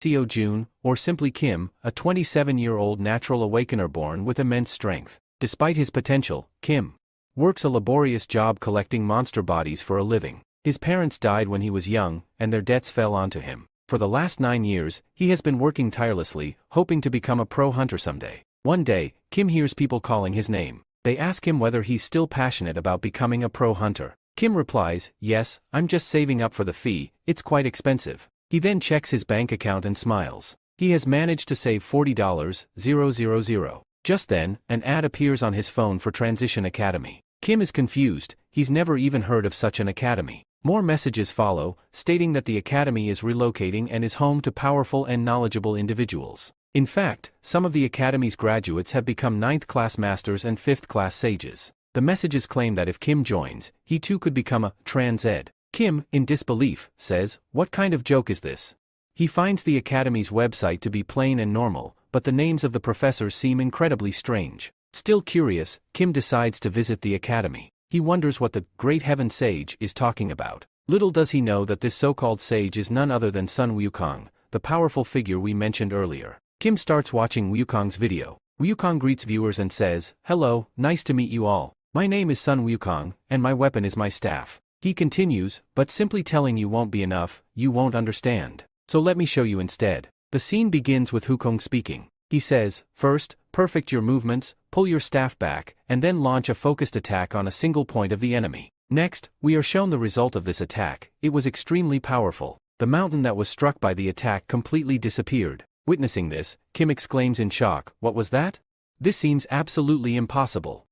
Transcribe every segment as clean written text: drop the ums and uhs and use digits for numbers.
Seo Jun, or simply Kim, a 27-year-old natural awakener born with immense strength. Despite his potential, Kim works a laborious job collecting monster bodies for a living. His parents died when he was young, and their debts fell onto him. For the last 9 years, he has been working tirelessly, hoping to become a pro hunter someday. One day, Kim hears people calling his name. They ask him whether he's still passionate about becoming a pro hunter. Kim replies, "Yes, I'm just saving up for the fee, it's quite expensive." He then checks his bank account and smiles. He has managed to save $40,000. Just then, an ad appears on his phone for Transition Academy. Kim is confused, he's never even heard of such an academy. More messages follow, stating that the academy is relocating and is home to powerful and knowledgeable individuals. In fact, some of the academy's graduates have become 9th-class masters and 5th-class sages. The messages claim that if Kim joins, he too could become a trans ed. Kim, in disbelief, says, "What kind of joke is this?" He finds the academy's website to be plain and normal, but the names of the professors seem incredibly strange. Still curious, Kim decides to visit the academy. He wonders what the Great Heaven Sage is talking about. Little does he know that this so-called sage is none other than Sun Wukong, the powerful figure we mentioned earlier. Kim starts watching Wukong's video. Wukong greets viewers and says, "Hello, nice to meet you all. My name is Sun Wukong, and my weapon is my staff." He continues, "But simply telling you won't be enough, you won't understand. So let me show you instead." The scene begins with Wukong speaking. He says, "First, perfect your movements, pull your staff back, and then launch a focused attack on a single point of the enemy." Next, we are shown the result of this attack. It was extremely powerful. The mountain that was struck by the attack completely disappeared. Witnessing this, Kim exclaims in shock, "What was that? This seems absolutely impossible."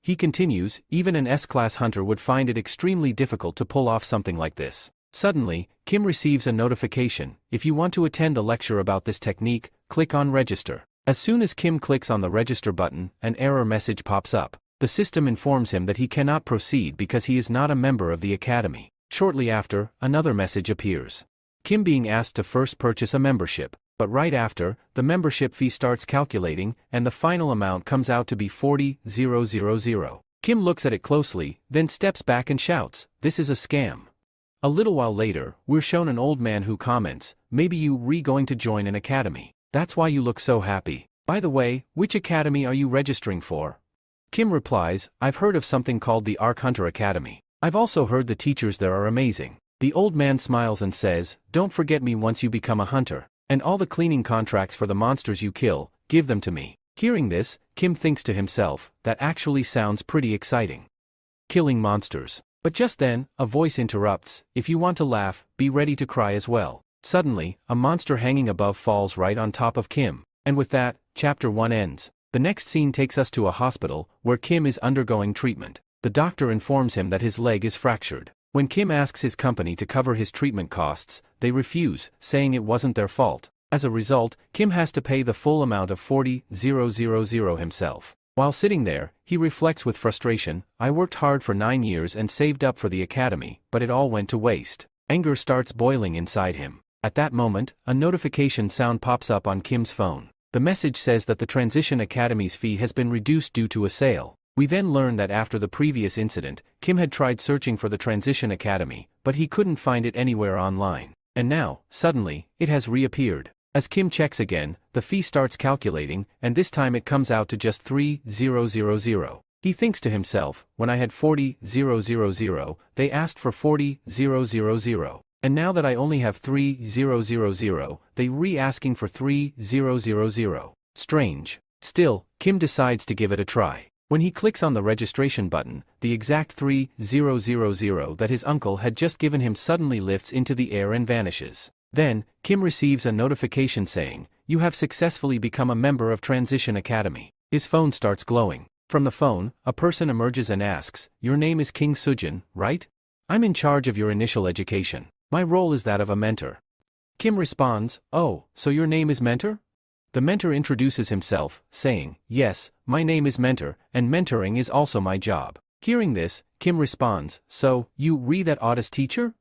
He continues, "Even an S-class hunter would find it extremely difficult to pull off something like this." Suddenly, Kim receives a notification. "If you want to attend a lecture about this technique, click on register." As soon as Kim clicks on the register button, an error message pops up. The system informs him that he cannot proceed because he is not a member of the academy. Shortly after, another message appears. Kim being asked to first purchase a membership. But right after, the membership fee starts calculating, and the final amount comes out to be 40,000. Kim looks at it closely, then steps back and shouts, "This is a scam." A little while later, we're shown an old man who comments, "Maybe you going to join an academy. That's why you look so happy. By the way, which academy are you registering for?" Kim replies, "I've heard of something called the Arc Hunter Academy. I've also heard the teachers there are amazing." The old man smiles and says, "Don't forget me once you become a hunter. And all the cleaning contracts for the monsters you kill, give them to me." Hearing this, Kim thinks to himself, that actually sounds pretty exciting. Killing monsters. But just then, a voice interrupts, "If you want to laugh, be ready to cry as well." Suddenly, a monster hanging above falls right on top of Kim. And with that, chapter 1 ends. The next scene takes us to a hospital, where Kim is undergoing treatment. The doctor informs him that his leg is fractured. When Kim asks his company to cover his treatment costs, they refuse, saying it wasn't their fault. As a result, Kim has to pay the full amount of 40,000 himself. While sitting there, he reflects with frustration, "I worked hard for 9 years and saved up for the academy, but it all went to waste." Anger starts boiling inside him. At that moment, a notification sound pops up on Kim's phone. The message says that the Transition Academy's fee has been reduced due to a sale. We then learn that after the previous incident, Kim had tried searching for the Transition Academy, but he couldn't find it anywhere online. And now, suddenly, it has reappeared. As Kim checks again, the fee starts calculating, and this time it comes out to just 3,000. He thinks to himself, "When I had 40,000, they asked for 40,000. And now that I only have 3,000, they re-asking for 3,000. Strange." Still, Kim decides to give it a try. When he clicks on the registration button, the exact 3,000 that his uncle had just given him suddenly lifts into the air and vanishes. Then, Kim receives a notification saying, "You have successfully become a member of Transition Academy." His phone starts glowing. From the phone, a person emerges and asks, "Your name is King Sujin, right? I'm in charge of your initial education. My role is that of a mentor." Kim responds, "Oh, so your name is Mentor?" The mentor introduces himself, saying, "Yes, my name is Mentor, and mentoring is also my job." Hearing this, Kim responds, "So, you that Otis teacher?"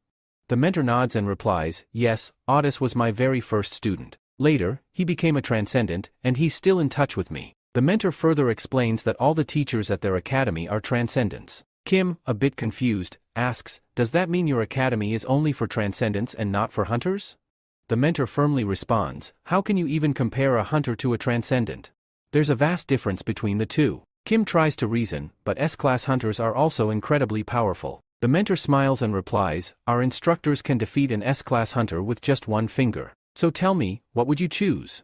The mentor nods and replies, "Yes, Otis was my very first student. Later, he became a transcendent, and he's still in touch with me." The mentor further explains that all the teachers at their academy are transcendents. Kim, a bit confused, asks, "Does that mean your academy is only for transcendents and not for hunters?" the mentor firmly responds, how can you even compare a hunter to a transcendent? There's a vast difference between the two. Kim tries to reason, but S-class hunters are also incredibly powerful. The mentor smiles and replies, our instructors can defeat an S-class hunter with just one finger. So tell me, what would you choose?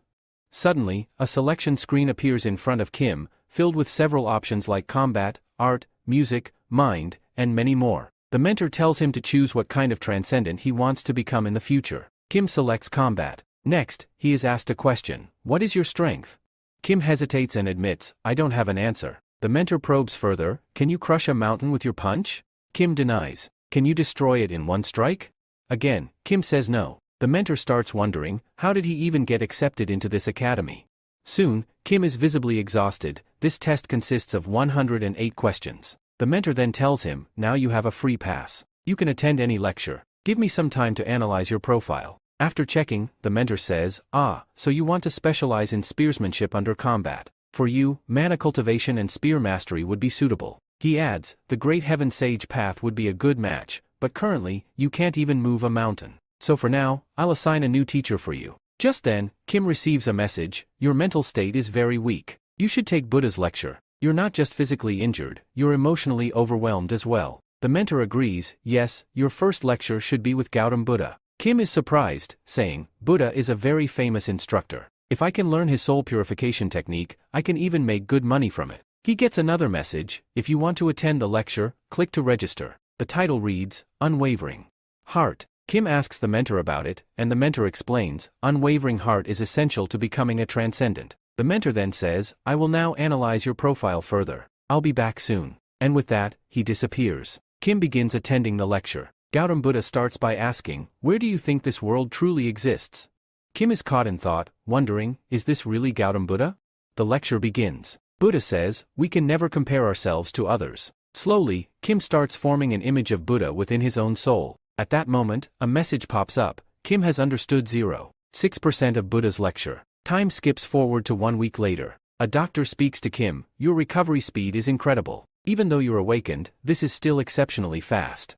Suddenly, a selection screen appears in front of Kim, filled with several options like combat, art, music, mind, and many more. The mentor tells him to choose what kind of transcendent he wants to become in the future. Kim selects combat. Next, he is asked a question, what is your strength? Kim hesitates and admits, I don't have an answer. The mentor probes further, can you crush a mountain with your punch? Kim denies. Can you destroy it in one strike? Again, Kim says no. The mentor starts wondering, how did he even get accepted into this academy? Soon, Kim is visibly exhausted. This test consists of 108 questions. The mentor then tells him, now you have a free pass. You can attend any lecture. Give me some time to analyze your profile. After checking, the mentor says, so you want to specialize in spearsmanship under combat. For you, mana cultivation and spear mastery would be suitable. He adds, the Great Heaven Sage path would be a good match, but currently, you can't even move a mountain. So for now, I'll assign a new teacher for you. Just then, Kim receives a message, your mental state is very weak. You should take Buddha's lecture. You're not just physically injured, you're emotionally overwhelmed as well. The mentor agrees, yes, your first lecture should be with Gautam Buddha. Kim is surprised, saying, Buddha is a very famous instructor. If I can learn his soul purification technique, I can even make good money from it. He gets another message, if you want to attend the lecture, click to register. The title reads, Unwavering Heart. Kim asks the mentor about it, and the mentor explains, unwavering heart is essential to becoming a transcendent. The mentor then says, I will now analyze your profile further. I'll be back soon. And with that, he disappears. Kim begins attending the lecture. Gautam Buddha starts by asking, where do you think this world truly exists? Kim is caught in thought, wondering, is this really Gautam Buddha? The lecture begins. Buddha says, we can never compare ourselves to others. Slowly, Kim starts forming an image of Buddha within his own soul. At that moment, a message pops up. Kim has understood 0.6% of Buddha's lecture. Time skips forward to 1 week later. A doctor speaks to Kim, your recovery speed is incredible. Even though you're awakened, this is still exceptionally fast.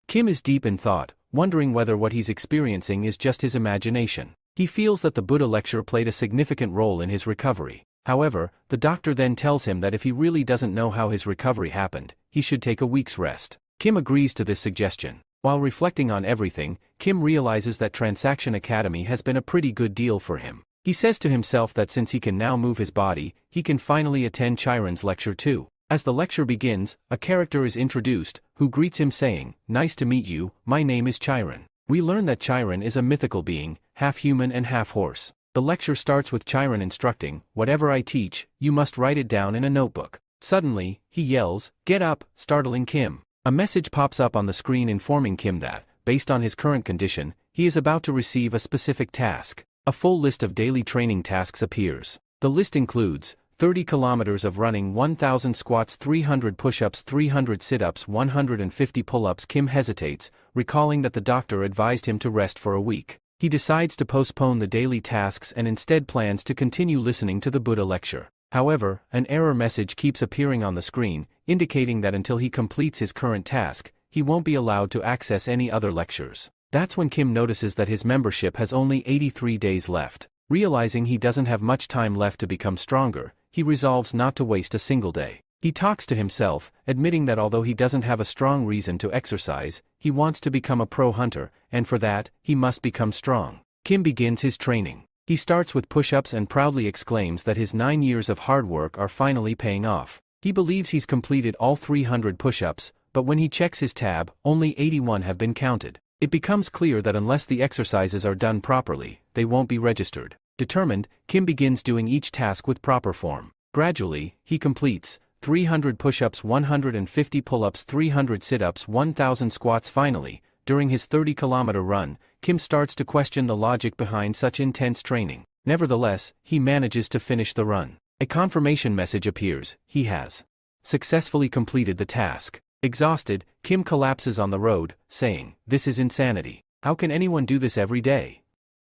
Kim is deep in thought, wondering whether what he's experiencing is just his imagination. He feels that the Buddha lecture played a significant role in his recovery. However, the doctor then tells him that if he really doesn't know how his recovery happened, he should take a week's rest. Kim agrees to this suggestion. While reflecting on everything, Kim realizes that Transaction Academy has been a pretty good deal for him. He says to himself that since he can now move his body, he can finally attend Chiron's lecture too. As the lecture begins, a character is introduced, who greets him saying, nice to meet you, my name is Chiron. We learn that Chiron is a mythical being, half human and half horse. The lecture starts with Chiron instructing, whatever I teach, you must write it down in a notebook. Suddenly, he yells, get up, startling Kim. A message pops up on the screen informing Kim that, based on his current condition, he is about to receive a specific task. A full list of daily training tasks appears. The list includes 30 kilometers of running, 1,000 squats, 300 push-ups, 300 sit-ups, 150 pull-ups. Kim hesitates, recalling that the doctor advised him to rest for a week. He decides to postpone the daily tasks and instead plans to continue listening to the Buddha lecture. However, an error message keeps appearing on the screen, indicating that until he completes his current task, he won't be allowed to access any other lectures. That's when Kim notices that his membership has only 83 days left. Realizing he doesn't have much time left to become stronger, he resolves not to waste a single day. He talks to himself, admitting that although he doesn't have a strong reason to exercise, he wants to become a pro hunter, and for that, he must become strong. Kim begins his training. He starts with push-ups and proudly exclaims that his 9 years of hard work are finally paying off. He believes he's completed all 300 push-ups, but when he checks his tab, only 81 have been counted. It becomes clear that unless the exercises are done properly, they won't be registered. Determined, Kim begins doing each task with proper form. Gradually, he completes 300 push-ups, 150 pull-ups, 300 sit-ups, 1,000 squats. Finally, during his 30-kilometer run, Kim starts to question the logic behind such intense training. Nevertheless, he manages to finish the run. A confirmation message appears. He has successfully completed the task. Exhausted, Kim collapses on the road, saying, "This is insanity. How can anyone do this every day?"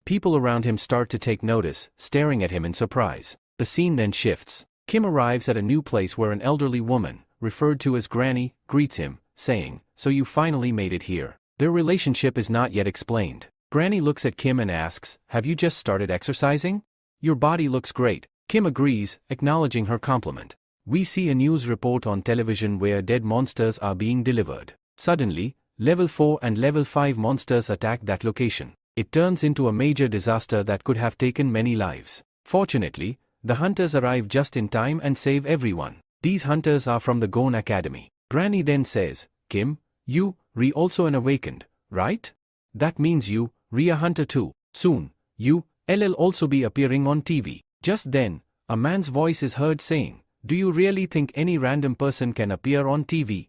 People around him start to take notice, staring at him in surprise. The scene then shifts. Kim arrives at a new place where an elderly woman, referred to as Granny, greets him, saying, "So you finally made it here." Their relationship is not yet explained. Granny looks at Kim and asks, have you just started exercising? Your body looks great. Kim agrees, acknowledging her compliment. We see a news report on television where dead monsters are being delivered. Suddenly, level 4 and level 5 monsters attack that location. It turns into a major disaster that could have taken many lives. Fortunately, the hunters arrive just in time and save everyone. These hunters are from the Gon Academy. Granny then says, Kim, you, also an awakened, right? That means you, a hunter too. Soon, you, will also be appearing on TV. Just then, a man's voice is heard saying, do you really think any random person can appear on TV?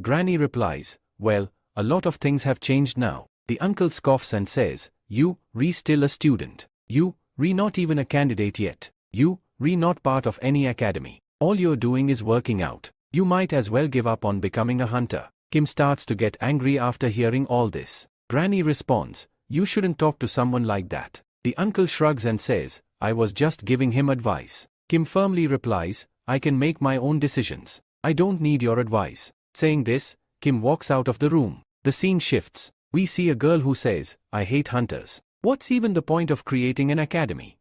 Granny replies, well, a lot of things have changed now. The uncle scoffs and says, you, still a student. You, not even a candidate yet. You, not part of any academy. All you're doing is working out. You might as well give up on becoming a hunter. Kim starts to get angry after hearing all this. Granny responds, you shouldn't talk to someone like that. The uncle shrugs and says, I was just giving him advice. Kim firmly replies, I can make my own decisions. I don't need your advice. Saying this, Kim walks out of the room. The scene shifts. We see a girl who says, I hate hunters. What's even the point of creating an academy?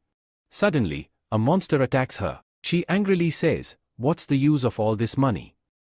Suddenly, a monster attacks her. She angrily says, what's the use of all this money?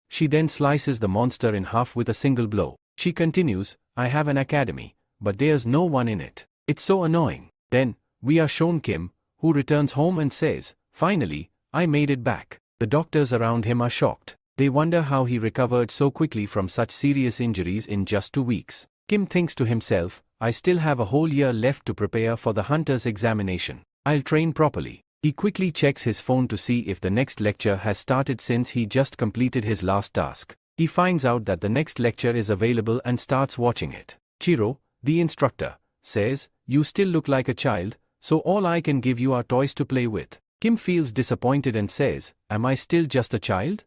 She then slices the monster in half with a single blow. She continues, I have an academy, but there's no one in it. It's so annoying. Then, we are shown Kim, who returns home and says, finally, I made it back. The doctors around him are shocked. They wonder how he recovered so quickly from such serious injuries in just 2 weeks. Kim thinks to himself, I still have a whole year left to prepare for the hunter's examination. I'll train properly. He quickly checks his phone to see if the next lecture has started since he just completed his last task. He finds out that the next lecture is available and starts watching it. Chiro, the instructor, says, you still look like a child, so all I can give you are toys to play with. Kim feels disappointed and says, am I still just a child?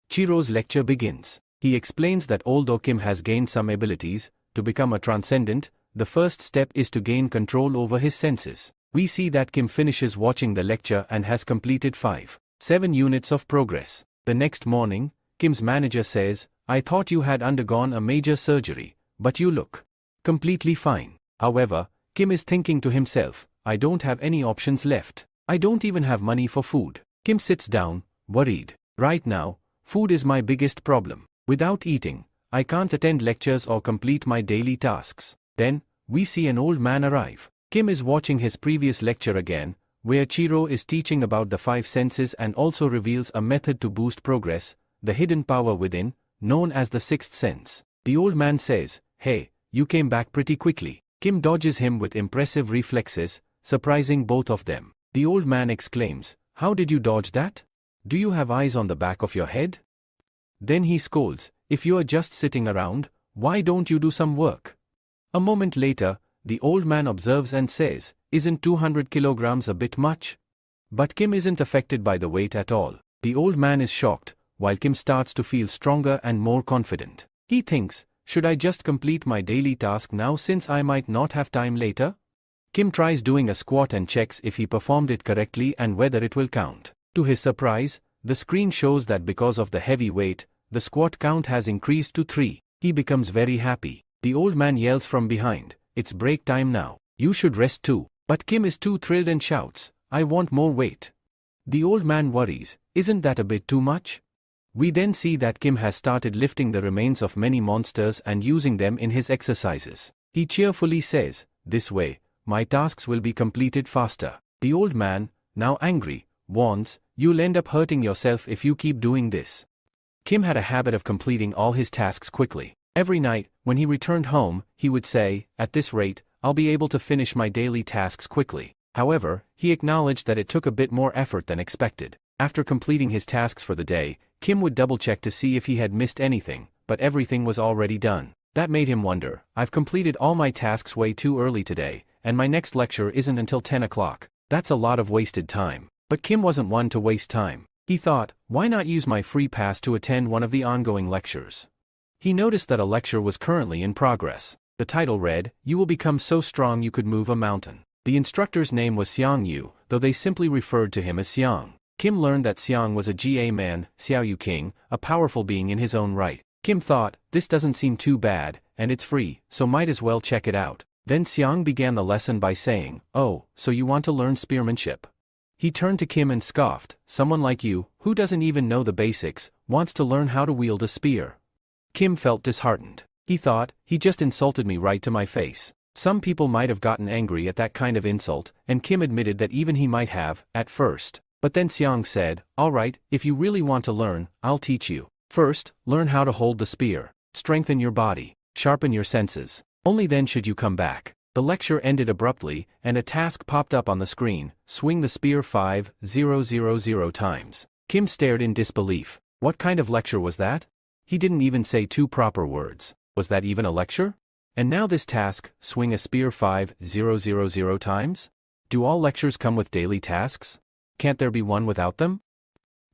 Chiro's lecture begins. He explains that although Kim has gained some abilities, to become a transcendent, the first step is to gain control over his senses. We see that Kim finishes watching the lecture and has completed 7 units of progress. The next morning, Kim's manager says, I thought you had undergone a major surgery, but you look completely fine. However, Kim is thinking to himself, I don't have any options left. I don't even have money for food. Kim sits down, worried. Right now, food is my biggest problem. Without eating, I can't attend lectures or complete my daily tasks. Then, we see an old man arrive. Kim is watching his previous lecture again, where Chiro is teaching about the 5 senses and also reveals a method to boost progress, the hidden power within, known as the 6th sense. The old man says, hey, you came back pretty quickly. Kim dodges him with impressive reflexes, surprising both of them. The old man exclaims, how did you dodge that? Do you have eyes on the back of your head? Then he scolds, if you are just sitting around, why don't you do some work? A moment later, the old man observes and says, isn't 200 kilograms a bit much? But Kim isn't affected by the weight at all. The old man is shocked, while Kim starts to feel stronger and more confident. He thinks, should I just complete my daily task now since I might not have time later? Kim tries doing a squat and checks if he performed it correctly and whether it will count. To his surprise, the screen shows that because of the heavy weight, the squat count has increased to 3. He becomes very happy. The old man yells from behind, it's break time now. You should rest too. But Kim is too thrilled and shouts, I want more weight. The old man worries, isn't that a bit too much? We then see that Kim has started lifting the remains of many monsters and using them in his exercises. He cheerfully says, this way, my tasks will be completed faster. The old man, now angry, warns, you'll end up hurting yourself if you keep doing this. Kim had a habit of completing all his tasks quickly. Every night, when he returned home, he would say, at this rate, I'll be able to finish my daily tasks quickly. However, he acknowledged that it took a bit more effort than expected. After completing his tasks for the day, Kim would double-check to see if he had missed anything, but everything was already done. That made him wonder, I've completed all my tasks way too early today, and my next lecture isn't until 10 o'clock. That's a lot of wasted time. But Kim wasn't one to waste time. He thought, why not use my free pass to attend one of the ongoing lectures? He noticed that a lecture was currently in progress. The title read, You will become so strong you could move a mountain. The instructor's name was Xiang Yu, though they simply referred to him as Xiang. Kim learned that Xiang was a GA man, Xiao Yu King, a powerful being in his own right. Kim thought, this doesn't seem too bad, and it's free, so might as well check it out. Then Xiang began the lesson by saying, "Oh, so you want to learn spearmanship?" He turned to Kim and scoffed, "Someone like you, who doesn't even know the basics, wants to learn how to wield a spear." Kim felt disheartened. He thought, he just insulted me right to my face. Some people might have gotten angry at that kind of insult, and Kim admitted that even he might have, at first. But then Xiang said, "Alright, if you really want to learn, I'll teach you. First, learn how to hold the spear. Strengthen your body. Sharpen your senses. Only then should you come back." The lecture ended abruptly, and a task popped up on the screen: swing the spear 5,000 times. Kim stared in disbelief. What kind of lecture was that? He didn't even say two proper words. Was that even a lecture? And now this task, swing a spear 5,000 times? Do all lectures come with daily tasks? Can't there be one without them?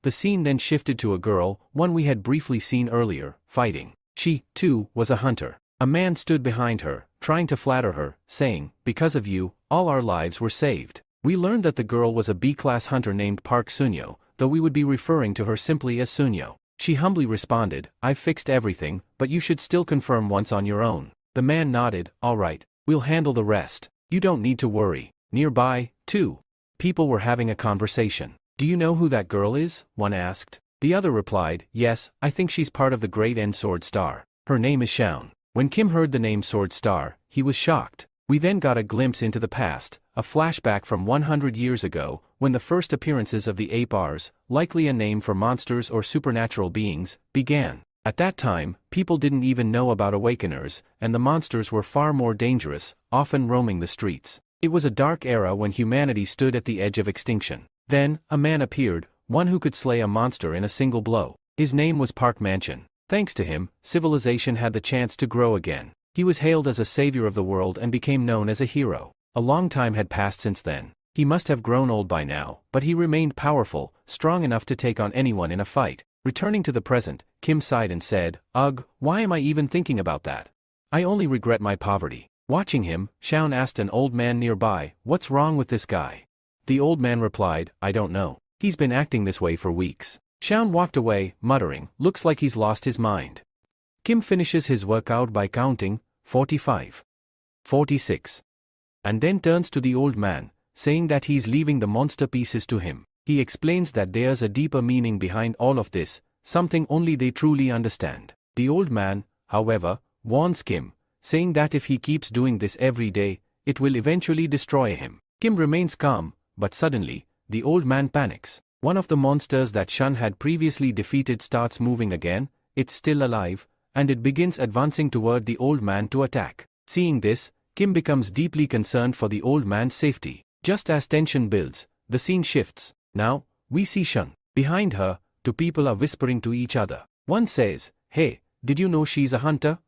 The scene then shifted to a girl, one we had briefly seen earlier, fighting. She, too, was a hunter. A man stood behind her, trying to flatter her, saying, "Because of you, all our lives were saved." We learned that the girl was a B-class hunter named Park Sunyo, though we would be referring to her simply as Sunyo. She humbly responded, "I've fixed everything, but you should still confirm once on your own." The man nodded, "All right, we'll handle the rest. You don't need to worry." Nearby, too, people were having a conversation. "Do you know who that girl is?" one asked. The other replied, "Yes, I think she's part of the Great End Sword Star. Her name is Shaun." When Kim heard the name Sword Star, he was shocked. We then got a glimpse into the past, a flashback from 100 years ago, when the first appearances of the ape-ars, likely a name for monsters or supernatural beings, began. At that time, people didn't even know about awakeners, and the monsters were far more dangerous, often roaming the streets. It was a dark era when humanity stood at the edge of extinction. Then, a man appeared, one who could slay a monster in a single blow. His name was Park Mansion. Thanks to him, civilization had the chance to grow again. He was hailed as a savior of the world and became known as a hero. A long time had passed since then. He must have grown old by now, but he remained powerful, strong enough to take on anyone in a fight. Returning to the present, Kim sighed and said, "Ugh, why am I even thinking about that? I only regret my poverty." Watching him, Shaun asked an old man nearby, "What's wrong with this guy?" The old man replied, "I don't know. He's been acting this way for weeks." Shaun walked away, muttering, "Looks like he's lost his mind." Kim finishes his workout by counting 45, 46, and then turns to the old man, saying that he's leaving the monster pieces to him. He explains that there's a deeper meaning behind all of this, something only they truly understand. The old man, however, warns Kim, saying that if he keeps doing this every day, it will eventually destroy him. Kim remains calm, but suddenly, the old man panics. One of the monsters that Shun had previously defeated starts moving again. It's still alive, and it begins advancing toward the old man to attack. Seeing this, Kim becomes deeply concerned for the old man's safety. Just as tension builds, the scene shifts. Now, we see Shun. Behind her, two people are whispering to each other. One says, "Hey, did you know she's a hunter?"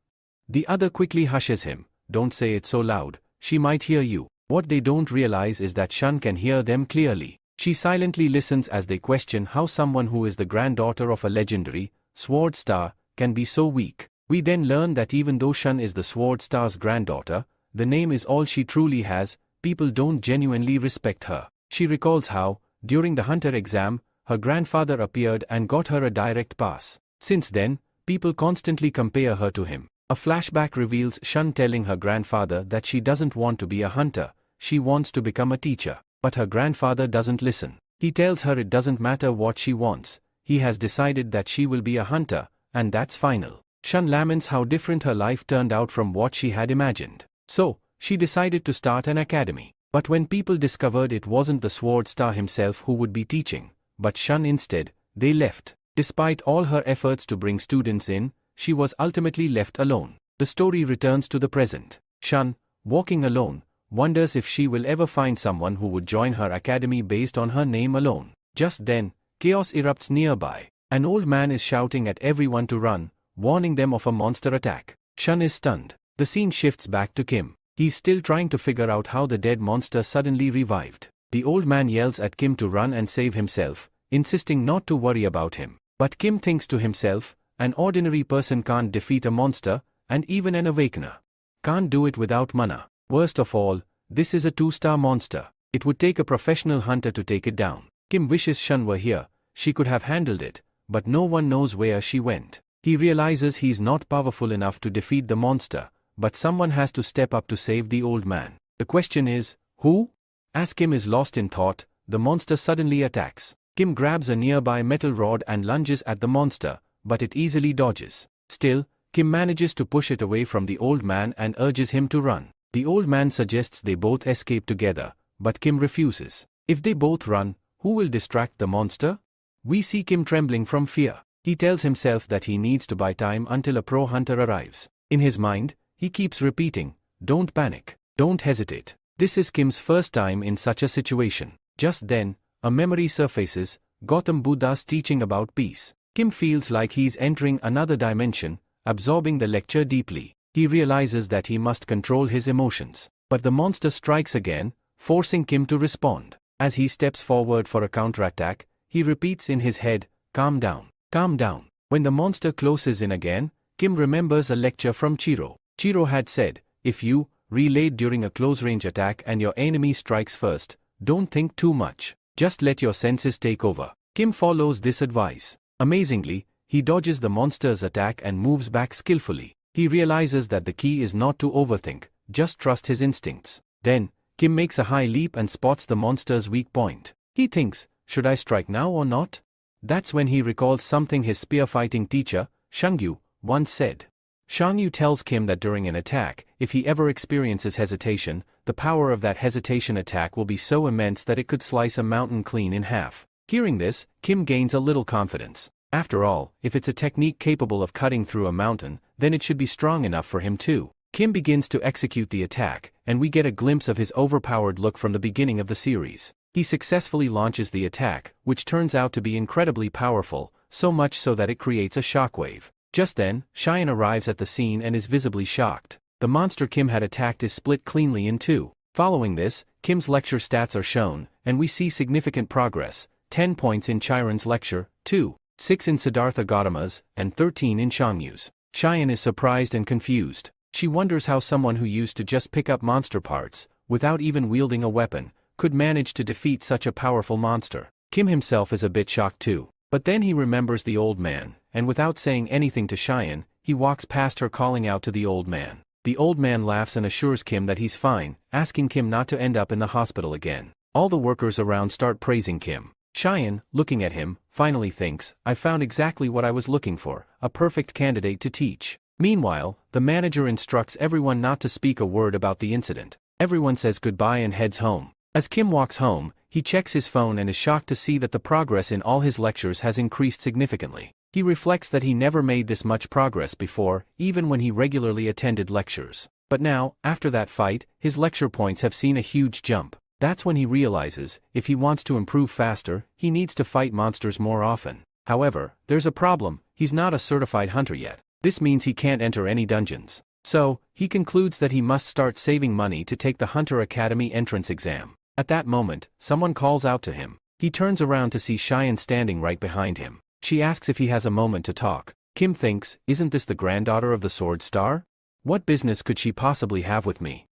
The other quickly hushes him, "Don't say it so loud, she might hear you." What they don't realize is that Shun can hear them clearly. She silently listens as they question how someone who is the granddaughter of a legendary Sword Star can be so weak. We then learn that even though Shun is the Sword Star's granddaughter, the name is all she truly has. People don't genuinely respect her. She recalls how, during the hunter exam, her grandfather appeared and got her a direct pass. Since then, people constantly compare her to him. A flashback reveals Shun telling her grandfather that she doesn't want to be a hunter, she wants to become a teacher. But her grandfather doesn't listen. He tells her it doesn't matter what she wants, he has decided that she will be a hunter, and that's final. Shun laments how different her life turned out from what she had imagined. So, she decided to start an academy. But when people discovered it wasn't the Sword Star himself who would be teaching, but Shun instead, they left. Despite all her efforts to bring students in, she was ultimately left alone. The story returns to the present. Shun, walking alone, wonders if she will ever find someone who would join her academy based on her name alone. Just then, chaos erupts nearby. An old man is shouting at everyone to run, warning them of a monster attack. Shun is stunned. The scene shifts back to Kim. He's still trying to figure out how the dead monster suddenly revived. The old man yells at Kim to run and save himself, insisting not to worry about him. But Kim thinks to himself, an ordinary person can't defeat a monster, and even an awakener can't do it without mana. Worst of all, this is a 2-star monster. It would take a professional hunter to take it down. Kim wishes Shun were here, she could have handled it, but no one knows where she went. He realizes he's not powerful enough to defeat the monster, but someone has to step up to save the old man. The question is, who? As Kim is lost in thought, the monster suddenly attacks. Kim grabs a nearby metal rod and lunges at the monster, but it easily dodges. Still, Kim manages to push it away from the old man and urges him to run. The old man suggests they both escape together, but Kim refuses. If they both run, who will distract the monster? We see Kim trembling from fear. He tells himself that he needs to buy time until a pro hunter arrives. In his mind, he keeps repeating, "Don't panic, don't hesitate." This is Kim's first time in such a situation. Just then, a memory surfaces, Gautam Buddha's teaching about peace. Kim feels like he's entering another dimension, absorbing the lecture deeply. He realizes that he must control his emotions. But the monster strikes again, forcing Kim to respond. As he steps forward for a counterattack, he repeats in his head, "Calm down, calm down." When the monster closes in again, Kim remembers a lecture from Chiro. Chiro had said, if you relayed during a close-range attack and your enemy strikes first, don't think too much. Just let your senses take over. Kim follows this advice. Amazingly, he dodges the monster's attack and moves back skillfully. He realizes that the key is not to overthink, just trust his instincts. Then, Kim makes a high leap and spots the monster's weak point. He thinks, should I strike now or not? That's when he recalls something his spear-fighting teacher, Shangyu, once said. Shangyu tells Kim that during an attack, if he ever experiences hesitation, the power of that hesitation attack will be so immense that it could slice a mountain clean in half. Hearing this, Kim gains a little confidence. After all, if it's a technique capable of cutting through a mountain, then it should be strong enough for him too. Kim begins to execute the attack, and we get a glimpse of his overpowered look from the beginning of the series. He successfully launches the attack, which turns out to be incredibly powerful, so much so that it creates a shockwave. Just then, Cheyenne arrives at the scene and is visibly shocked. The monster Kim had attacked is split cleanly in two. Following this, Kim's lecture stats are shown, and we see significant progress: 10 points in Chiron's lecture, 2, 6 in Siddhartha Gautama's, and 13 in Shangyu's. Cheyenne is surprised and confused. She wonders how someone who used to just pick up monster parts, without even wielding a weapon, could manage to defeat such a powerful monster. Kim himself is a bit shocked too. But then he remembers the old man, and without saying anything to Cheyenne, he walks past her calling out to the old man. The old man laughs and assures Kim that he's fine, asking Kim not to end up in the hospital again. All the workers around start praising Kim. Cheyenne, looking at him, finally thinks, I found exactly what I was looking for, a perfect candidate to teach. Meanwhile, the manager instructs everyone not to speak a word about the incident. Everyone says goodbye and heads home. As Kim walks home, he checks his phone and is shocked to see that the progress in all his lectures has increased significantly. He reflects that he never made this much progress before, even when he regularly attended lectures. But now, after that fight, his lecture points have seen a huge jump. That's when he realizes, if he wants to improve faster, he needs to fight monsters more often. However, there's a problem: he's not a certified hunter yet. This means he can't enter any dungeons. So, he concludes that he must start saving money to take the Hunter Academy entrance exam. At that moment, someone calls out to him. He turns around to see Cheyenne standing right behind him. She asks if he has a moment to talk. Kim thinks, isn't this the granddaughter of the Sword Star? What business could she possibly have with me?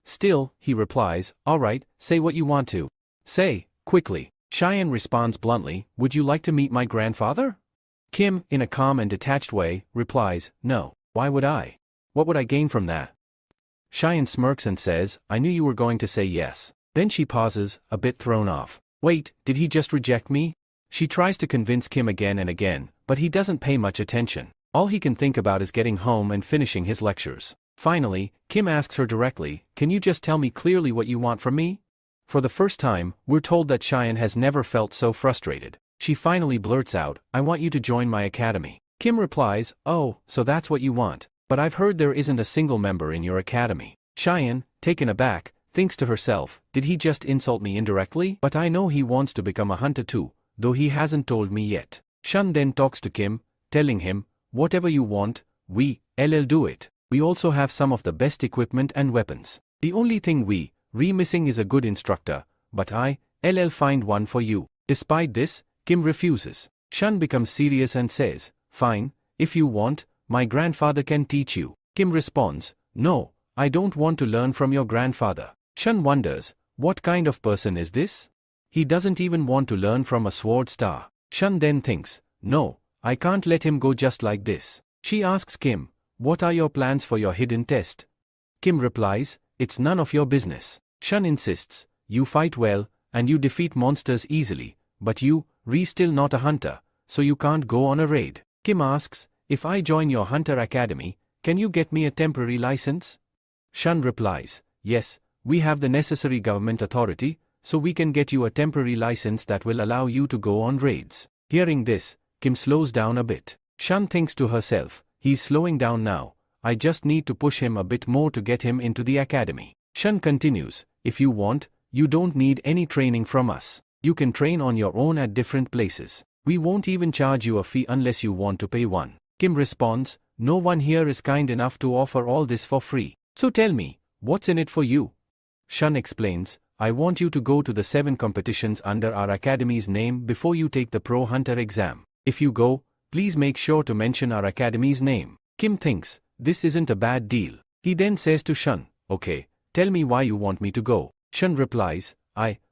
Still, he replies, all right, say what you want to say, quickly. Cheyenne responds bluntly, would you like to meet my grandfather? Kim, in a calm and detached way, replies, no. Why would I? What would I gain from that? Cheyenne smirks and says, I knew you were going to say yes. Then she pauses, a bit thrown off. Wait, did he just reject me? She tries to convince Kim again and again, but he doesn't pay much attention. All he can think about is getting home and finishing his lectures. Finally, Kim asks her directly, can you just tell me clearly what you want from me? For the first time, we're told that Cheyenne has never felt so frustrated. She finally blurts out, I want you to join my academy. Kim replies, oh, so that's what you want. But I've heard there isn't a single member in your academy. Cheyenne, taken aback, thinks to herself, did he just insult me indirectly? But I know he wants to become a hunter too, though he hasn't told me yet. Shun then talks to Kim, telling him, whatever you want, we'll do it. We also have some of the best equipment and weapons. The only thing we're missing is a good instructor, but I'll find one for you. Despite this, Kim refuses. Shun becomes serious and says, fine, if you want, my grandfather can teach you. Kim responds, no, I don't want to learn from your grandfather. Shun wonders, what kind of person is this? He doesn't even want to learn from a sword star. Shun then thinks, no, I can't let him go just like this. She asks Kim, what are your plans for your hidden test? Kim replies, it's none of your business. Shun insists, you fight well, and you defeat monsters easily, but you, still not a hunter, so you can't go on a raid. Kim asks, if I join your hunter academy, can you get me a temporary license? Shun replies, yes, we have the necessary government authority, so we can get you a temporary license that will allow you to go on raids. Hearing this, Kim slows down a bit. Shun thinks to herself, he's slowing down now, I just need to push him a bit more to get him into the academy. Shun continues, if you want, you don't need any training from us. You can train on your own at different places. We won't even charge you a fee unless you want to pay one. Kim responds, no one here is kind enough to offer all this for free. So tell me, what's in it for you? Shun explains, I want you to go to the 7 competitions under our academy's name before you take the Pro Hunter exam. If you go, please make sure to mention our academy's name. Kim thinks, this isn't a bad deal. He then says to Shun, okay, tell me why you want me to go. Shun replies,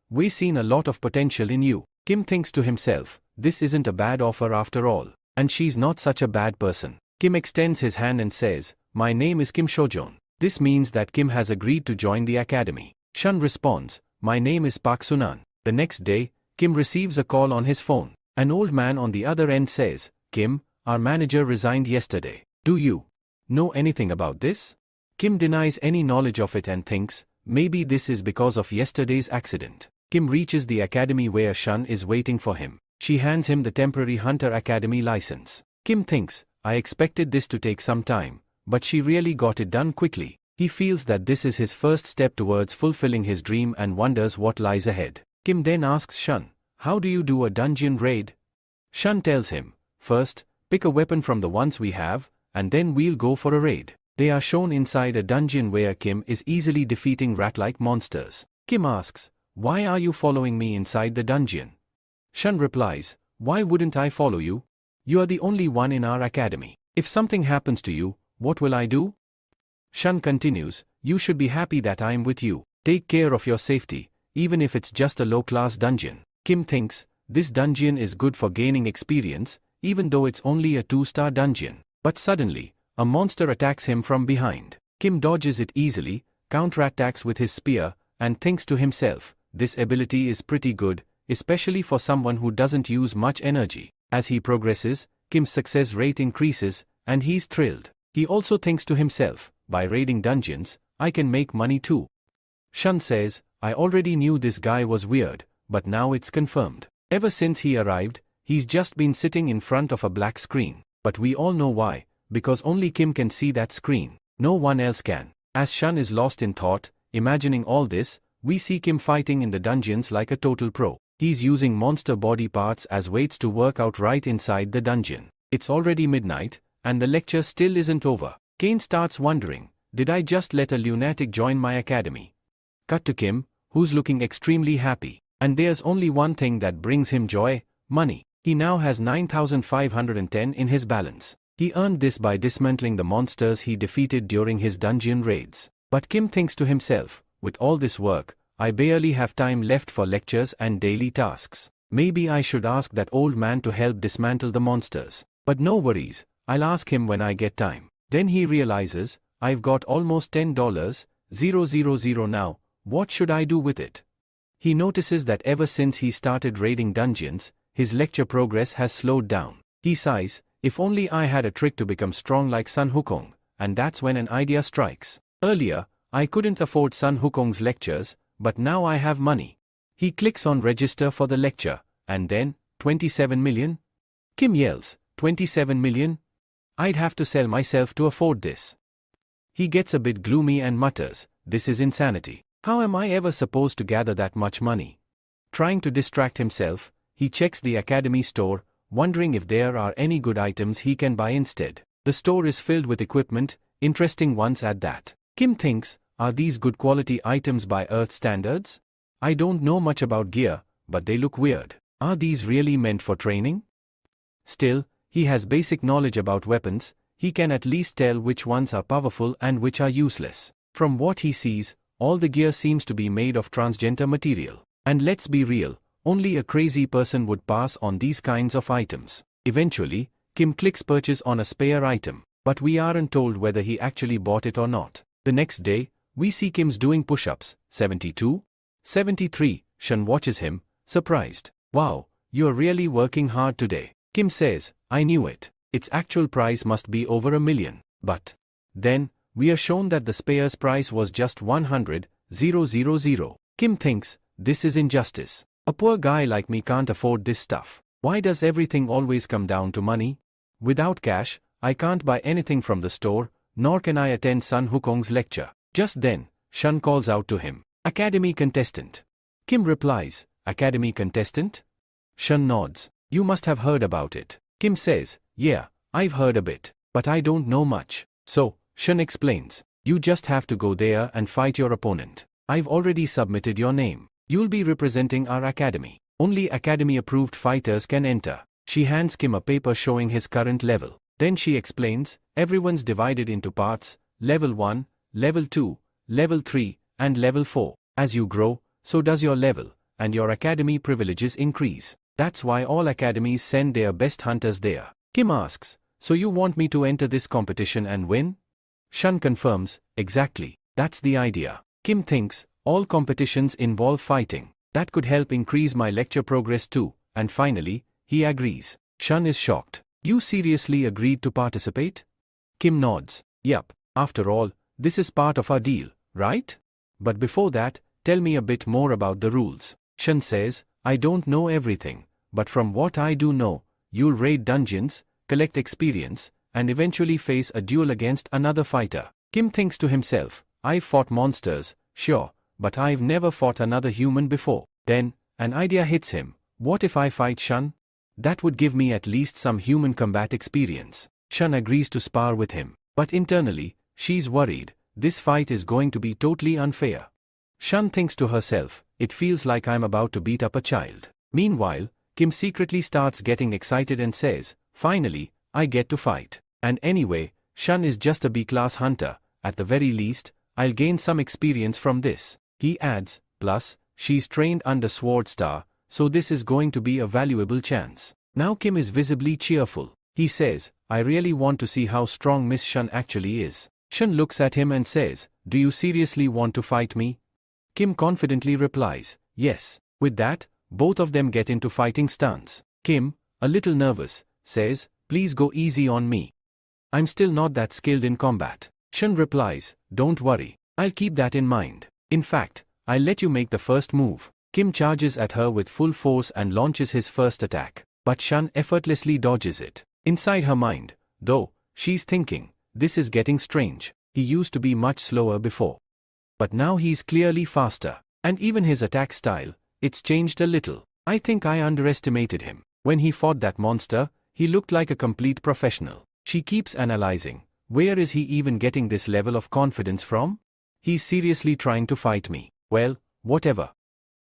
we've seen a lot of potential in you. Kim thinks to himself, this isn't a bad offer after all, and she's not such a bad person. Kim extends his hand and says, my name is Kim Shojon. This means that Kim has agreed to join the academy. Shun responds, my name is Park Sunan. The next day, Kim receives a call on his phone. An old man on the other end says, Kim, our manager resigned yesterday. Do you know anything about this? Kim denies any knowledge of it and thinks, maybe this is because of yesterday's accident. Kim reaches the academy where Shun is waiting for him. She hands him the temporary Hunter Academy license. Kim thinks, I expected this to take some time, but she really got it done quickly. He feels that this is his first step towards fulfilling his dream and wonders what lies ahead. Kim then asks Shun, how do you do a dungeon raid? Shun tells him, first, pick a weapon from the ones we have, and then we'll go for a raid. They are shown inside a dungeon where Kim is easily defeating rat-like monsters. Kim asks, why are you following me inside the dungeon? Shun replies, why wouldn't I follow you? You are the only one in our academy. If something happens to you, what will I do? Shun continues, you should be happy that I am with you. Take care of your safety, even if it's just a low-class dungeon. Kim thinks, this dungeon is good for gaining experience, even though it's only a 2-star dungeon. But suddenly, a monster attacks him from behind. Kim dodges it easily, counterattacks with his spear, and thinks to himself, this ability is pretty good, especially for someone who doesn't use much energy. As he progresses, Kim's success rate increases, and he's thrilled. He also thinks to himself, by raiding dungeons, I can make money too. Shun says, I already knew this guy was weird, but now it's confirmed. Ever since he arrived, he's just been sitting in front of a black screen. But we all know why, because only Kim can see that screen. No one else can. As Shun is lost in thought, imagining all this, we see Kim fighting in the dungeons like a total pro. He's using monster body parts as weights to work out right inside the dungeon. It's already midnight, and the lecture still isn't over. Kane starts wondering, did I just let a lunatic join my academy? Cut to Kim, who's looking extremely happy. And there's only one thing that brings him joy, money. He now has 9,510 in his balance. He earned this by dismantling the monsters he defeated during his dungeon raids. But Kim thinks to himself, with all this work, I barely have time left for lectures and daily tasks. Maybe I should ask that old man to help dismantle the monsters. But no worries, I'll ask him when I get time. Then he realizes, I've got almost $10,000 now, what should I do with it? He notices that ever since he started raiding dungeons, his lecture progress has slowed down. He sighs, if only I had a trick to become strong like Sun Wukong, and that's when an idea strikes. Earlier, I couldn't afford Sun Wukong's lectures, but now I have money. He clicks on register for the lecture, and then, 27 million? Kim yells, 27 million? I'd have to sell myself to afford this. He gets a bit gloomy and mutters, this is insanity. How am I ever supposed to gather that much money? Trying to distract himself, he checks the academy store, wondering if there are any good items he can buy instead. The store is filled with equipment, interesting ones at that. Kim thinks, are these good quality items by Earth standards? I don't know much about gear, but they look weird. Are these really meant for training? Still, he has basic knowledge about weapons, he can at least tell which ones are powerful and which are useless. From what he sees, all the gear seems to be made of transgender material. And let's be real, only a crazy person would pass on these kinds of items. Eventually, Kim clicks purchase on a spare item. but we aren't told whether he actually bought it or not. The next day, we see Kim's doing push-ups, 72, 73, Shun watches him, surprised. Wow, you're really working hard today. Kim says, I knew it. Its actual price must be over $1 million. But then, we are shown that the spare's price was just 100,000. Kim thinks, this is injustice. A poor guy like me can't afford this stuff. Why does everything always come down to money? Without cash, I can't buy anything from the store, nor can I attend Sun Wukong's lecture. Just then, Shun calls out to him, Academy contestant. Kim replies, Academy contestant? Shun nods. You must have heard about it. Kim says, yeah, I've heard a bit, but I don't know much. So, Shun explains, you just have to go there and fight your opponent. I've already submitted your name. You'll be representing our academy. Only academy-approved fighters can enter. She hands Kim a paper showing his current level. Then she explains, everyone's divided into parts, level 1, level 2, level 3, and level 4. As you grow, so does your level, and your academy privileges increase. That's why all academies send their best hunters there. Kim asks, so you want me to enter this competition and win? Shun confirms, exactly, that's the idea. Kim thinks, all competitions involve fighting. That could help increase my lecture progress too, and finally, he agrees. Shun is shocked. You seriously agreed to participate? Kim nods. Yup, after all, this is part of our deal, right? But before that, tell me a bit more about the rules. Shun says, I don't know everything, but from what I do know, you'll raid dungeons, collect experience, and eventually face a duel against another fighter. Kim thinks to himself, I've fought monsters, sure, but I've never fought another human before. Then, an idea hits him. What if I fight Shun? That would give me at least some human combat experience. Shun agrees to spar with him, but internally, she's worried. This fight is going to be totally unfair. Shun thinks to herself, it feels like I'm about to beat up a child. Meanwhile, Kim secretly starts getting excited and says, finally, I get to fight. And anyway, Shun is just a B-class hunter. At the very least, I'll gain some experience from this. He adds, plus, she's trained under Sword Star, so this is going to be a valuable chance. Now Kim is visibly cheerful. He says, I really want to see how strong Miss Shun actually is. Shun looks at him and says, do you seriously want to fight me? Kim confidently replies, yes. With that, both of them get into fighting stance. Kim, a little nervous, says, please go easy on me. I'm still not that skilled in combat. Shun replies, don't worry, I'll keep that in mind. In fact, I'll let you make the first move. Kim charges at her with full force and launches his first attack. But Shun effortlessly dodges it. Inside her mind, though, she's thinking, this is getting strange. He used to be much slower before. But now he's clearly faster. And even his attack style, it's changed a little. I think I underestimated him. When he fought that monster, he looked like a complete professional. She keeps analyzing. Where is he even getting this level of confidence from? He's seriously trying to fight me. Well, whatever.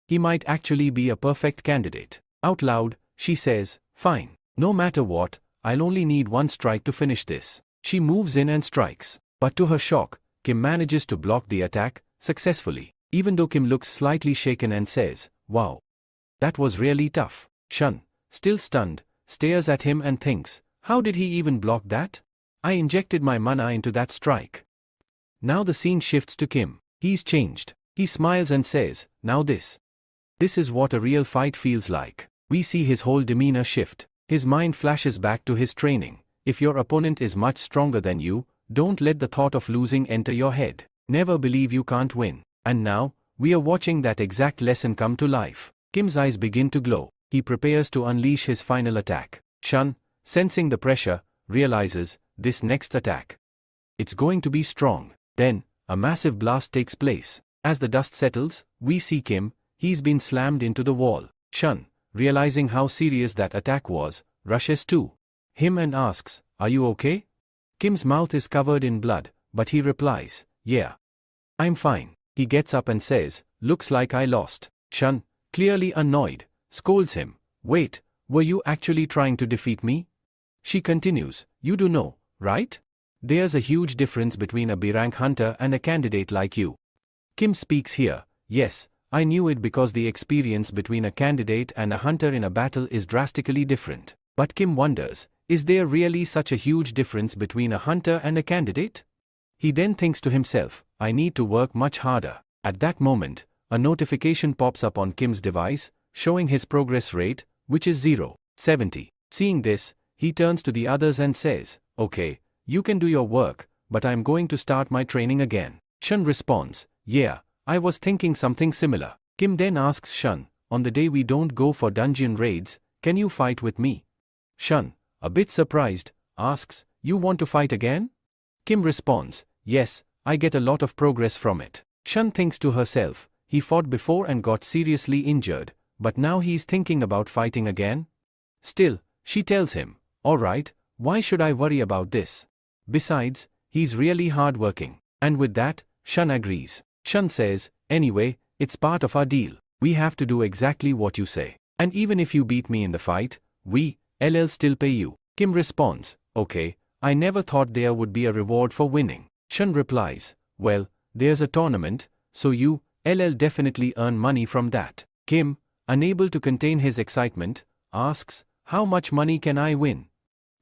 He might actually be a perfect candidate. Out loud, she says, fine. No matter what, I'll only need one strike to finish this. She moves in and strikes. But to her shock, Kim manages to block the attack, successfully. Even though Kim looks slightly shaken and says, wow. That was really tough. Shun, still stunned, stares at him and thinks, how did he even block that? I injected my mana into that strike. Now the scene shifts to Kim. He's changed. He smiles and says, now this. This is what a real fight feels like. We see his whole demeanor shift. His mind flashes back to his training. If your opponent is much stronger than you, don't let the thought of losing enter your head. Never believe you can't win. And now, we are watching that exact lesson come to life. Kim's eyes begin to glow. He prepares to unleash his final attack. Shun, sensing the pressure, realizes, this next attack. It's going to be strong. Then, a massive blast takes place. As the dust settles, we see Kim. He's been slammed into the wall. Shun, realizing how serious that attack was, rushes to him and asks, are you okay? Kim's mouth is covered in blood, but he replies, yeah. I'm fine. He gets up and says, looks like I lost. Shun, clearly annoyed, scolds him. Wait, were you actually trying to defeat me? She continues, you do know, right? There's a huge difference between a B-rank hunter and a candidate like you. Kim speaks here, yes, I knew it because the experience between a candidate and a hunter in a battle is drastically different. But Kim wonders, Is there really such a huge difference between a hunter and a candidate? He then thinks to himself, I need to work much harder. At that moment, a notification pops up on Kim's device, showing his progress rate, which is 0.70. Seeing this, he turns to the others and says, okay, you can do your work, but I'm going to start my training again. Shun responds, yeah, I was thinking something similar. Kim then asks Shun, on the day we don't go for dungeon raids, can you fight with me? Shun, a bit surprised, asks, you want to fight again? Kim responds, yes, I get a lot of progress from it. Shun thinks to herself, he fought before and got seriously injured, but now he's thinking about fighting again? Still, she tells him, alright, why should I worry about this? Besides, he's really hardworking. And with that, Shun agrees. Shun says, anyway, it's part of our deal. We have to do exactly what you say. And even if you beat me in the fight, I'll still pay you. Kim responds, okay, I never thought there would be a reward for winning. Shun replies, well, there's a tournament, so I'll definitely earn money from that. Kim, unable to contain his excitement, asks, how much money can I win?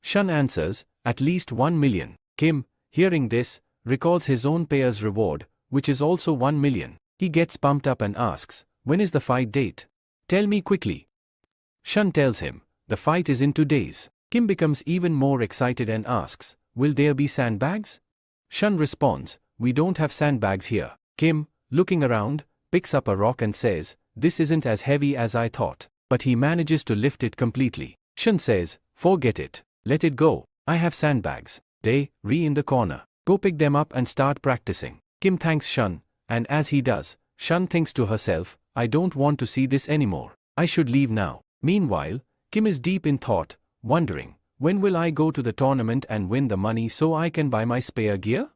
Shun answers, at least 1 million. Kim, hearing this, recalls his own payer's reward, which is also 1 million. He gets pumped up and asks, when is the fight date? Tell me quickly. Shun tells him, the fight is in 2 days. Kim becomes even more excited and asks, will there be sandbags? Shun responds, we don't have sandbags here. Kim, looking around, picks up a rock and says, this isn't as heavy as I thought. But he manages to lift it completely. Shun says, forget it. Let it go. I have sandbags. They, in the corner. Go pick them up and start practicing. Kim thanks Shun, and as he does, Shun thinks to herself, I don't want to see this anymore. I should leave now. Meanwhile, Kim is deep in thought, wondering, when will I go to the tournament and win the money so I can buy my spare gear?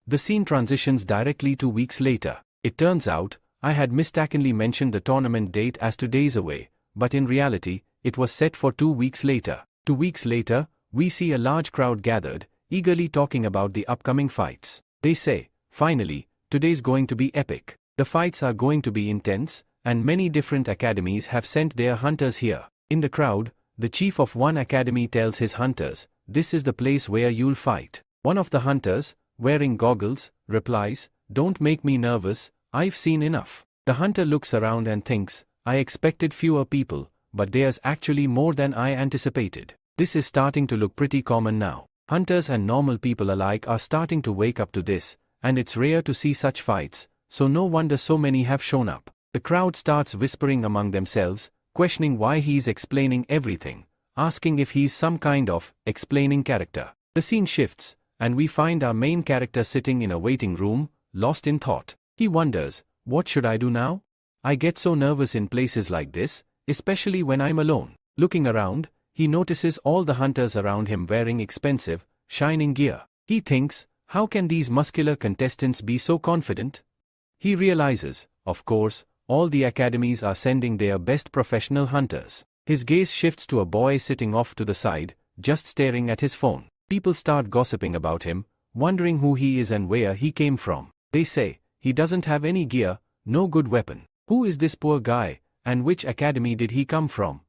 The scene transitions directly 2 weeks later. It turns out, I had mistakenly mentioned the tournament date as 2 days away, but in reality, it was set for 2 weeks later. 2 weeks later, we see a large crowd gathered, eagerly talking about the upcoming fights. They say, finally, today's going to be epic. The fights are going to be intense, and many different academies have sent their hunters here. In the crowd, the chief of one academy tells his hunters, this is the place where you'll fight. One of the hunters, wearing goggles, replies, don't make me nervous, I've seen enough. The hunter looks around and thinks, I expected fewer people, but there's actually more than I anticipated. This is starting to look pretty common now. Hunters and normal people alike are starting to wake up to this, and it's rare to see such fights, so no wonder so many have shown up. The crowd starts whispering among themselves, questioning why he's explaining everything, asking if he's some kind of explaining character. The scene shifts, and we find our main character sitting in a waiting room, lost in thought. He wonders, what should I do now? I get so nervous in places like this, especially when I'm alone. Looking around, he notices all the hunters around him wearing expensive, shining gear. He thinks, how can these muscular contestants be so confident? He realizes, of course, all the academies are sending their best professional hunters. His gaze shifts to a boy sitting off to the side, just staring at his phone. People start gossiping about him, wondering who he is and where he came from. They say, he doesn't have any gear, no good weapon. Who is this poor guy, and which academy did he come from?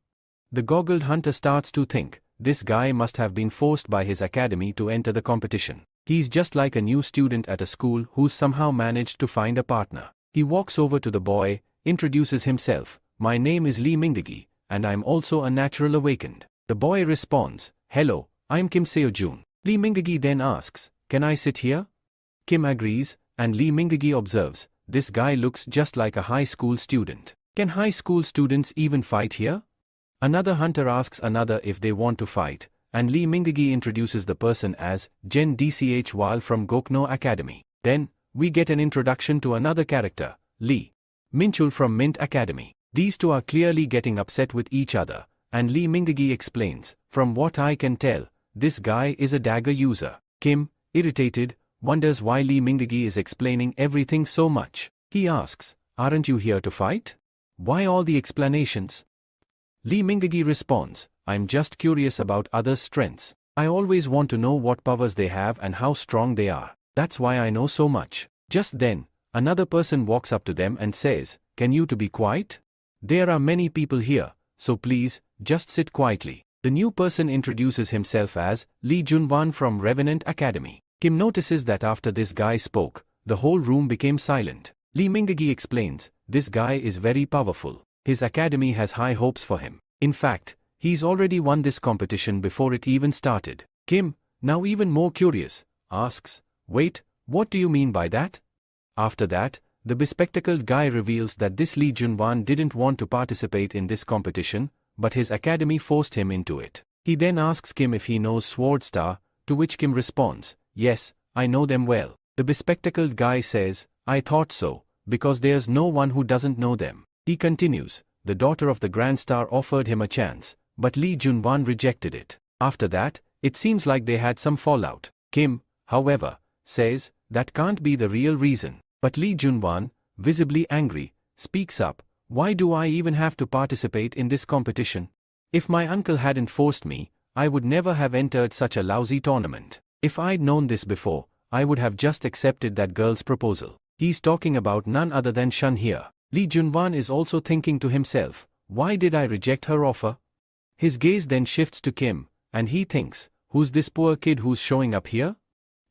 The goggled hunter starts to think, this guy must have been forced by his academy to enter the competition. He's just like a new student at a school who's somehow managed to find a partner. He walks over to the boy, introduces himself, my name is Lee Mingagi, and I'm also a natural awakened. The boy responds, hello, I'm Kim Seo-jun. Lee Mingagi then asks, can I sit here? Kim agrees, and Lee Mingagi observes, this guy looks just like a high school student. Can high school students even fight here? Another hunter asks another if they want to fight, and Lee Mingagi introduces the person as Jen Dchwal from Gokno Academy. Then, we get an introduction to another character, Lee Minchul from Mint Academy. These two are clearly getting upset with each other, and Lee Mingagi explains, from what I can tell, this guy is a dagger user. Kim, irritated, wonders why Lee Mingagi is explaining everything so much. He asks, aren't you here to fight? Why all the explanations? Lee Mingagi responds, I'm just curious about others' strengths. I always want to know what powers they have and how strong they are. That's why I know so much. Just then, another person walks up to them and says, can you to be quiet? There are many people here, so please, just sit quietly. The new person introduces himself as Lee Junwan from Revenant Academy. Kim notices that after this guy spoke, the whole room became silent. Lee Mingagi explains, this guy is very powerful. His academy has high hopes for him. In fact, he's already won this competition before it even started. Kim, now even more curious, asks, wait, what do you mean by that? After that, the bespectacled guy reveals that this Lee Junwan didn't want to participate in this competition, but his academy forced him into it. He then asks Kim if he knows Sword Star, to which Kim responds, yes, I know them well. The bespectacled guy says, I thought so, because there's no one who doesn't know them. He continues, the daughter of the Grand Star offered him a chance, but Lee Junwan rejected it. After that, it seems like they had some fallout. Kim, however, says, that can't be the real reason. But Lee Junwan, visibly angry, speaks up, why do I even have to participate in this competition? If my uncle hadn't forced me, I would never have entered such a lousy tournament. If I'd known this before, I would have just accepted that girl's proposal. He's talking about none other than Shun here. Lee Junwan is also thinking to himself, why did I reject her offer? His gaze then shifts to Kim, and he thinks, who's this poor kid who's showing up here?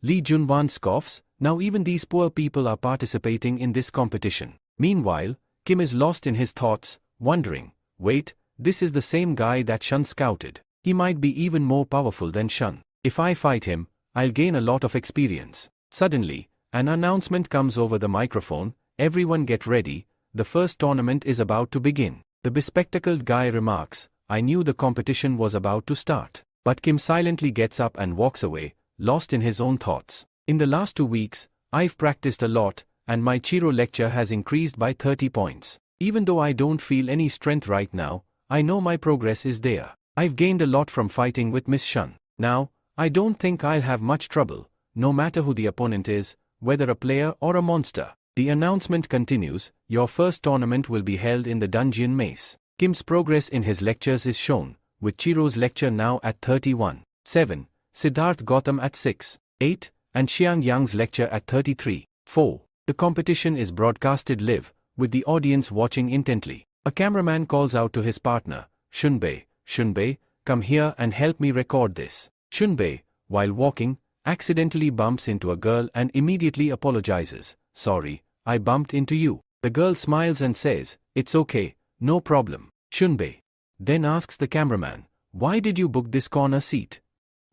Lee Junwan scoffs, now even these poor people are participating in this competition. Meanwhile, Kim is lost in his thoughts, wondering, wait, this is the same guy that Shun scouted. He might be even more powerful than Shun. If I fight him, I'll gain a lot of experience. Suddenly, an announcement comes over the microphone, everyone get ready, the first tournament is about to begin. The bespectacled guy remarks, I knew the competition was about to start. But Kim silently gets up and walks away, lost in his own thoughts. In the last 2 weeks, I've practiced a lot, and my Chiro lecture has increased by 30 points. Even though I don't feel any strength right now, I know my progress is there. I've gained a lot from fighting with Miss Shun. Now, I don't think I'll have much trouble, no matter who the opponent is, whether a player or a monster. The announcement continues, your first tournament will be held in the Dungeon Maze. Kim's progress in his lectures is shown, with Chiro's lecture now at 31.7, Siddharth Gautam at 6.8, and Xiang Yang's lecture at 33.4. The competition is broadcasted live, with the audience watching intently. A cameraman calls out to his partner, Shunbei, come here and help me record this. Shunbei, while walking, accidentally bumps into a girl and immediately apologizes, sorry, I bumped into you. The girl smiles and says, it's okay, no problem. Shunbei then asks the cameraman, why did you book this corner seat?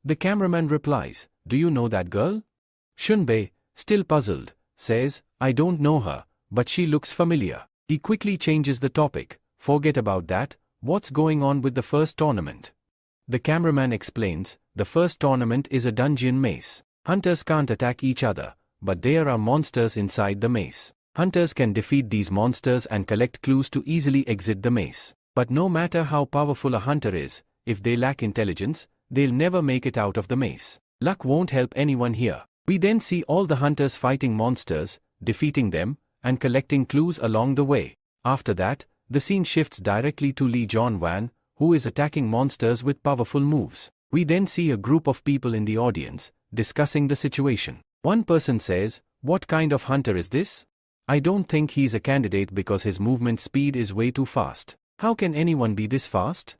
The cameraman replies, do you know that girl? Shunbei, still puzzled, says, I don't know her, but she looks familiar. He quickly changes the topic, forget about that, what's going on with the first tournament? The cameraman explains, the first tournament is a dungeon maze. Hunters can't attack each other, but there are monsters inside the maze. Hunters can defeat these monsters and collect clues to easily exit the maze. But no matter how powerful a hunter is, if they lack intelligence, they'll never make it out of the maze. Luck won't help anyone here. We then see all the hunters fighting monsters, defeating them, and collecting clues along the way. After that, the scene shifts directly to Lee Junwan, who is attacking monsters with powerful moves. We then see a group of people in the audience, discussing the situation. One person says, what kind of hunter is this? I don't think he's a candidate because his movement speed is way too fast. How can anyone be this fast?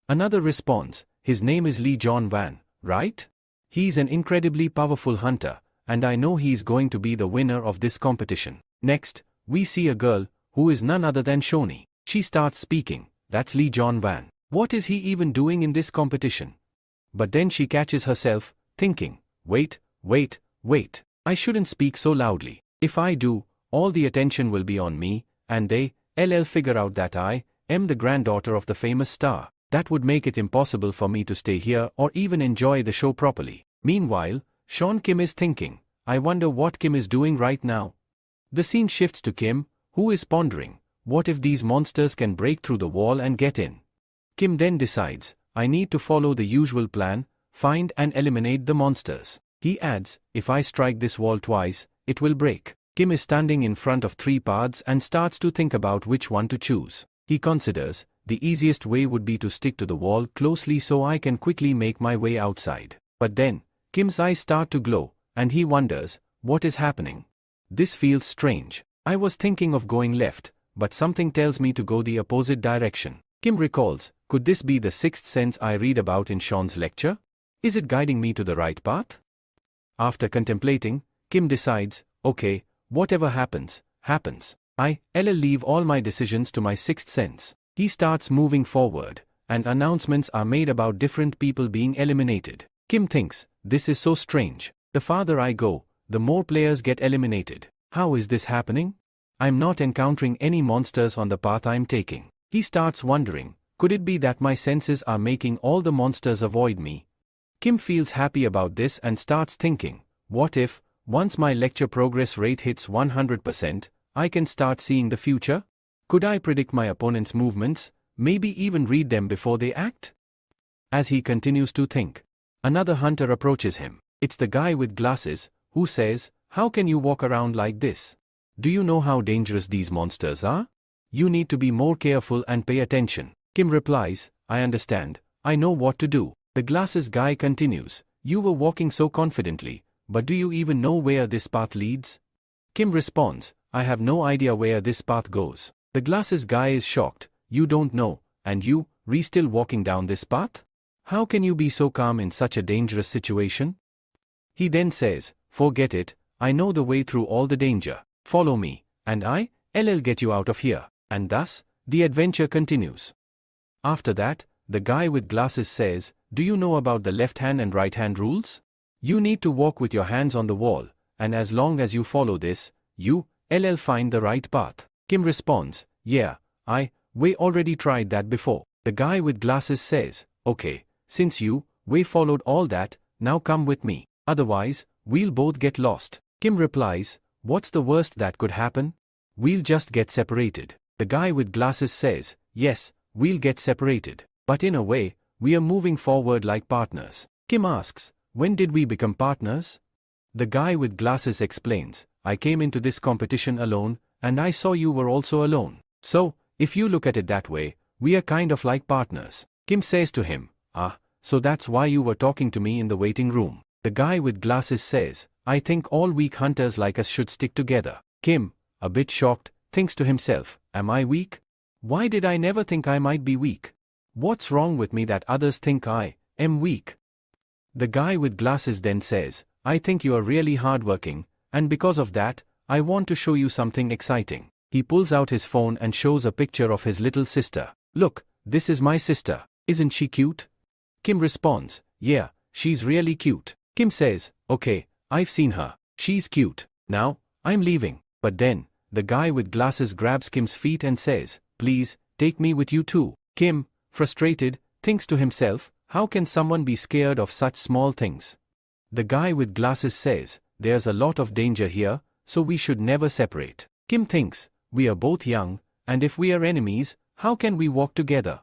Another responds, his name is Lee Junwan, right? He's an incredibly powerful hunter, and I know he's going to be the winner of this competition. Next, we see a girl, who is none other than Shoni. She starts speaking, that's Lee Junwan. What is he even doing in this competition? But then she catches herself, thinking, wait, I shouldn't speak so loudly. If I do, all the attention will be on me, and they'll figure out that I am the granddaughter of the famous star. That would make it impossible for me to stay here or even enjoy the show properly. Meanwhile, Sean Kim is thinking, I wonder what Kim is doing right now. The scene shifts to Kim, who is pondering, what if these monsters can break through the wall and get in? Kim then decides, I need to follow the usual plan, find and eliminate the monsters. He adds, if I strike this wall twice, it will break. Kim is standing in front of 3 paths and starts to think about which one to choose. He considers, the easiest way would be to stick to the wall closely so I can quickly make my way outside. But then, Kim's eyes start to glow, and he wonders, what is happening? This feels strange. I was thinking of going left, but something tells me to go the opposite direction. Kim recalls, Could this be the sixth sense I read about in Sean's lecture? Is it guiding me to the right path? After contemplating, Kim decides, okay, whatever happens, happens. I'll leave all my decisions to my sixth sense. He starts moving forward, and announcements are made about different people being eliminated. Kim thinks, this is so strange. The farther I go, the more players get eliminated. How is this happening? I'm not encountering any monsters on the path I'm taking. He starts wondering, could it be that my senses are making all the monsters avoid me? Kim feels happy about this and starts thinking, what if, once my lecture progress rate hits 100%, I can start seeing the future? Could I predict my opponent's movements, maybe even read them before they act? As he continues to think, another hunter approaches him. It's the guy with glasses, who says, how can you walk around like this? Do you know how dangerous these monsters are? You need to be more careful and pay attention. Kim replies, I understand, I know what to do. The glasses guy continues, you were walking so confidently, but do you even know where this path leads? Kim responds, I have no idea where this path goes. The glasses guy is shocked, you don't know, and you, still walking down this path? How can you be so calm in such a dangerous situation? He then says, forget it, I know the way through all the danger. Follow me, and I'll get you out of here. And thus, the adventure continues. After that, the guy with glasses says, do you know about the left hand and right hand rules? You need to walk with your hands on the wall, and as long as you follow this, you'll find the right path. Kim responds, yeah, we already tried that before. The guy with glasses says, okay, since we followed all that, now come with me. Otherwise, we'll both get lost. Kim replies, what's the worst that could happen? We'll just get separated. The guy with glasses says, yes, we'll get separated. But in a way, we are moving forward like partners. Kim asks, when did we become partners? The guy with glasses explains, I came into this competition alone, and I saw you were also alone. So, if you look at it that way, we are kind of like partners. Kim says to him, so that's why you were talking to me in the waiting room. The guy with glasses says, I think all weak hunters like us should stick together. Kim, a bit shocked, thinks to himself, am I weak? Why did I never think I might be weak? What's wrong with me that others think I am weak? The guy with glasses then says, I think you are really hardworking, and because of that, I want to show you something exciting. He pulls out his phone and shows a picture of his little sister. Look, this is my sister. Isn't she cute? Kim responds, yeah, she's really cute. Kim says, okay, I've seen her. She's cute. Now, I'm leaving. But then, the guy with glasses grabs Kim's feet and says, please, take me with you too. Kim, frustrated, thinks to himself, how can someone be scared of such small things? The guy with glasses says, there's a lot of danger here, so we should never separate. Kim thinks, we are both young, and if we are enemies, how can we walk together?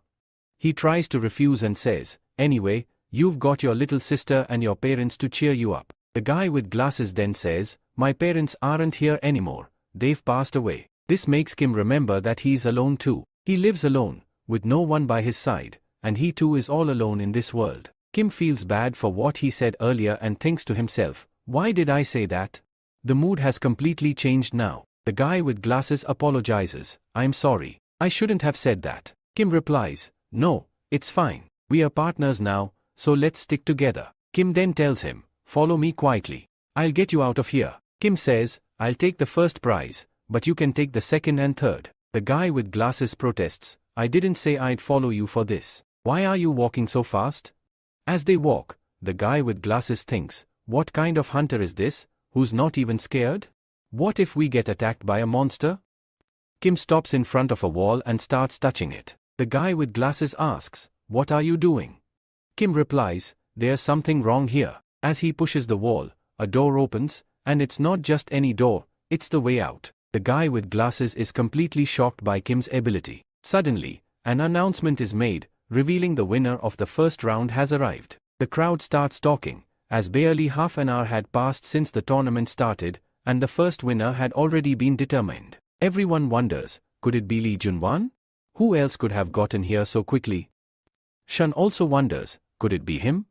He tries to refuse and says, anyway, you've got your little sister and your parents to cheer you up. The guy with glasses then says, my parents aren't here anymore, they've passed away. This makes Kim remember that he's alone too. He lives alone, with no one by his side, and he too is all alone in this world. Kim feels bad for what he said earlier and thinks to himself, why did I say that? The mood has completely changed now. The guy with glasses apologizes, I'm sorry, I shouldn't have said that. Kim replies, no, it's fine, we are partners now, so let's stick together. Kim then tells him, follow me quietly. I'll get you out of here. Kim says, I'll take the first prize, but you can take the second and third. The guy with glasses protests, I didn't say I'd follow you for this. Why are you walking so fast? As they walk, the guy with glasses thinks, what kind of hunter is this, who's not even scared? What if we get attacked by a monster? Kim stops in front of a wall and starts touching it. The guy with glasses asks, what are you doing? Kim replies, there's something wrong here. As he pushes the wall, a door opens, and it's not just any door, it's the way out. The guy with glasses is completely shocked by Kim's ability. Suddenly, an announcement is made, revealing the winner of the first round has arrived. The crowd starts talking, as barely half an hour had passed since the tournament started, and the first winner had already been determined. Everyone wonders, could it be Lee Junwan? Who else could have gotten here so quickly? Shun also wonders, could it be him?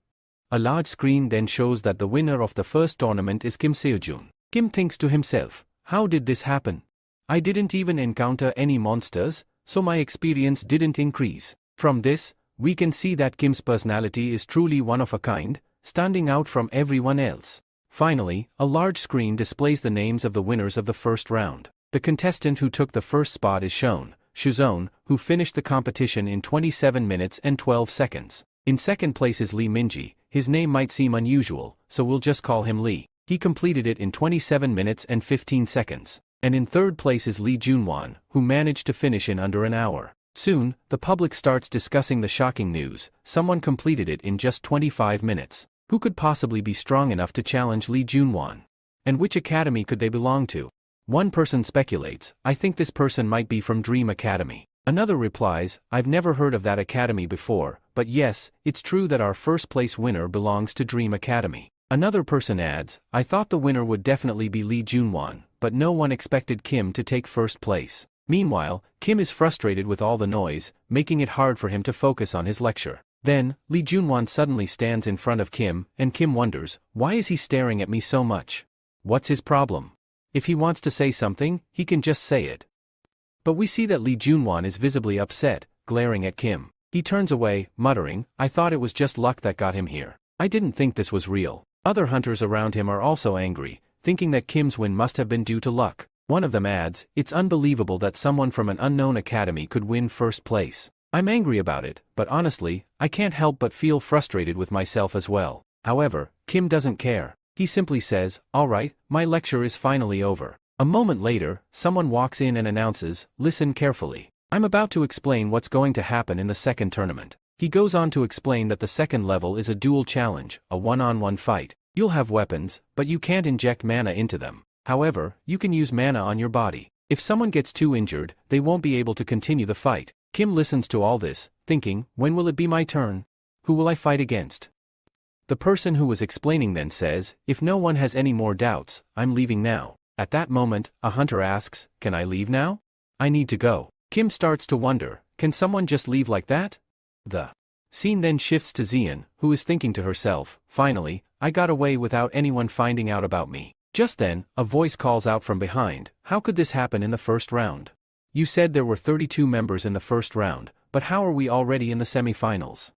A large screen then shows that the winner of the first tournament is Kim Seojun. Kim thinks to himself, how did this happen? I didn't even encounter any monsters, so my experience didn't increase. From this, we can see that Kim's personality is truly one of a kind, standing out from everyone else. Finally, a large screen displays the names of the winners of the first round. The contestant who took the first spot is shown, Shuzone, who finished the competition in 27 minutes and 12 seconds. In second place is Lee Minji. His name might seem unusual, so we'll just call him Lee. He completed it in 27 minutes and 15 seconds. And in third place is Lee Junwan, who managed to finish in under an hour. Soon, the public starts discussing the shocking news: someone completed it in just 25 minutes. Who could possibly be strong enough to challenge Lee Junwan? And which academy could they belong to? One person speculates, I think this person might be from Dream Academy. Another replies, I've never heard of that academy before, but yes, it's true that our first place winner belongs to Dream Academy. Another person adds, I thought the winner would definitely be Lee Junwan, but no one expected Kim to take first place. Meanwhile, Kim is frustrated with all the noise, making it hard for him to focus on his lecture. Then, Lee Junwan suddenly stands in front of Kim, and Kim wonders, why is he staring at me so much? What's his problem? If he wants to say something, he can just say it. But we see that Lee Junwan is visibly upset, glaring at Kim. He turns away, muttering, I thought it was just luck that got him here. I didn't think this was real. Other hunters around him are also angry, thinking that Kim's win must have been due to luck. One of them adds, it's unbelievable that someone from an unknown academy could win first place. I'm angry about it, but honestly, I can't help but feel frustrated with myself as well. However, Kim doesn't care. He simply says, alright, my lecture is finally over. A moment later, someone walks in and announces, listen carefully. I'm about to explain what's going to happen in the second tournament. He goes on to explain that the second level is a duel challenge, a one-on-one fight. You'll have weapons, but you can't inject mana into them. However, you can use mana on your body. If someone gets too injured, they won't be able to continue the fight. Kim listens to all this, thinking, when will it be my turn? Who will I fight against? The person who was explaining then says, if no one has any more doubts, I'm leaving now. At that moment, a hunter asks, can I leave now? I need to go. Kim starts to wonder, can someone just leave like that? The scene then shifts to Xian, who is thinking to herself, finally, I got away without anyone finding out about me. Just then, a voice calls out from behind, how could this happen in the first round? You said there were 32 members in the first round, but how are we already in the semi-finals?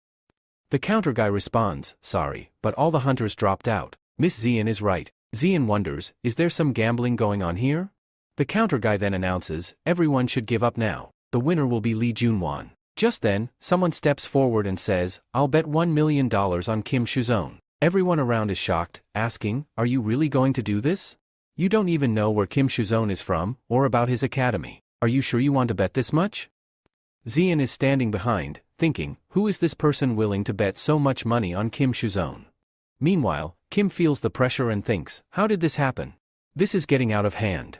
The counter guy responds, sorry, but all the hunters dropped out. Miss Xian is right. Xian wonders, is there some gambling going on here? The counter guy then announces, everyone should give up now. The winner will be Lee Junwan. Just then, someone steps forward and says, I'll bet $1 million on Kim Shuzone. Everyone around is shocked, asking, are you really going to do this? You don't even know where Kim Shuzone is from, or about his academy. Are you sure you want to bet this much? Xian is standing behind, thinking, who is this person willing to bet so much money on Kim Shuzone? Meanwhile, Kim feels the pressure and thinks, how did this happen? This is getting out of hand.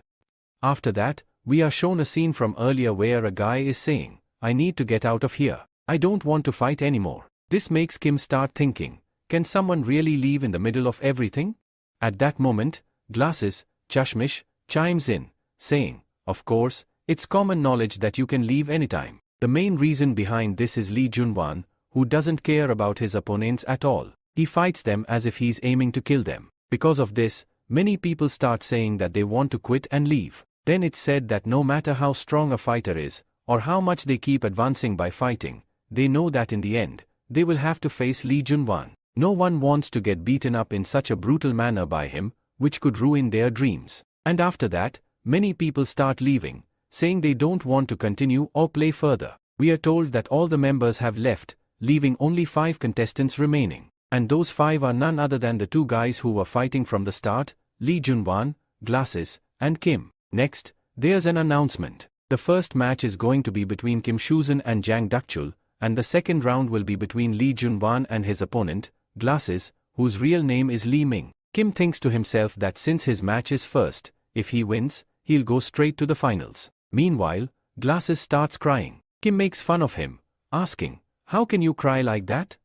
After that, we are shown a scene from earlier where a guy is saying, I need to get out of here. I don't want to fight anymore. This makes Kim start thinking, can someone really leave in the middle of everything? At that moment, Glasses, Chashmish, chimes in, saying, of course, it's common knowledge that you can leave anytime. The main reason behind this is Lee Junwan, who doesn't care about his opponents at all. He fights them as if he's aiming to kill them. Because of this, many people start saying that they want to quit and leave. Then it's said that no matter how strong a fighter is, or how much they keep advancing by fighting, they know that in the end, they will have to face Lee Junwan. No one wants to get beaten up in such a brutal manner by him, which could ruin their dreams. And after that, many people start leaving, saying they don't want to continue or play further. We are told that all the members have left, leaving only 5 contestants remaining. And those 5 are none other than the 2 guys who were fighting from the start, Lee Junwan, Glasses, and Kim. Next, there's an announcement. The first match is going to be between Kim Shuzon and Jang Dakchul, and the second round will be between Lee Junwan and his opponent, Glasses, whose real name is Lee Ming. Kim thinks to himself that since his match is first, if he wins, he'll go straight to the finals. Meanwhile, Glasses starts crying. Kim makes fun of him, asking, how can you cry like that?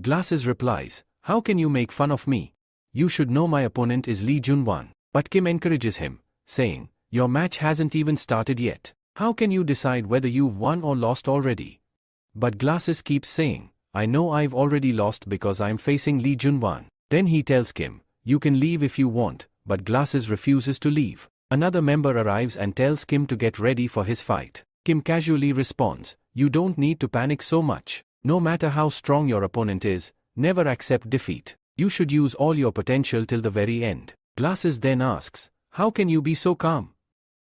Glasses replies, how can you make fun of me? You should know my opponent is Lee Junwan. But Kim encourages him, saying, your match hasn't even started yet. How can you decide whether you've won or lost already? But Glasses keeps saying, I know I've already lost because I'm facing Lee Junwan. Then he tells Kim, you can leave if you want, but Glasses refuses to leave. Another member arrives and tells Kim to get ready for his fight. Kim casually responds, you don't need to panic so much. No matter how strong your opponent is, never accept defeat. You should use all your potential till the very end. Glasses then asks, how can you be so calm?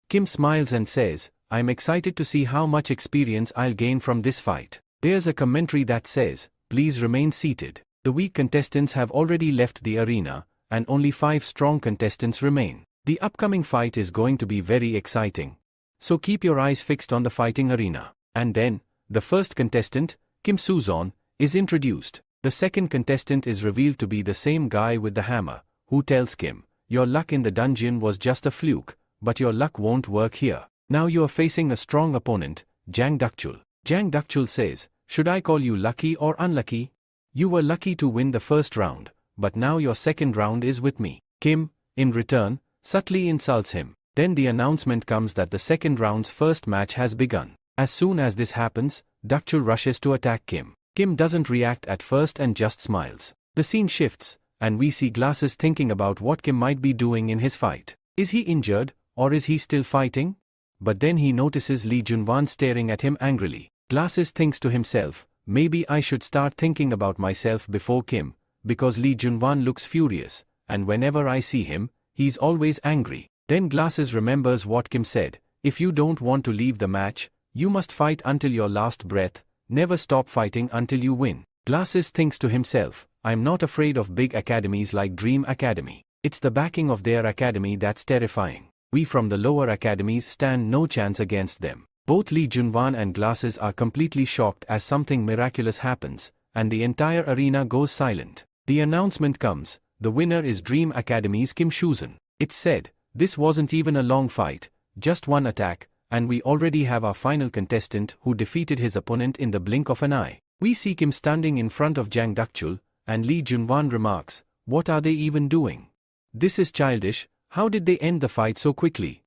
Kim smiles and says, I'm excited to see how much experience I'll gain from this fight. There's a commentary that says, please remain seated. The weak contestants have already left the arena, and only 5 strong contestants remain. The upcoming fight is going to be very exciting. So keep your eyes fixed on the fighting arena. And then, the first contestant, Kim Suzon, is introduced. The second contestant is revealed to be the same guy with the hammer, who tells Kim, your luck in the dungeon was just a fluke, but your luck won't work here. Now you are facing a strong opponent, Jang Dakchul. Jang Dakchul says, should I call you lucky or unlucky? You were lucky to win the first round, but now your second round is with me. Kim, in return, subtly insults him. Then the announcement comes that the second round's first match has begun. As soon as this happens, Dakchul rushes to attack Kim. Kim doesn't react at first and just smiles. The scene shifts, and we see Glasses thinking about what Kim might be doing in his fight. Is he injured, or is he still fighting? But then he notices Lee Junwan staring at him angrily. Glasses thinks to himself, maybe I should start thinking about myself before Kim, because Lee Junwan looks furious, and whenever I see him, he's always angry. Then Glasses remembers what Kim said, if you don't want to leave the match, you must fight until your last breath, never stop fighting until you win. Glasses thinks to himself, I'm not afraid of big academies like Dream Academy. It's the backing of their academy that's terrifying. We from the lower academies stand no chance against them. Both Lee Junwan and Glasses are completely shocked as something miraculous happens, and the entire arena goes silent. The announcement comes, the winner is Dream Academy's Kim Suzon. It's said, this wasn't even a long fight, just one attack, and we already have our final contestant who defeated his opponent in the blink of an eye. We see Kim standing in front of Jang Dakchul, and Lee Junwan remarks, what are they even doing? This is childish, how did they end the fight so quickly?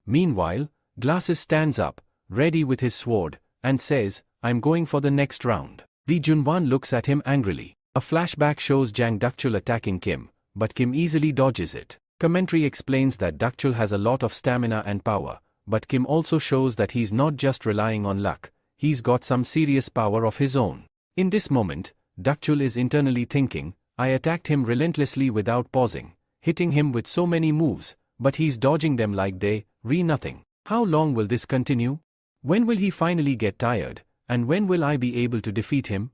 Meanwhile, Glasses stands up, ready with his sword, and says, I'm going for the next round. Lee Junwan looks at him angrily. A flashback shows Jang Dakchul attacking Kim, but Kim easily dodges it. Commentary explains that Dakchul has a lot of stamina and power, but Kim also shows that he's not just relying on luck, he's got some serious power of his own. In this moment, Dakchul is internally thinking, I attacked him relentlessly without pausing, hitting him with so many moves, but he's dodging them like nothing. How long will this continue? When will he finally get tired, and when will I be able to defeat him?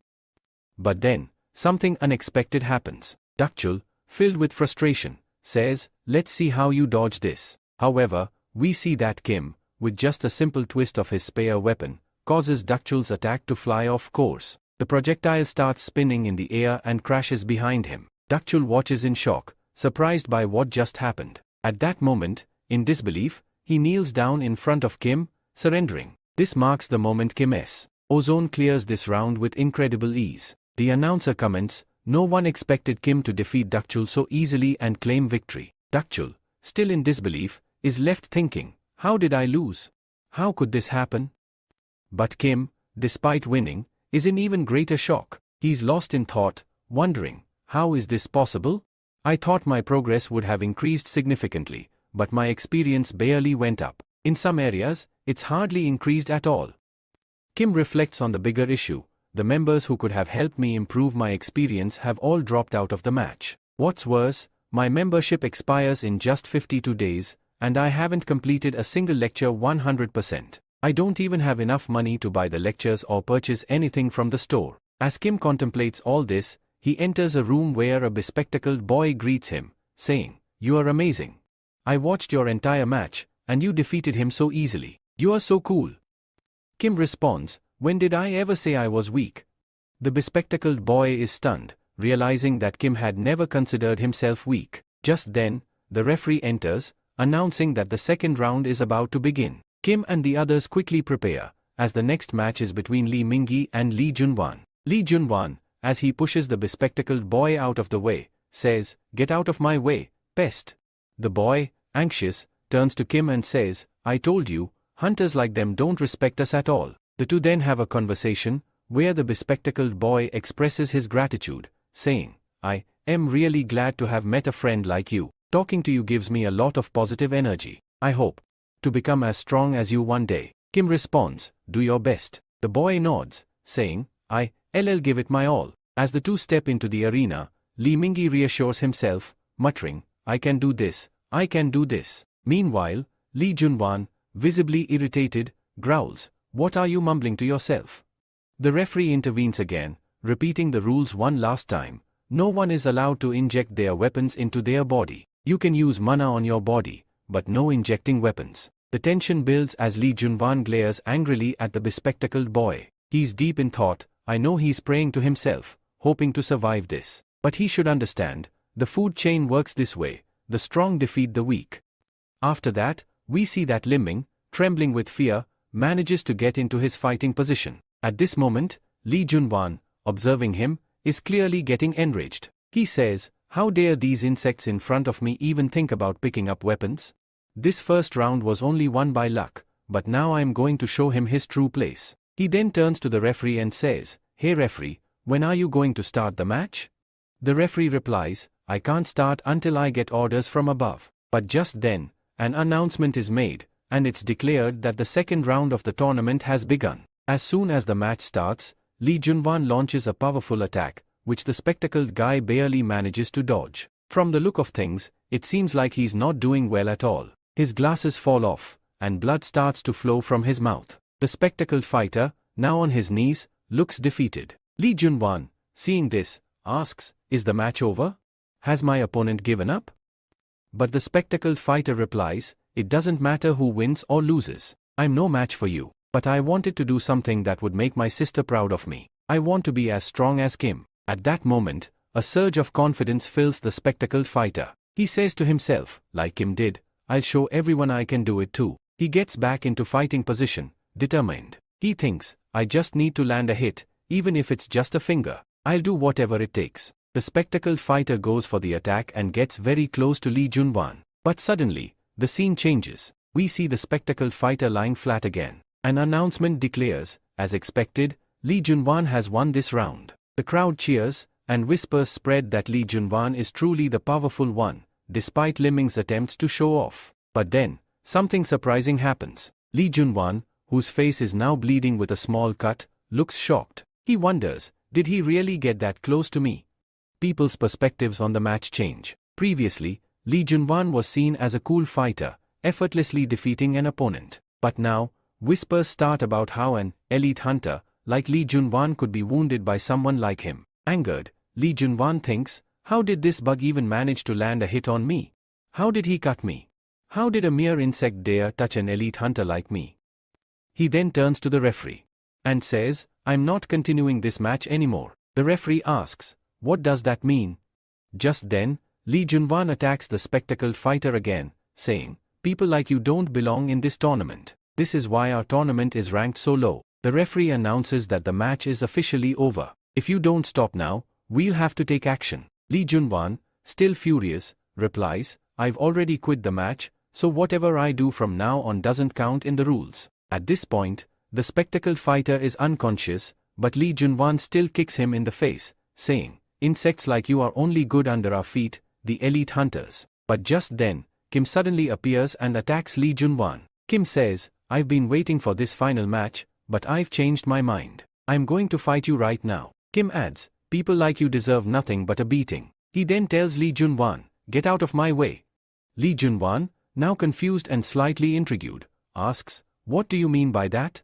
But then, something unexpected happens. Dakchul, filled with frustration, says, let's see how you dodge this. However, we see that Kim, with just a simple twist of his spear weapon, causes Dakchul's attack to fly off course. The projectile starts spinning in the air and crashes behind him. Dakchul watches in shock, surprised by what just happened. At that moment, in disbelief, he kneels down in front of Kim, surrendering. This marks the moment Kim's Ozone clears this round with incredible ease. The announcer comments, no one expected Kim to defeat Dakchul so easily and claim victory. Dakchul, still in disbelief, is left thinking, how did I lose? How could this happen? But Kim, despite winning, is in even greater shock. He's lost in thought, wondering, how is this possible? I thought my progress would have increased significantly, but my experience barely went up. In some areas, it's hardly increased at all. Kim reflects on the bigger issue. The members who could have helped me improve my experience have all dropped out of the match. What's worse, my membership expires in just 52 days, and I haven't completed a single lecture 100%. I don't even have enough money to buy the lectures or purchase anything from the store. As Kim contemplates all this, he enters a room where a bespectacled boy greets him, saying, you are amazing. I watched your entire match, and you defeated him so easily. You are so cool. Kim responds, when did I ever say I was weak? The bespectacled boy is stunned, realizing that Kim had never considered himself weak. Just then, the referee enters, announcing that the second round is about to begin. Kim and the others quickly prepare, as the next match is between Lee Mingyi and Lee Junwan. Lee Junwan, as he pushes the bespectacled boy out of the way, says, get out of my way, pest. The boy, anxious, turns to Kim and says, I told you, hunters like them don't respect us at all. The two then have a conversation, where the bespectacled boy expresses his gratitude, saying, I am really glad to have met a friend like you. Talking to you gives me a lot of positive energy. I hope to become as strong as you one day. Kim responds, do your best. The boy nods, saying, I'll give it my all. As the two step into the arena, Li Mingyi reassures himself, muttering, I can do this, I can do this. Meanwhile, Li Junwan, visibly irritated, growls, what are you mumbling to yourself? The referee intervenes again, repeating the rules one last time. No one is allowed to inject their weapons into their body. You can use mana on your body, but no injecting weapons. The tension builds as Li Junwan glares angrily at the bespectacled boy. He's deep in thought. I know he's praying to himself, hoping to survive this. But he should understand, the food chain works this way, the strong defeat the weak. After that, we see that Li Ming, trembling with fear, manages to get into his fighting position. At this moment, Li Junwan, observing him, is clearly getting enraged. He says, how dare these insects in front of me even think about picking up weapons? This first round was only won by luck, but now I am going to show him his true place. He then turns to the referee and says, hey referee, when are you going to start the match? The referee replies, I can't start until I get orders from above. But just then, an announcement is made, and it's declared that the second round of the tournament has begun. As soon as the match starts, Li Junwan launches a powerful attack, which the spectacled guy barely manages to dodge. From the look of things, it seems like he's not doing well at all. His glasses fall off, and blood starts to flow from his mouth. The spectacled fighter, now on his knees, looks defeated. Li Junwan, seeing this, asks, is the match over? Has my opponent given up? But the spectacled fighter replies, it doesn't matter who wins or loses. I'm no match for you. But I wanted to do something that would make my sister proud of me. I want to be as strong as Kim. At that moment, a surge of confidence fills the spectacled fighter. He says to himself, like Kim did, I'll show everyone I can do it too. He gets back into fighting position, determined. He thinks, I just need to land a hit, even if it's just a finger. I'll do whatever it takes. The spectacled fighter goes for the attack and gets very close to Li Junwan. But suddenly, the scene changes. We see the spectacled fighter lying flat again. An announcement declares, as expected, Li Junwan has won this round. The crowd cheers, and whispers spread that Li Junwan is truly the powerful one, despite Li Ming's attempts to show off. But then, something surprising happens. Li Junwan, whose face is now bleeding with a small cut, looks shocked. He wonders, did he really get that close to me? People's perspectives on the match change. Previously, Li Junwan was seen as a cool fighter, effortlessly defeating an opponent. But now, whispers start about how an elite hunter, like Li Junwan, could be wounded by someone like him. Angered, Li Junwan thinks, how did this bug even manage to land a hit on me? How did he cut me? How did a mere insect dare touch an elite hunter like me? He then turns to the referee and says, I'm not continuing this match anymore. The referee asks, what does that mean? Just then, Li Junwan attacks the spectacled fighter again, saying, people like you don't belong in this tournament. This is why our tournament is ranked so low. The referee announces that the match is officially over. If you don't stop now, we'll have to take action. Li Junwan, still furious, replies, I've already quit the match, so whatever I do from now on doesn't count in the rules. At this point, the spectacled fighter is unconscious, but Li Junwan still kicks him in the face, saying, insects like you are only good under our feet, the elite hunters. But just then, Kim suddenly appears and attacks Li Junwan. Kim says, I've been waiting for this final match, but I've changed my mind. I'm going to fight you right now. Kim adds, people like you deserve nothing but a beating. He then tells Li Junwan, get out of my way. Li Junwan, now confused and slightly intrigued, asks, what do you mean by that?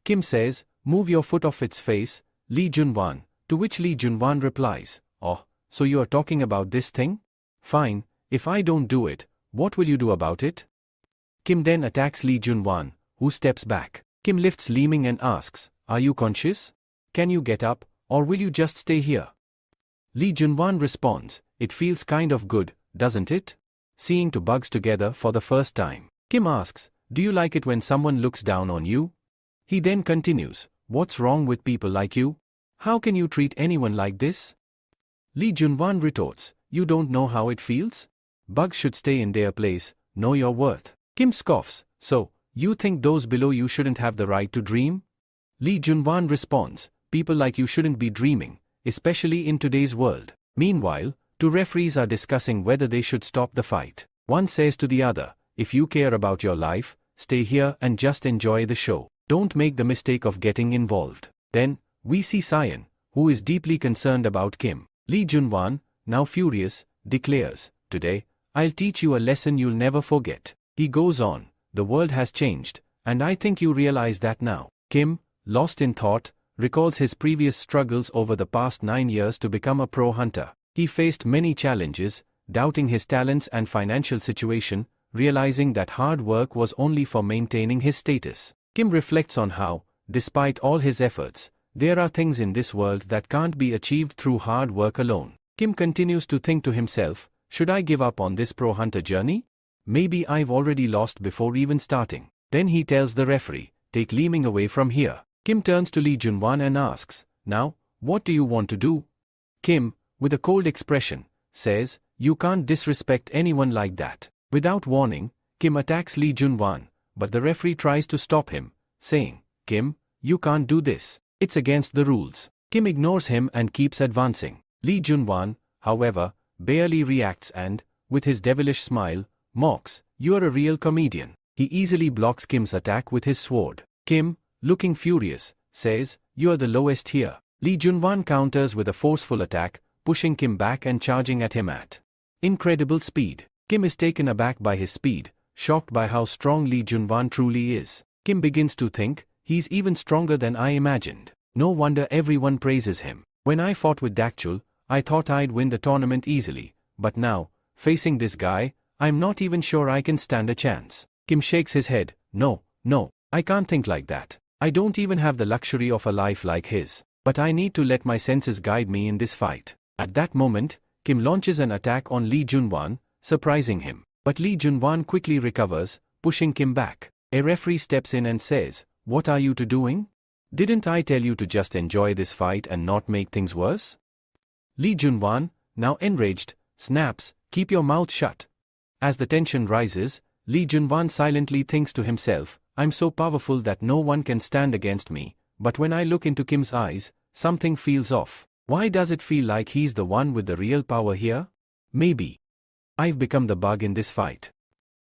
Kim says, move your foot off its face, Li Junwan, to which Li Junwan replies, oh, so you are talking about this thing? Fine, if I don't do it, what will you do about it? Kim then attacks Li Junwan, who steps back. Kim lifts Li Ming and asks, are you conscious? Can you get up, or will you just stay here? Li Junwan responds, it feels kind of good, doesn't it? Seeing two bugs together for the first time. Kim asks, do you like it when someone looks down on you? He then continues, what's wrong with people like you? How can you treat anyone like this? Li Junwan retorts, you don't know how it feels? Bugs should stay in their place, know your worth. Kim scoffs, so, you think those below you shouldn't have the right to dream? Li Junwan responds, people like you shouldn't be dreaming, especially in today's world. Meanwhile, two referees are discussing whether they should stop the fight. One says to the other, if you care about your life, stay here and just enjoy the show. Don't make the mistake of getting involved. Then, we see Cyan, who is deeply concerned about Kim. Lee Junwan, now furious, declares, "Today, I'll teach you a lesson you'll never forget." He goes on, "The world has changed, and I think you realize that now." Kim, lost in thought, recalls his previous struggles over the past 9 years to become a pro hunter. He faced many challenges, doubting his talents and financial situation, realizing that hard work was only for maintaining his status. Kim reflects on how, despite all his efforts, there are things in this world that can't be achieved through hard work alone. Kim continues to think to himself, should I give up on this pro hunter journey? Maybe I've already lost before even starting. Then he tells the referee, take Lee Ming away from here. Kim turns to Lee Junwan and asks, now, what do you want to do? Kim, with a cold expression, says, you can't disrespect anyone like that. Without warning, Kim attacks Lee Junwan, but the referee tries to stop him, saying, Kim, you can't do this. It's against the rules. Kim ignores him and keeps advancing. Lee Junwan, however, barely reacts and, with his devilish smile, mocks, you're a real comedian. He easily blocks Kim's attack with his sword. Kim, looking furious, says, you're the lowest here. Lee Junwan counters with a forceful attack, pushing Kim back and charging at him at incredible speed. Kim is taken aback by his speed, shocked by how strong Lee Junwan truly is. Kim begins to think, he's even stronger than I imagined. No wonder everyone praises him. When I fought with Dakchul, I thought I'd win the tournament easily, but now, facing this guy, I'm not even sure I can stand a chance. Kim shakes his head, no, I can't think like that. I don't even have the luxury of a life like his. But I need to let my senses guide me in this fight. At that moment, Kim launches an attack on Lee Junwan, surprising him. But Lee Junwan quickly recovers, pushing Kim back. A referee steps in and says, what are you two doing? Didn't I tell you to just enjoy this fight and not make things worse? Lee Junwan, now enraged, snaps, keep your mouth shut. As the tension rises, Lee Junwan silently thinks to himself, I'm so powerful that no one can stand against me, but when I look into Kim's eyes, something feels off. Why does it feel like he's the one with the real power here? Maybe I've become the bug in this fight.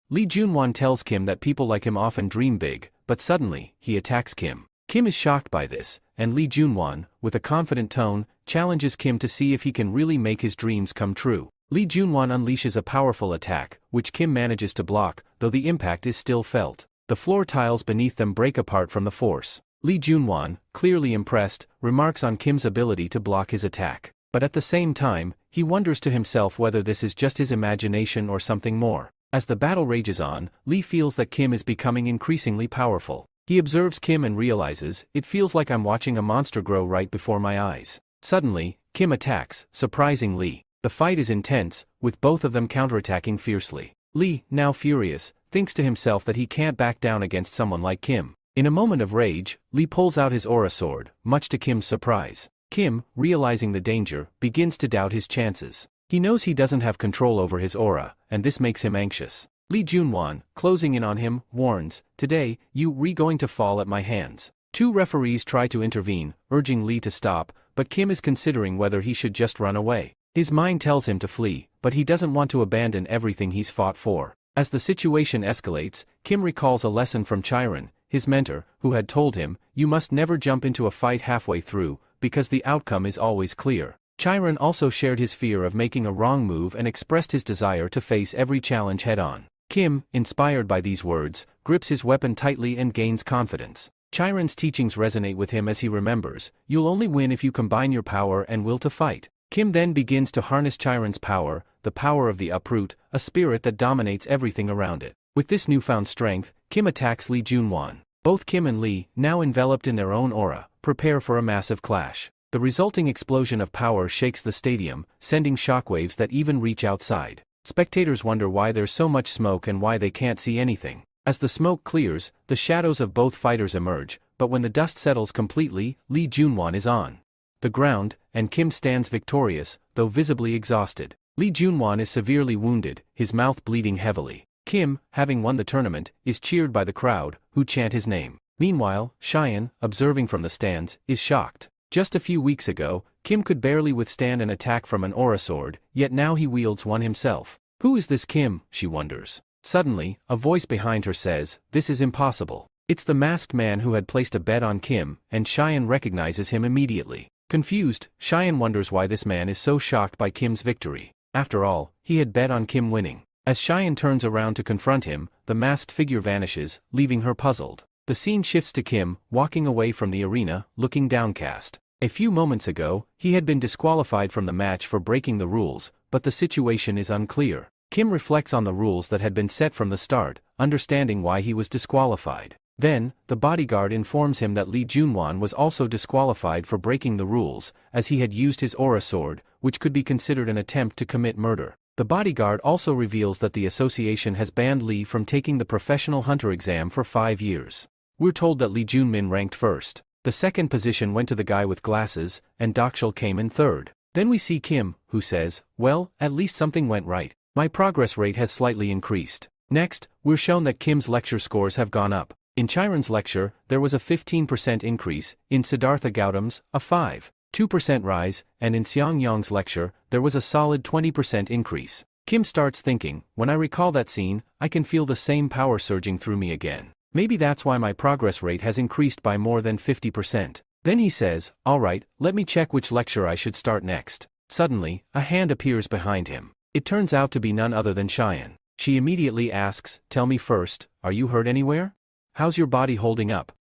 Lee Junwan tells Kim that people like him often dream big, but suddenly, he attacks Kim. Kim is shocked by this, and Lee Junwan, with a confident tone, challenges Kim to see if he can really make his dreams come true. Lee Junwan unleashes a powerful attack, which Kim manages to block, though the impact is still felt. The floor tiles beneath them break apart from the force. Lee Junwan, clearly impressed, remarks on Kim's ability to block his attack. But at the same time, he wonders to himself whether this is just his imagination or something more. As the battle rages on, Lee feels that Kim is becoming increasingly powerful. He observes Kim and realizes, it feels like I'm watching a monster grow right before my eyes. Suddenly, Kim attacks, surprising Lee. The fight is intense, with both of them counterattacking fiercely. Lee, now furious, thinks to himself that he can't back down against someone like Kim. In a moment of rage, Lee pulls out his aura sword, much to Kim's surprise. Kim, realizing the danger, begins to doubt his chances. He knows he doesn't have control over his aura, and this makes him anxious. Lee Junwan, closing in on him, warns, today, you're going to fall at my hands. Two referees try to intervene, urging Lee to stop, but Kim is considering whether he should just run away. His mind tells him to flee, but he doesn't want to abandon everything he's fought for. As the situation escalates, Kim recalls a lesson from Chiron, his mentor, who had told him, you must never jump into a fight halfway through, because the outcome is always clear. Chiron also shared his fear of making a wrong move and expressed his desire to face every challenge head-on. Kim, inspired by these words, grips his weapon tightly and gains confidence. Chiron's teachings resonate with him as he remembers, you'll only win if you combine your power and will to fight. Kim then begins to harness Chiron's power, the power of the uproot, a spirit that dominates everything around it. With this newfound strength, Kim attacks Lee Junwan. Both Kim and Lee, now enveloped in their own aura, prepare for a massive clash. The resulting explosion of power shakes the stadium, sending shockwaves that even reach outside. Spectators wonder why there's so much smoke and why they can't see anything. As the smoke clears, the shadows of both fighters emerge, but when the dust settles completely, Lee Junwan is on the ground, and Kim stands victorious, though visibly exhausted. Lee Junwan is severely wounded, his mouth bleeding heavily. Kim, having won the tournament, is cheered by the crowd, who chant his name. Meanwhile, Cheyenne, observing from the stands, is shocked. Just a few weeks ago, Kim could barely withstand an attack from an aura sword, yet now he wields one himself. Who is this Kim, she wonders. Suddenly, a voice behind her says, this is impossible. It's the masked man who had placed a bet on Kim, and Cheyenne recognizes him immediately. Confused, Cheyenne wonders why this man is so shocked by Kim's victory. After all, he had bet on Kim winning. As Cheyenne turns around to confront him, the masked figure vanishes, leaving her puzzled. The scene shifts to Kim, walking away from the arena, looking downcast. A few moments ago, he had been disqualified from the match for breaking the rules, but the situation is unclear. Kim reflects on the rules that had been set from the start, understanding why he was disqualified. Then, the bodyguard informs him that Lee Junwan was also disqualified for breaking the rules, as he had used his aura sword, which could be considered an attempt to commit murder. The bodyguard also reveals that the association has banned Lee from taking the professional hunter exam for 5 years. We're told that Lee Junmin ranked first. The second position went to the guy with glasses, and Dokshul came in third. Then we see Kim, who says, "Well, at least something went right. My progress rate has slightly increased." Next, we're shown that Kim's lecture scores have gone up. In Chiron's lecture, there was a 15% increase, in Siddhartha Gautam's, a 5.2% rise, and in Xiang Yong's lecture, there was a solid 20% increase. Kim starts thinking, when I recall that scene, I can feel the same power surging through me again. Maybe that's why my progress rate has increased by more than 50%. Then he says, "Alright, let me check which lecture I should start next." Suddenly, a hand appears behind him. It turns out to be none other than Cheyenne. She immediately asks, "Tell me first, are you hurt anywhere? How's your body holding up?"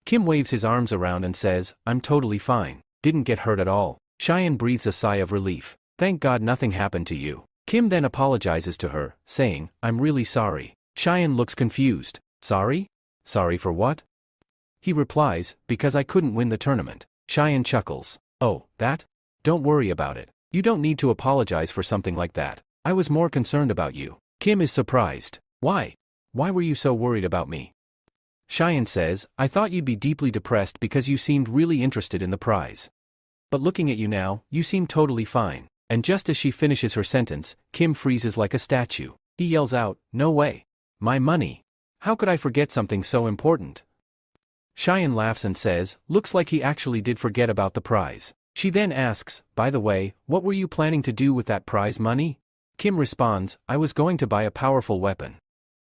Kim waves his arms around and says, "I'm totally fine. Didn't get hurt at all." Cheyenne breathes a sigh of relief. "Thank God nothing happened to you." Kim then apologizes to her, saying, "I'm really sorry." Cheyenne looks confused. "Sorry? Sorry for what?" He replies, "Because I couldn't win the tournament." Cheyenne chuckles. "Oh, that? Don't worry about it. You don't need to apologize for something like that. I was more concerned about you." Kim is surprised. "Why? Why were you so worried about me?" Cheyenne says, "I thought you'd be deeply depressed because you seemed really interested in the prize. But looking at you now, you seem totally fine." And just as she finishes her sentence, Kim freezes like a statue. He yells out, "No way. My money. How could I forget something so important?" Cheyenne laughs and says, "Looks like he actually did forget about the prize." She then asks, "By the way, what were you planning to do with that prize money?" Kim responds, "I was going to buy a powerful weapon.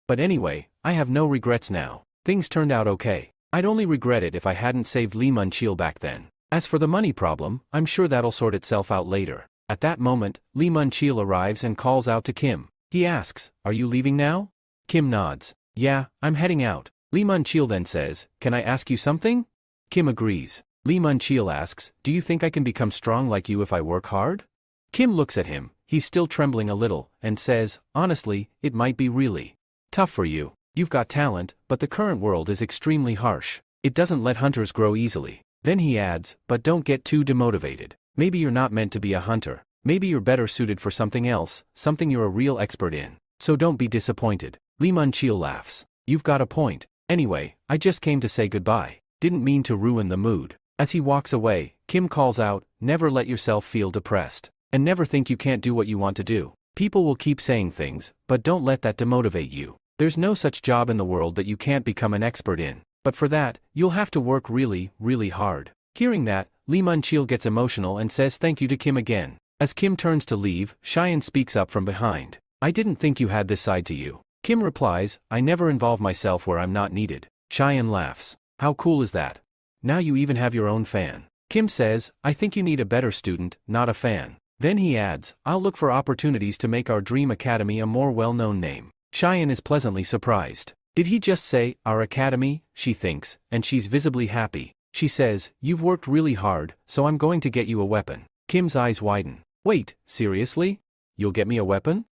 But anyway, I have no regrets now. Things turned out okay. I'd only regret it if I hadn't saved Lee Mun-chil back then. As for the money problem, I'm sure that'll sort itself out later." At that moment, Lee Mun-chil arrives and calls out to Kim. He asks, "Are you leaving now?" Kim nods. "Yeah, I'm heading out." Lee Mun-chil then says, "Can I ask you something?" Kim agrees. Lee Mun-chil asks, "Do you think I can become strong like you if I work hard?" Kim looks at him, he's still trembling a little, and says, "Honestly, it might be really tough for you. You've got talent, but the current world is extremely harsh. It doesn't let hunters grow easily." Then he adds, "But don't get too demotivated. Maybe you're not meant to be a hunter. Maybe you're better suited for something else, something you're a real expert in. So don't be disappointed." Lee Mun-chil laughs. "You've got a point. Anyway, I just came to say goodbye. Didn't mean to ruin the mood." As he walks away, Kim calls out, "Never let yourself feel depressed. And never think you can't do what you want to do. People will keep saying things, but don't let that demotivate you. There's no such job in the world that you can't become an expert in. But for that, you'll have to work really, really hard." Hearing that, Lee Mun-chil gets emotional and says thank you to Kim again. As Kim turns to leave, Cheyenne speaks up from behind. "I didn't think you had this side to you." Kim replies, "I never involve myself where I'm not needed." Cheyenne laughs. "How cool is that? Now you even have your own fan." Kim says, "I think you need a better student, not a fan." Then he adds, "I'll look for opportunities to make our dream academy a more well-known name." Cheyenne is pleasantly surprised. Did he just say, "our academy"? She thinks, and she's visibly happy. She says, "You've worked really hard, so I'm going to get you a weapon." Kim's eyes widen. "Wait, seriously? You'll get me a weapon?"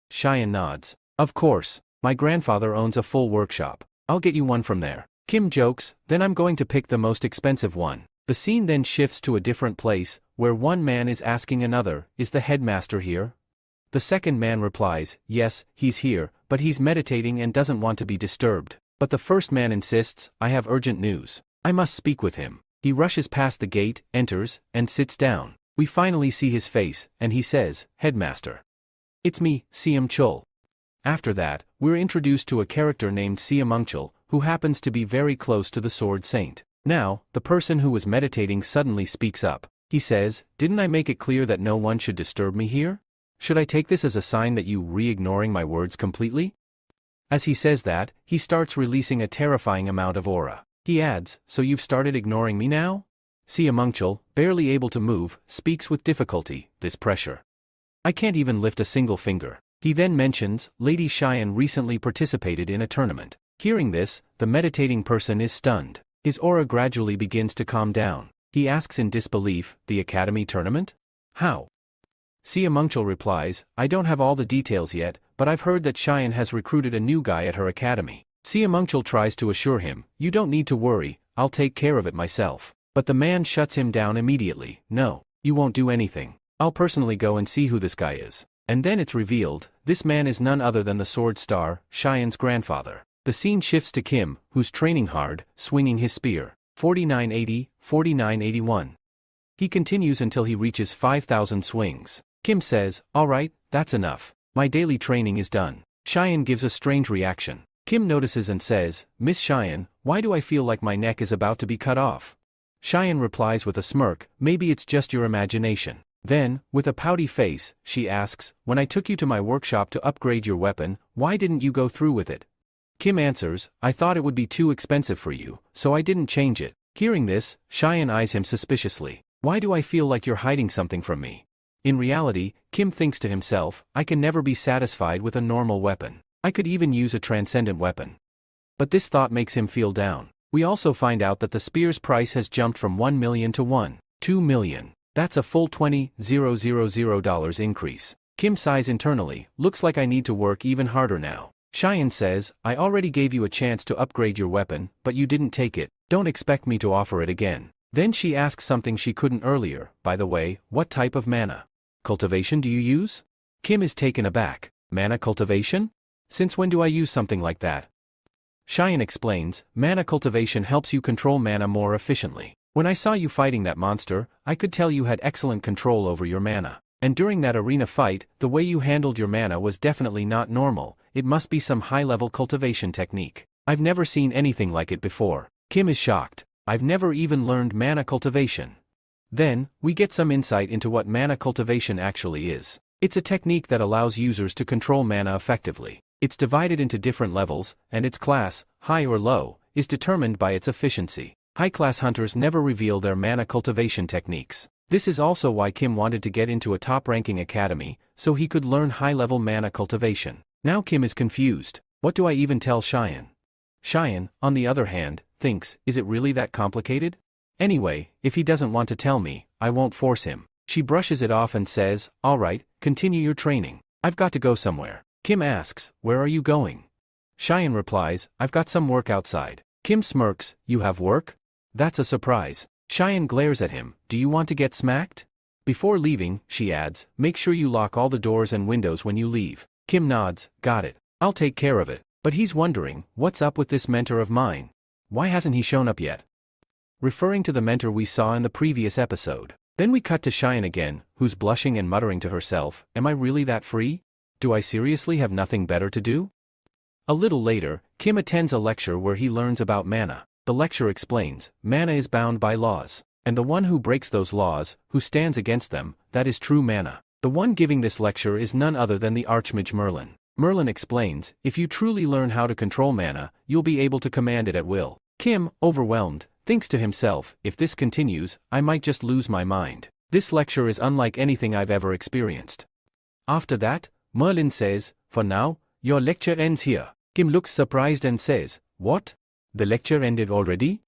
Cheyenne nods. "Of course. My grandfather owns a full workshop. I'll get you one from there." Kim jokes, "Then I'm going to pick the most expensive one." The scene then shifts to a different place, where one man is asking another, "Is the headmaster here?" The second man replies, "Yes, he's here, but he's meditating and doesn't want to be disturbed." But the first man insists, "I have urgent news. I must speak with him." He rushes past the gate, enters, and sits down. We finally see his face, and he says, "Headmaster. It's me, Siam Chul." After that, we're introduced to a character named Siamungchul, who happens to be very close to the Sword Saint. Now, the person who was meditating suddenly speaks up. He says, "Didn't I make it clear that no one should disturb me here? Should I take this as a sign that you re-ignoring my words completely?" As he says that, he starts releasing a terrifying amount of aura. He adds, "So you've started ignoring me now?" Siamungchul, barely able to move, speaks with difficulty, "This pressure. I can't even lift a single finger." He then mentions, Lady Cheyenne recently participated in a tournament. Hearing this, the meditating person is stunned. His aura gradually begins to calm down. He asks in disbelief, "The academy tournament? How?" Siamungchul replies, "I don't have all the details yet, but I've heard that Cheyenne has recruited a new guy at her academy." Siamungchul tries to assure him, "You don't need to worry, I'll take care of it myself." But the man shuts him down immediately. "No, you won't do anything. I'll personally go and see who this guy is." And then it's revealed, this man is none other than the Sword Star, Cheyenne's grandfather. The scene shifts to Kim, who's training hard, swinging his spear. 4980, 4981. He continues until he reaches 5,000 swings. Kim says, "Alright, that's enough. My daily training is done." Cheyenne gives a strange reaction. Kim notices and says, "Miss Cheyenne, why do I feel like my neck is about to be cut off?" Cheyenne replies with a smirk, "Maybe it's just your imagination." Then, with a pouty face, she asks, "When I took you to my workshop to upgrade your weapon, why didn't you go through with it?" Kim answers, "I thought it would be too expensive for you, so I didn't change it." Hearing this, Cheyenne eyes him suspiciously. "Why do I feel like you're hiding something from me?" In reality, Kim thinks to himself, "I can never be satisfied with a normal weapon. I could even use a transcendent weapon." But this thought makes him feel down. We also find out that the spear's price has jumped from 1 million to 1.2 million. That's a full $20,000 increase. Kim sighs internally, "Looks like I need to work even harder now." Cheyenne says, "I already gave you a chance to upgrade your weapon, but you didn't take it. Don't expect me to offer it again." Then she asks something she couldn't earlier, "By the way, what type of mana cultivation do you use?" Kim is taken aback. "Mana cultivation? Since when do I use something like that?" Cheyenne explains, "Mana cultivation helps you control mana more efficiently. When I saw you fighting that monster, I could tell you had excellent control over your mana. And during that arena fight, the way you handled your mana was definitely not normal. It must be some high-level cultivation technique. I've never seen anything like it before." Kim is shocked. "I've never even learned mana cultivation." Then, we get some insight into what mana cultivation actually is. It's a technique that allows users to control mana effectively. It's divided into different levels, and its class, high or low, is determined by its efficiency. High-class hunters never reveal their mana cultivation techniques. This is also why Kim wanted to get into a top-ranking academy, so he could learn high-level mana cultivation. Now Kim is confused. What do I even tell Cheyenne? Cheyenne, on the other hand, thinks, is it really that complicated? Anyway, if he doesn't want to tell me, I won't force him. She brushes it off and says, "Alright, continue your training. I've got to go somewhere." Kim asks, "Where are you going?" Cheyenne replies, "I've got some work outside." Kim smirks, "You have work?" That's a surprise. Cheyenne glares at him, "Do you want to get smacked?" Before leaving, she adds, "Make sure you lock all the doors and windows when you leave." Kim nods, "Got it. I'll take care of it." But he's wondering, what's up with this mentor of mine? Why hasn't he shown up yet? Referring to the mentor we saw in the previous episode. Then we cut to Cheyenne again, who's blushing and muttering to herself, "Am I really that free? Do I seriously have nothing better to do?" A little later, Kim attends a lecture where he learns about mana. The lecture explains, mana is bound by laws. And the one who breaks those laws, who stands against them, that is true mana. The one giving this lecture is none other than the Archmage Merlin. Merlin explains, if you truly learn how to control mana, you'll be able to command it at will. Kim, overwhelmed, thinks to himself, if this continues, I might just lose my mind. This lecture is unlike anything I've ever experienced. After that, Merlin says, "For now, your lecture ends here." Kim looks surprised and says, "What? The lecture ended already?"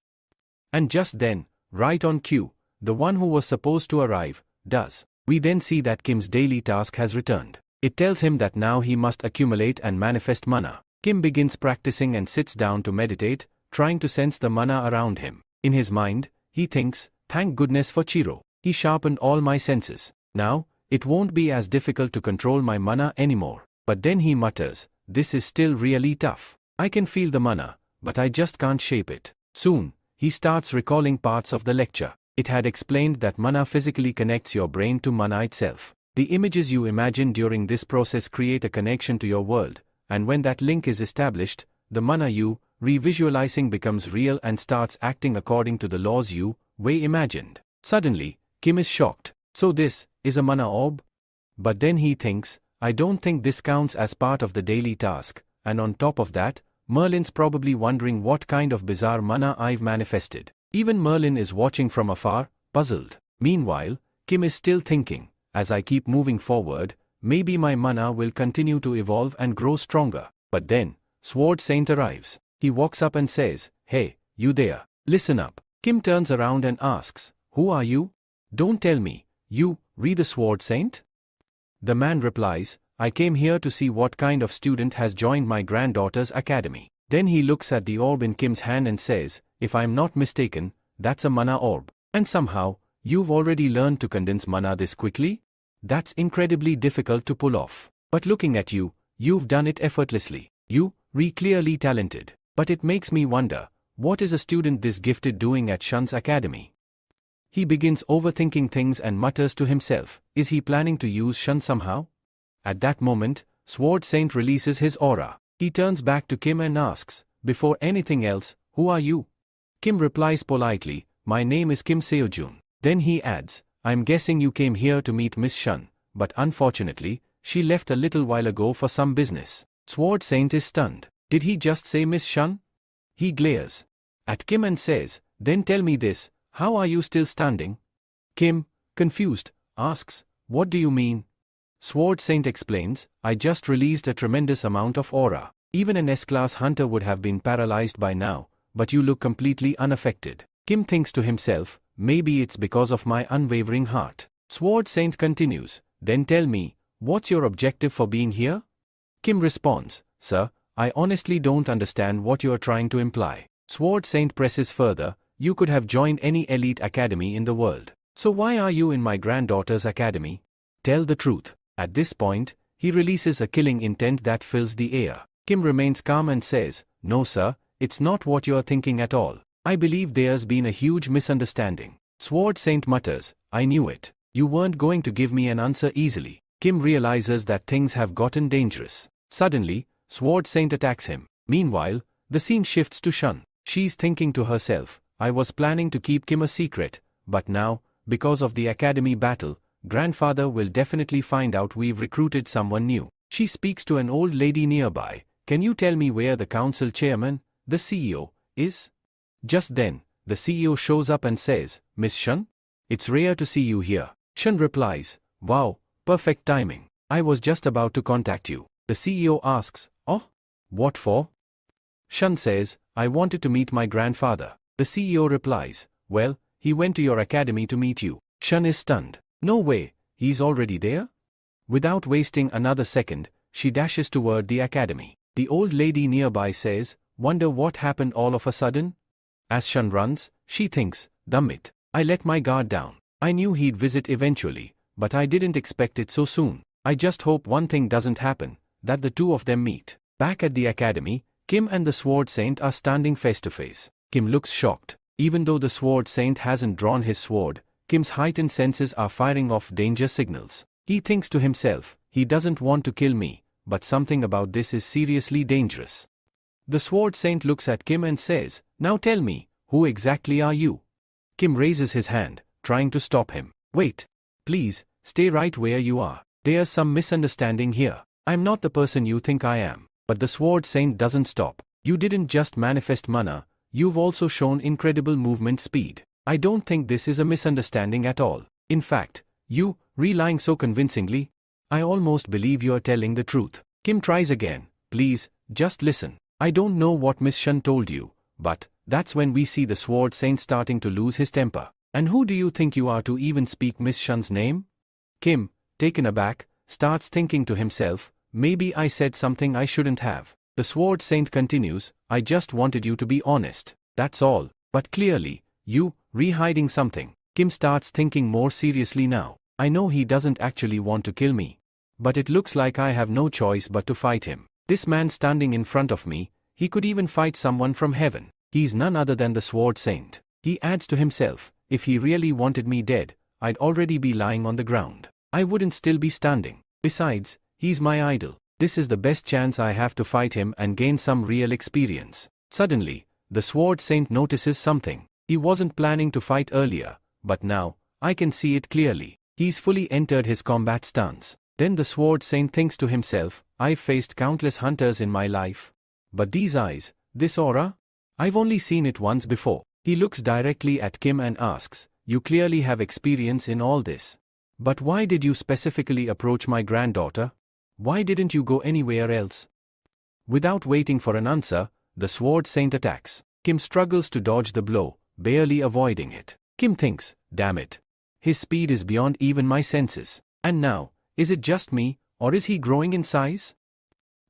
And just then, right on cue, the one who was supposed to arrive, does. We then see that Kim's daily task has returned. It tells him that now he must accumulate and manifest mana. Kim begins practicing and sits down to meditate, trying to sense the mana around him. In his mind, he thinks, "Thank goodness for Chiro. He sharpened all my senses. Now, it won't be as difficult to control my mana anymore." But then he mutters, "This is still really tough. I can feel the mana, but I just can't shape it." Soon, he starts recalling parts of the lecture. It had explained that mana physically connects your brain to mana itself. The images you imagine during this process create a connection to your world, and when that link is established, the mana you revisualizing becomes real and starts acting according to the laws you imagined. Suddenly, Kim is shocked. So this is a mana orb? But then he thinks, I don't think this counts as part of the daily task. and on top of that, Merlin's probably wondering what kind of bizarre mana I've manifested. Even Merlin is watching from afar, puzzled. Meanwhile, Kim is still thinking, as I keep moving forward, maybe my mana will continue to evolve and grow stronger. But then, Sword Saint arrives. He walks up and says, "Hey, you there. Listen up." Kim turns around and asks, "Who are you?" "Don't tell me, you, the Sword Saint?" The man replies, "I came here to see what kind of student has joined my granddaughter's academy." Then he looks at the orb in Kim's hand and says, "If I'm not mistaken, that's a mana orb. And somehow, you've already learned to condense mana this quickly? That's incredibly difficult to pull off. But looking at you, you've done it effortlessly. You're clearly talented. But it makes me wonder, what is a student this gifted doing at Shun's academy?" He begins overthinking things and mutters to himself, is he planning to use Shun somehow? At that moment, Sword Saint releases his aura. He turns back to Kim and asks, "Before anything else, who are you?" Kim replies politely, "My name is Kim Seojun." Then he adds, "I'm guessing you came here to meet Miss Shun, but unfortunately, she left a little while ago for some business." Sword Saint is stunned. Did he just say Miss Shun? He glares at Kim and says, "Then tell me this, how are you still standing?" Kim, confused, asks, "What do you mean?" Sword Saint explains, "I just released a tremendous amount of aura. Even an S-class hunter would have been paralyzed by now, but you look completely unaffected." Kim thinks to himself, maybe it's because of my unwavering heart. Sword Saint continues, "Then tell me, what's your objective for being here?" Kim responds, "Sir, I honestly don't understand what you are trying to imply." Sword Saint presses further, "You could have joined any elite academy in the world. So why are you in my granddaughter's academy? Tell the truth." At this point, he releases a killing intent that fills the air. Kim remains calm and says, "No sir, it's not what you're thinking at all. I believe there's been a huge misunderstanding." Sword Saint mutters, "I knew it. You weren't going to give me an answer easily." Kim realizes that things have gotten dangerous. Suddenly, Sword Saint attacks him. Meanwhile, the scene shifts to Shun. She's thinking to herself, "I was planning to keep Kim a secret, but now, because of the academy battle, grandfather will definitely find out we've recruited someone new." She speaks to an old lady nearby. "Can you tell me where the council chairman, the CEO, is?" Just then, the CEO shows up and says, "Miss Shun? It's rare to see you here." Shun replies, "Wow, perfect timing. I was just about to contact you." The CEO asks, "Oh? What for?" Shun says, "I wanted to meet my grandfather." The CEO replies, "Well, he went to your academy to meet you." Shun is stunned. "No way, he's already there?" Without wasting another second, she dashes toward the academy. The old lady nearby says, "Wonder what happened all of a sudden?" As Shun runs, she thinks, "Damn it, I let my guard down. I knew he'd visit eventually, but I didn't expect it so soon. I just hope one thing doesn't happen, that the two of them meet." Back at the academy, Kim and the Sword Saint are standing face to face. Kim looks shocked. Even though the Sword Saint hasn't drawn his sword, Kim's heightened senses are firing off danger signals. He thinks to himself, he doesn't want to kill me, but something about this is seriously dangerous. The Sword Saint looks at Kim and says, "Now tell me, who exactly are you?" Kim raises his hand, trying to stop him. "Wait. Please, stay right where you are. There's some misunderstanding here. I'm not the person you think I am." But the Sword Saint doesn't stop. "You didn't just manifest mana, you've also shown incredible movement speed. I don't think this is a misunderstanding at all. In fact, you, lying so convincingly, I almost believe you're telling the truth." Kim tries again, "Please, just listen. I don't know what Miss Shun told you, but that's when we see the Sword Saint starting to lose his temper. And who do you think you are to even speak Miss Shun's name?" Kim, taken aback, starts thinking to himself, maybe I said something I shouldn't have. The Sword Saint continues, "I just wanted you to be honest. That's all. But clearly, you, hiding something." Kim starts thinking more seriously now. "I know he doesn't actually want to kill me. But it looks like I have no choice but to fight him. This man standing in front of me, he could even fight someone from heaven. He's none other than the Sword Saint." He adds to himself, "If he really wanted me dead, I'd already be lying on the ground. I wouldn't still be standing. Besides, he's my idol. This is the best chance I have to fight him and gain some real experience." Suddenly, the Sword Saint notices something. He wasn't planning to fight earlier, but now, I can see it clearly. He's fully entered his combat stance. Then the Sword Saint thinks to himself, I've faced countless hunters in my life. But these eyes, this aura? I've only seen it once before. He looks directly at Kim and asks, you clearly have experience in all this. But why did you specifically approach my granddaughter? Why didn't you go anywhere else? Without waiting for an answer, the Sword Saint attacks. Kim struggles to dodge the blow, barely avoiding it. Kim thinks, damn it. His speed is beyond even my senses. And now, is it just me, or is he growing in size?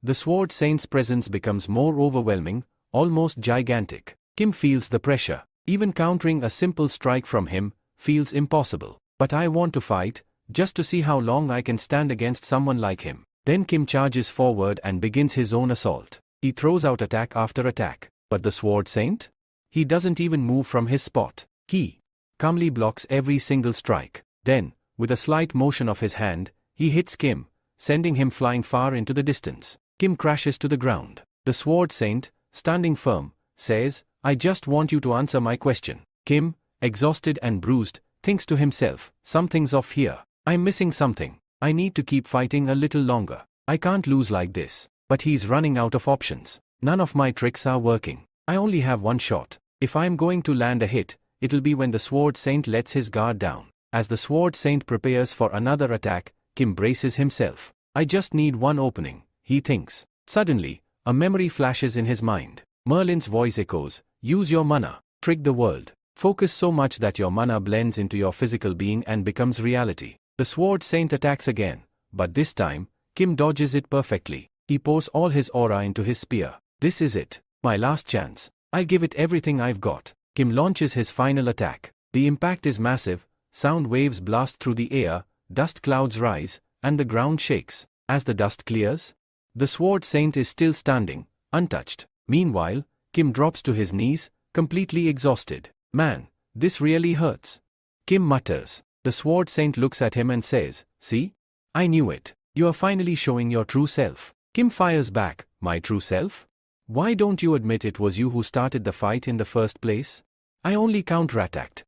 The Sword Saint's presence becomes more overwhelming, almost gigantic. Kim feels the pressure. Even countering a simple strike from him feels impossible. But I want to fight, just to see how long I can stand against someone like him. Then Kim charges forward and begins his own assault. He throws out attack after attack. But the Sword Saint? He doesn't even move from his spot. He calmly blocks every single strike. Then, with a slight motion of his hand, he hits Kim, sending him flying far into the distance. Kim crashes to the ground. The Sword Saint, standing firm, says, I just want you to answer my question. Kim, exhausted and bruised, thinks to himself, something's off here. I'm missing something. I need to keep fighting a little longer. I can't lose like this. But he's running out of options. None of my tricks are working. I only have one shot. If I'm going to land a hit, it'll be when the Sword Saint lets his guard down. As the Sword Saint prepares for another attack, Kim braces himself. I just need one opening, he thinks. Suddenly, a memory flashes in his mind. Merlin's voice echoes, use your mana, trick the world. Focus so much that your mana blends into your physical being and becomes reality. The Sword Saint attacks again, but this time, Kim dodges it perfectly. He pours all his aura into his spear. This is it. My last chance. I'll give it everything I've got. Kim launches his final attack. The impact is massive, sound waves blast through the air, dust clouds rise, and the ground shakes. As the dust clears, the Sword Saint is still standing, untouched. Meanwhile, Kim drops to his knees, completely exhausted. Man, this really hurts. Kim mutters. The Sword Saint looks at him and says, see? I knew it. You are finally showing your true self. Kim fires back, my true self? Why don't you admit it was you who started the fight in the first place? I only counterattacked.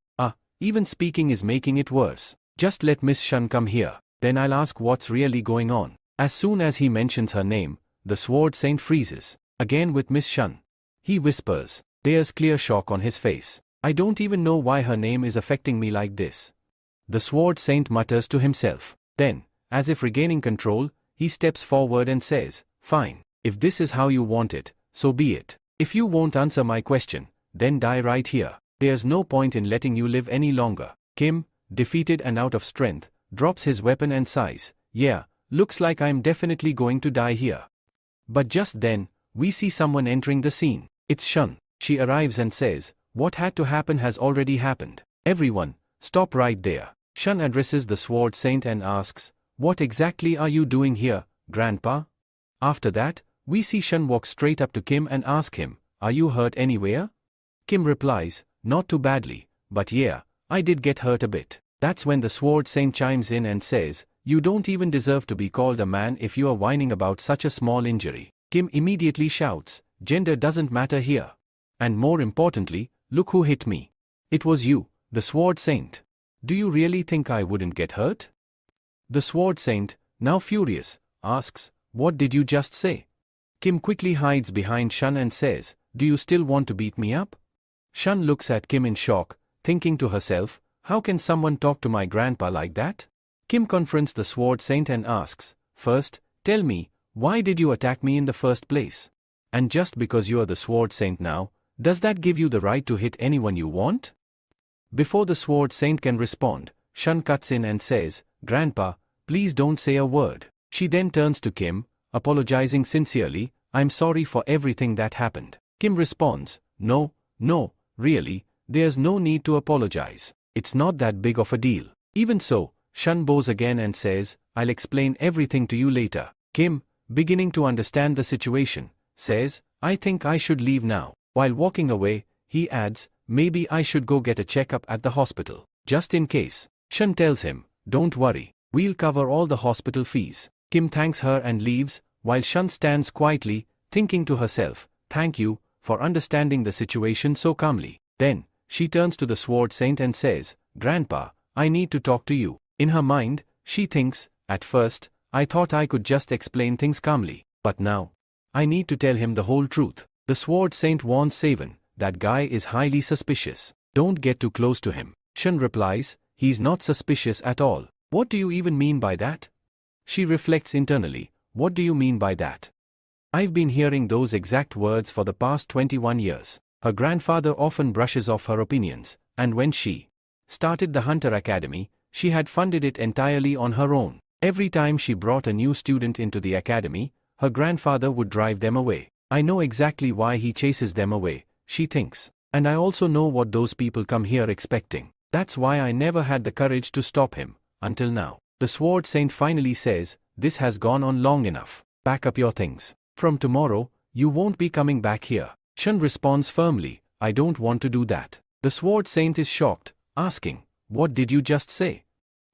Even speaking is making it worse. Just let Miss Shun come here, then I'll ask what's really going on. As soon as he mentions her name, the Sword Saint freezes. Again with Miss Shun. He whispers. There's clear shock on his face. I don't even know why her name is affecting me like this. The Sword Saint mutters to himself. Then, as if regaining control, he steps forward and says, fine, if this is how you want it, so be it. If you won't answer my question, then die right here. There's no point in letting you live any longer. Kim, defeated and out of strength, drops his weapon and sighs. Yeah, looks like I'm definitely going to die here. But just then, we see someone entering the scene. It's Shun. She arrives and says, what had to happen has already happened. Everyone, stop right there. Shun addresses the Sword Saint and asks, what exactly are you doing here, Grandpa? After that, we see Shun walk straight up to Kim and ask him, are you hurt anywhere? Kim replies, not too badly, but yeah, I did get hurt a bit. That's when the Sword Saint chimes in and says, you don't even deserve to be called a man if you are whining about such a small injury. Kim immediately shouts, gender doesn't matter here. And more importantly, look who hit me. It was you, the Sword Saint. Do you really think I wouldn't get hurt? The Sword Saint, now furious, asks, what did you just say? Kim quickly hides behind Shun and says, do you still want to beat me up? Shun looks at Kim in shock, thinking to herself, how can someone talk to my grandpa like that? Kim confronts the Sword Saint and asks, first, tell me, why did you attack me in the first place? And just because you are the Sword Saint now, does that give you the right to hit anyone you want? Before the Sword Saint can respond, Shun cuts in and says, Grandpa, please don't say a word. She then turns to Kim, apologizing sincerely, I'm sorry for everything that happened. Kim responds, no, really, there's no need to apologize. It's not that big of a deal. Even so, Shun bows again and says, I'll explain everything to you later. Kim, beginning to understand the situation, says, I think I should leave now. While walking away, he adds, maybe I should go get a checkup at the hospital. Just in case. Shun tells him, don't worry, we'll cover all the hospital fees. Kim thanks her and leaves, while Shun stands quietly, thinking to herself, thank you, for understanding the situation so calmly. Then, she turns to the Sword Saint and says, Grandpa, I need to talk to you. In her mind, she thinks, at first, I thought I could just explain things calmly, but now, I need to tell him the whole truth. The Sword Saint warns Seven, that guy is highly suspicious. Don't get too close to him. Shun replies, he's not suspicious at all. What do you even mean by that? She reflects internally, what do you mean by that? I've been hearing those exact words for the past 21 years. Her grandfather often brushes off her opinions, and when she started the Hunter Academy, she had funded it entirely on her own. Every time she brought a new student into the academy, her grandfather would drive them away. I know exactly why he chases them away, she thinks. And I also know what those people come here expecting. That's why I never had the courage to stop him, until now. The Sword Saint finally says, this has gone on long enough. Pack up your things. From tomorrow, you won't be coming back here. Shun responds firmly, I don't want to do that. The Sword Saint is shocked, asking, what did you just say?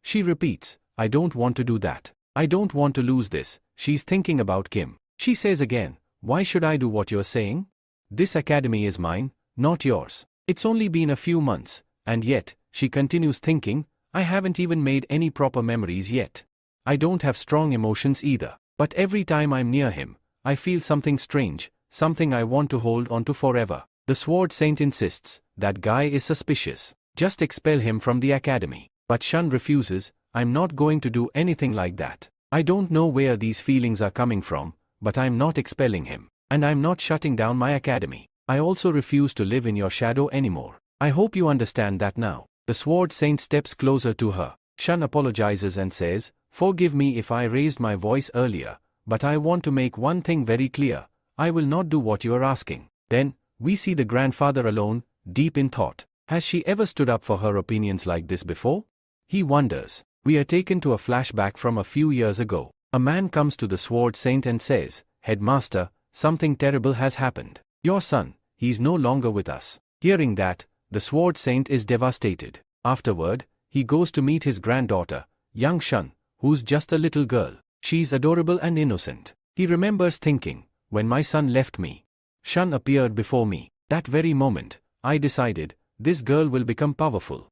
She repeats, I don't want to do that. I don't want to lose this. She's thinking about Kim. She says again, why should I do what you're saying? This academy is mine, not yours. It's only been a few months, and yet, she continues thinking, I haven't even made any proper memories yet. I don't have strong emotions either, but every time I'm near him, I feel something strange, something I want to hold on to forever. The Sword Saint insists, that guy is suspicious. Just expel him from the academy. But Shun refuses, I'm not going to do anything like that. I don't know where these feelings are coming from, but I'm not expelling him. And I'm not shutting down my academy. I also refuse to live in your shadow anymore. I hope you understand that now. The Sword Saint steps closer to her. Shun apologizes and says, forgive me if I raised my voice earlier, but I want to make one thing very clear. I will not do what you are asking. Then, we see the grandfather alone, deep in thought. Has she ever stood up for her opinions like this before? He wonders. We are taken to a flashback from a few years ago. A man comes to the Sword Saint and says, Headmaster, something terrible has happened. Your son, he's no longer with us. Hearing that, the Sword Saint is devastated. Afterward, he goes to meet his granddaughter, young Shun, who's just a little girl. She's adorable and innocent. He remembers thinking, when my son left me, Shun appeared before me. That very moment, I decided, this girl will become powerful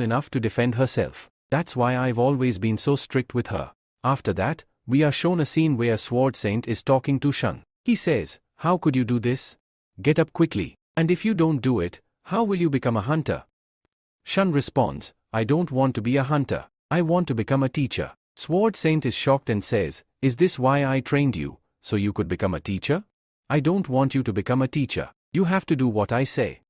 enough to defend herself. That's why I've always been so strict with her. After that, we are shown a scene where Sword Saint is talking to Shun. He says, how could you do this? Get up quickly. And if you don't do it, how will you become a hunter? Shun responds, I don't want to be a hunter. I want to become a teacher. Sword Saint is shocked and says, is this why I trained you, so you could become a teacher? I don't want you to become a teacher. You have to do what I say.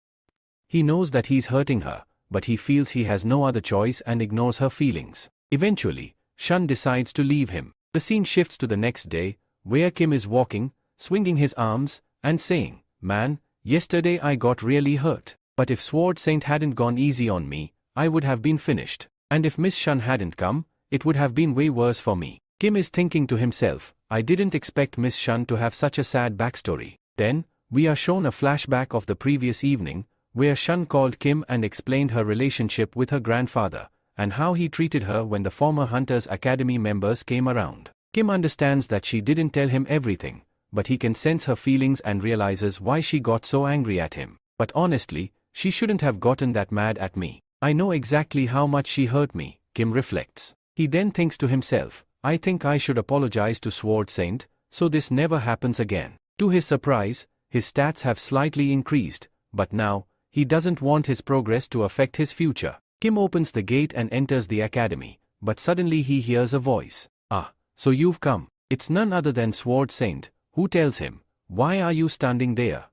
He knows that he's hurting her, but he feels he has no other choice and ignores her feelings. Eventually, Shun decides to leave him. The scene shifts to the next day, where Kim is walking, swinging his arms, and saying, man, yesterday I got really hurt. But if Sword Saint hadn't gone easy on me, I would have been finished. And if Miss Shun hadn't come, it would have been way worse for me. Kim is thinking to himself, I didn't expect Miss Shun to have such a sad backstory. Then, we are shown a flashback of the previous evening, where Shun called Kim and explained her relationship with her grandfather, and how he treated her when the former Hunters Academy members came around. Kim understands that she didn't tell him everything, but he can sense her feelings and realizes why she got so angry at him. But honestly, she shouldn't have gotten that mad at me. I know exactly how much she hurt me, Kim reflects. He then thinks to himself, I think I should apologize to Sword Saint, so this never happens again. To his surprise, his stats have slightly increased, but now, he doesn't want his progress to affect his future. Kim opens the gate and enters the academy, but suddenly he hears a voice. Ah, so you've come. It's none other than Sword Saint, who tells him, why are you standing there?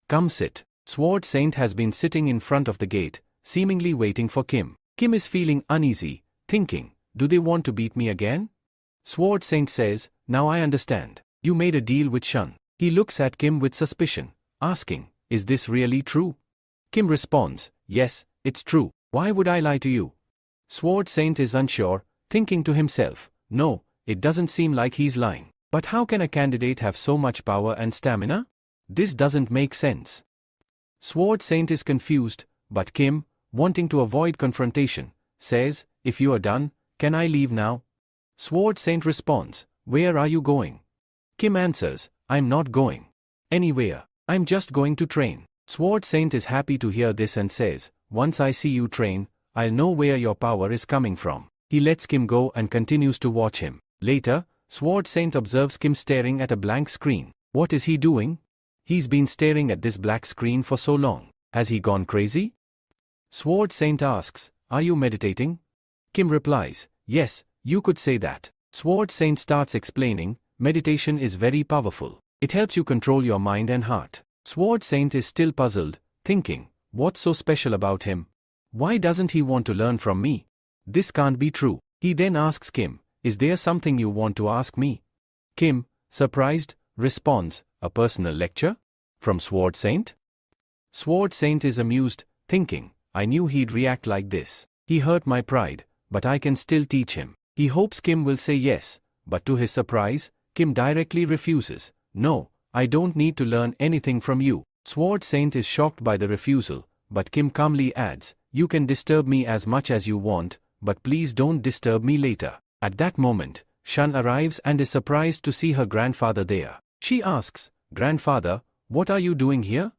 Come sit. Sword Saint has been sitting in front of the gate, seemingly waiting for Kim. Kim is feeling uneasy, thinking, do they want to beat me again? Sword Saint says, now I understand. You made a deal with Shun. He looks at Kim with suspicion, asking, is this really true? Kim responds, yes, it's true. Why would I lie to you? Sword Saint is unsure, thinking to himself, no, it doesn't seem like he's lying. But how can a candidate have so much power and stamina? This doesn't make sense. Sword Saint is confused, but Kim, wanting to avoid confrontation, says, if you are done, can I leave now? Sword Saint responds, where are you going? Kim answers, I'm not going anywhere. I'm just going to train. Sword Saint is happy to hear this and says, once I see you train, I'll know where your power is coming from. He lets Kim go and continues to watch him. Later, Sword Saint observes Kim staring at a blank screen. What is he doing? He's been staring at this black screen for so long. Has he gone crazy? Sword Saint asks, are you meditating? Kim replies, yes, you could say that. Sword Saint starts explaining, meditation is very powerful. It helps you control your mind and heart. Sword Saint is still puzzled, thinking, what's so special about him? Why doesn't he want to learn from me? This can't be true. He then asks Kim, is there something you want to ask me? Kim, surprised, responds, a personal lecture? From Sword Saint? Sword Saint is amused, thinking, I knew he'd react like this. He hurt my pride, but I can still teach him. He hopes Kim will say yes, but to his surprise, Kim directly refuses. No, I don't need to learn anything from you. Sword Saint is shocked by the refusal, but Kim calmly adds, you can disturb me as much as you want, but please don't disturb me later. At that moment, Shun arrives and is surprised to see her grandfather there. She asks, Grandfather, what are you doing here?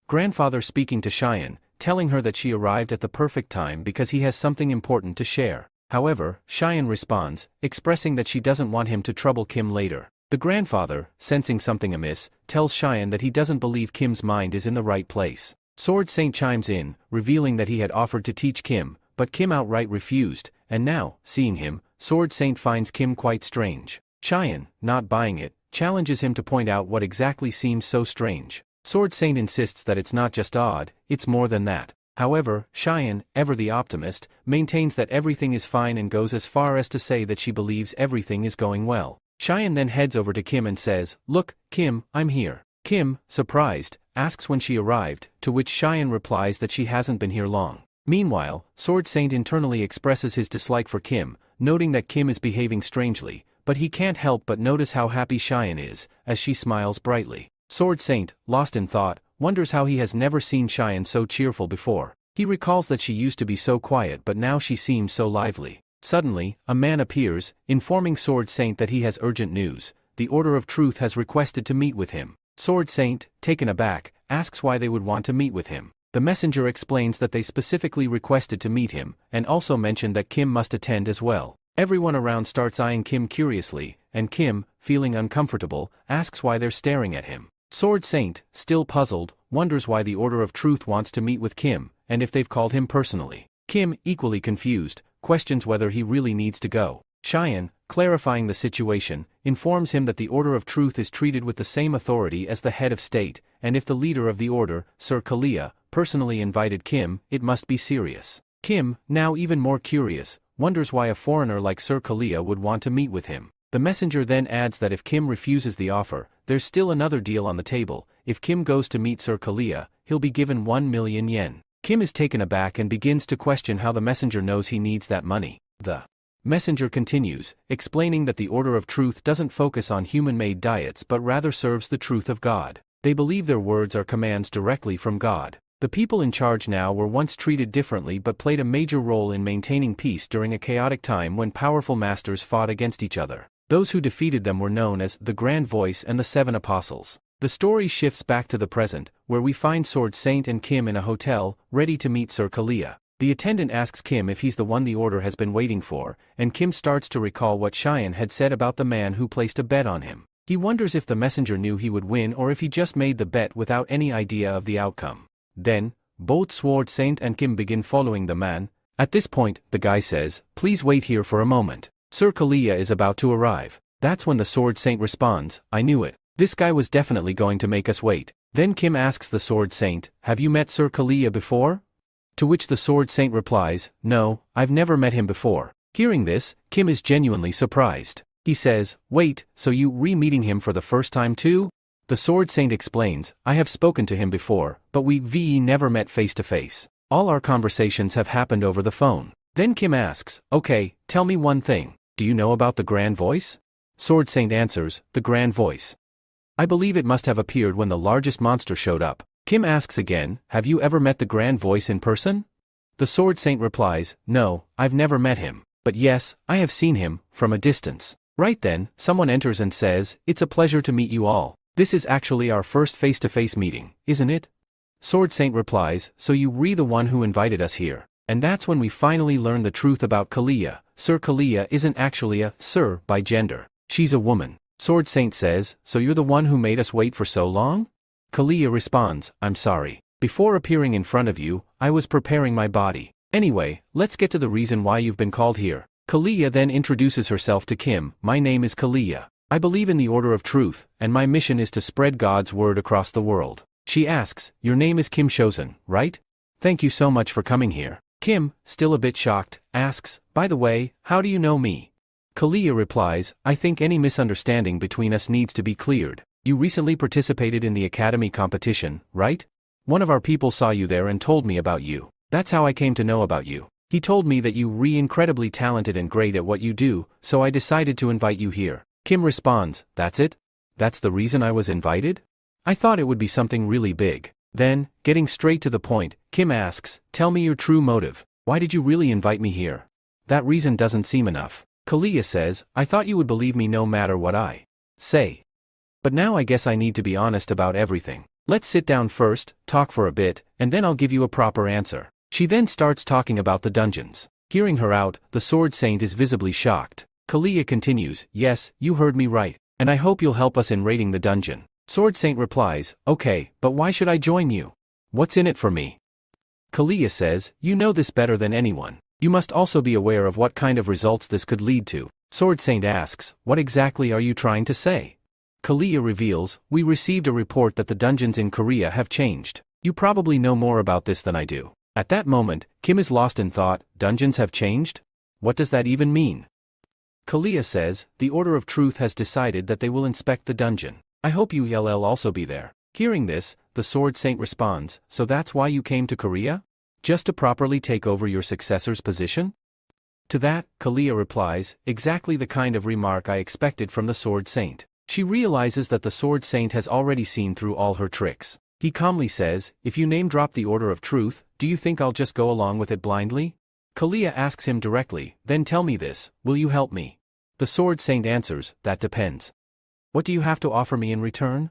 Grandfather speaking to Cheyenne, telling her that she arrived at the perfect time because he has something important to share. However, Cheyenne responds, expressing that she doesn't want him to trouble Kim later. The grandfather, sensing something amiss, tells Cheyenne that he doesn't believe Kim's mind is in the right place. Sword Saint chimes in, revealing that he had offered to teach Kim, but Kim outright refused, and now, seeing him, Sword Saint finds Kim quite strange. Cheyenne, not buying it, challenges him to point out what exactly seems so strange. Sword Saint insists that it's not just odd, it's more than that. However, Cheyenne, ever the optimist, maintains that everything is fine and goes as far as to say that she believes everything is going well. Cheyenne then heads over to Kim and says, look, Kim, I'm here. Kim, surprised, asks when she arrived, to which Cheyenne replies that she hasn't been here long. Meanwhile, Sword Saint internally expresses his dislike for Kim, noting that Kim is behaving strangely, but he can't help but notice how happy Cheyenne is, as she smiles brightly. Sword Saint, lost in thought, wonders how he has never seen Cheyenne so cheerful before. He recalls that she used to be so quiet but now she seems so lively. Suddenly, a man appears, informing Sword Saint that he has urgent news. The Order of Truth has requested to meet with him. Sword Saint, taken aback, asks why they would want to meet with him. The messenger explains that they specifically requested to meet him, and also mentioned that Kim must attend as well. Everyone around starts eyeing Kim curiously, and Kim, feeling uncomfortable, asks why they're staring at him. Sword Saint, still puzzled, wonders why the Order of Truth wants to meet with Kim, and if they've called him personally. Kim, equally confused, questions whether he really needs to go. Cheyenne, clarifying the situation, informs him that the Order of Truth is treated with the same authority as the head of state, and if the leader of the order, Sir Kalia, personally invited Kim, it must be serious. Kim, now even more curious, wonders why a foreigner like Sir Kalia would want to meet with him. The messenger then adds that if Kim refuses the offer, there's still another deal on the table. If Kim goes to meet Sir Kalia, he'll be given 1 million yen. Kim is taken aback and begins to question how the messenger knows he needs that money. The messenger continues, explaining that the Order of Truth doesn't focus on human-made diets but rather serves the truth of God. They believe their words are commands directly from God. The people in charge now were once treated differently but played a major role in maintaining peace during a chaotic time when powerful masters fought against each other. Those who defeated them were known as the Grand Voice and the Seven Apostles. The story shifts back to the present, where we find Sword Saint and Kim in a hotel, ready to meet Sir Kalia. The attendant asks Kim if he's the one the order has been waiting for, and Kim starts to recall what Cheyenne had said about the man who placed a bet on him. He wonders if the messenger knew he would win or if he just made the bet without any idea of the outcome. Then, both Sword Saint and Kim begin following the man. At this point, the guy says, please wait here for a moment. Sir Kalia is about to arrive. That's when the Sword Saint responds, I knew it. This guy was definitely going to make us wait. Then Kim asks the Sword Saint, have you met Sir Kalia before? To which the Sword Saint replies, no, I've never met him before. Hearing this, Kim is genuinely surprised. He says, wait, so you re-meeting him for the first time too? The Sword Saint explains, I have spoken to him before, but we never met face to face. All our conversations have happened over the phone. Then Kim asks, okay, tell me one thing. Do you know about the Grand Voice? Sword Saint answers, the Grand Voice. I believe it must have appeared when the largest monster showed up. Kim asks again, have you ever met the Grand Voice in person? The Sword Saint replies, no, I've never met him. But yes, I have seen him, from a distance. Right then, someone enters and says, it's a pleasure to meet you all. This is actually our first face-to-face meeting, isn't it? Sword Saint replies, so you the one who invited us here. And that's when we finally learn the truth about Kalia. Sir Kalia isn't actually a Sir by gender. She's a woman. Sword Saint says, so you're the one who made us wait for so long? Kalia responds, I'm sorry. Before appearing in front of you, I was preparing my body. Anyway, let's get to the reason why you've been called here. Kalia then introduces herself to Kim. My name is Kalia. I believe in the order of truth, and my mission is to spread God's word across the world. She asks, your name is Kim Chosen, right? Thank you so much for coming here. Kim, still a bit shocked, asks, by the way, how do you know me? Kalia replies, I think any misunderstanding between us needs to be cleared. You recently participated in the academy competition, right? One of our people saw you there and told me about you. That's how I came to know about you. He told me that you were incredibly talented and great at what you do, so I decided to invite you here. Kim responds, that's it? That's the reason I was invited? I thought it would be something really big. Then, getting straight to the point, Kim asks, tell me your true motive. Why did you really invite me here? That reason doesn't seem enough. Kalia says, I thought you would believe me no matter what I say. But now I guess I need to be honest about everything. Let's sit down first, talk for a bit, and then I'll give you a proper answer. She then starts talking about the dungeons. Hearing her out, the Sword Saint is visibly shocked. Kalia continues, yes, you heard me right, and I hope you'll help us in raiding the dungeon. Sword Saint replies, okay, but why should I join you? What's in it for me? Kalia says, you know this better than anyone. You must also be aware of what kind of results this could lead to. Sword Saint asks, what exactly are you trying to say? Kalia reveals, we received a report that the dungeons in Korea have changed. You probably know more about this than I do. At that moment, Kim is lost in thought. Dungeons have changed? What does that even mean? Kalia says, the Order of Truth has decided that they will inspect the dungeon. I hope you'll also be there. Hearing this, the Sword Saint responds, so that's why you came to Korea? Just to properly take over your successor's position? To that, Kalia replies, exactly the kind of remark I expected from the Sword Saint. She realizes that the Sword Saint has already seen through all her tricks. He calmly says, if you name-drop the Order of Truth, do you think I'll just go along with it blindly? Kalia asks him directly, then tell me this, will you help me? The Sword Saint answers, that depends. What do you have to offer me in return?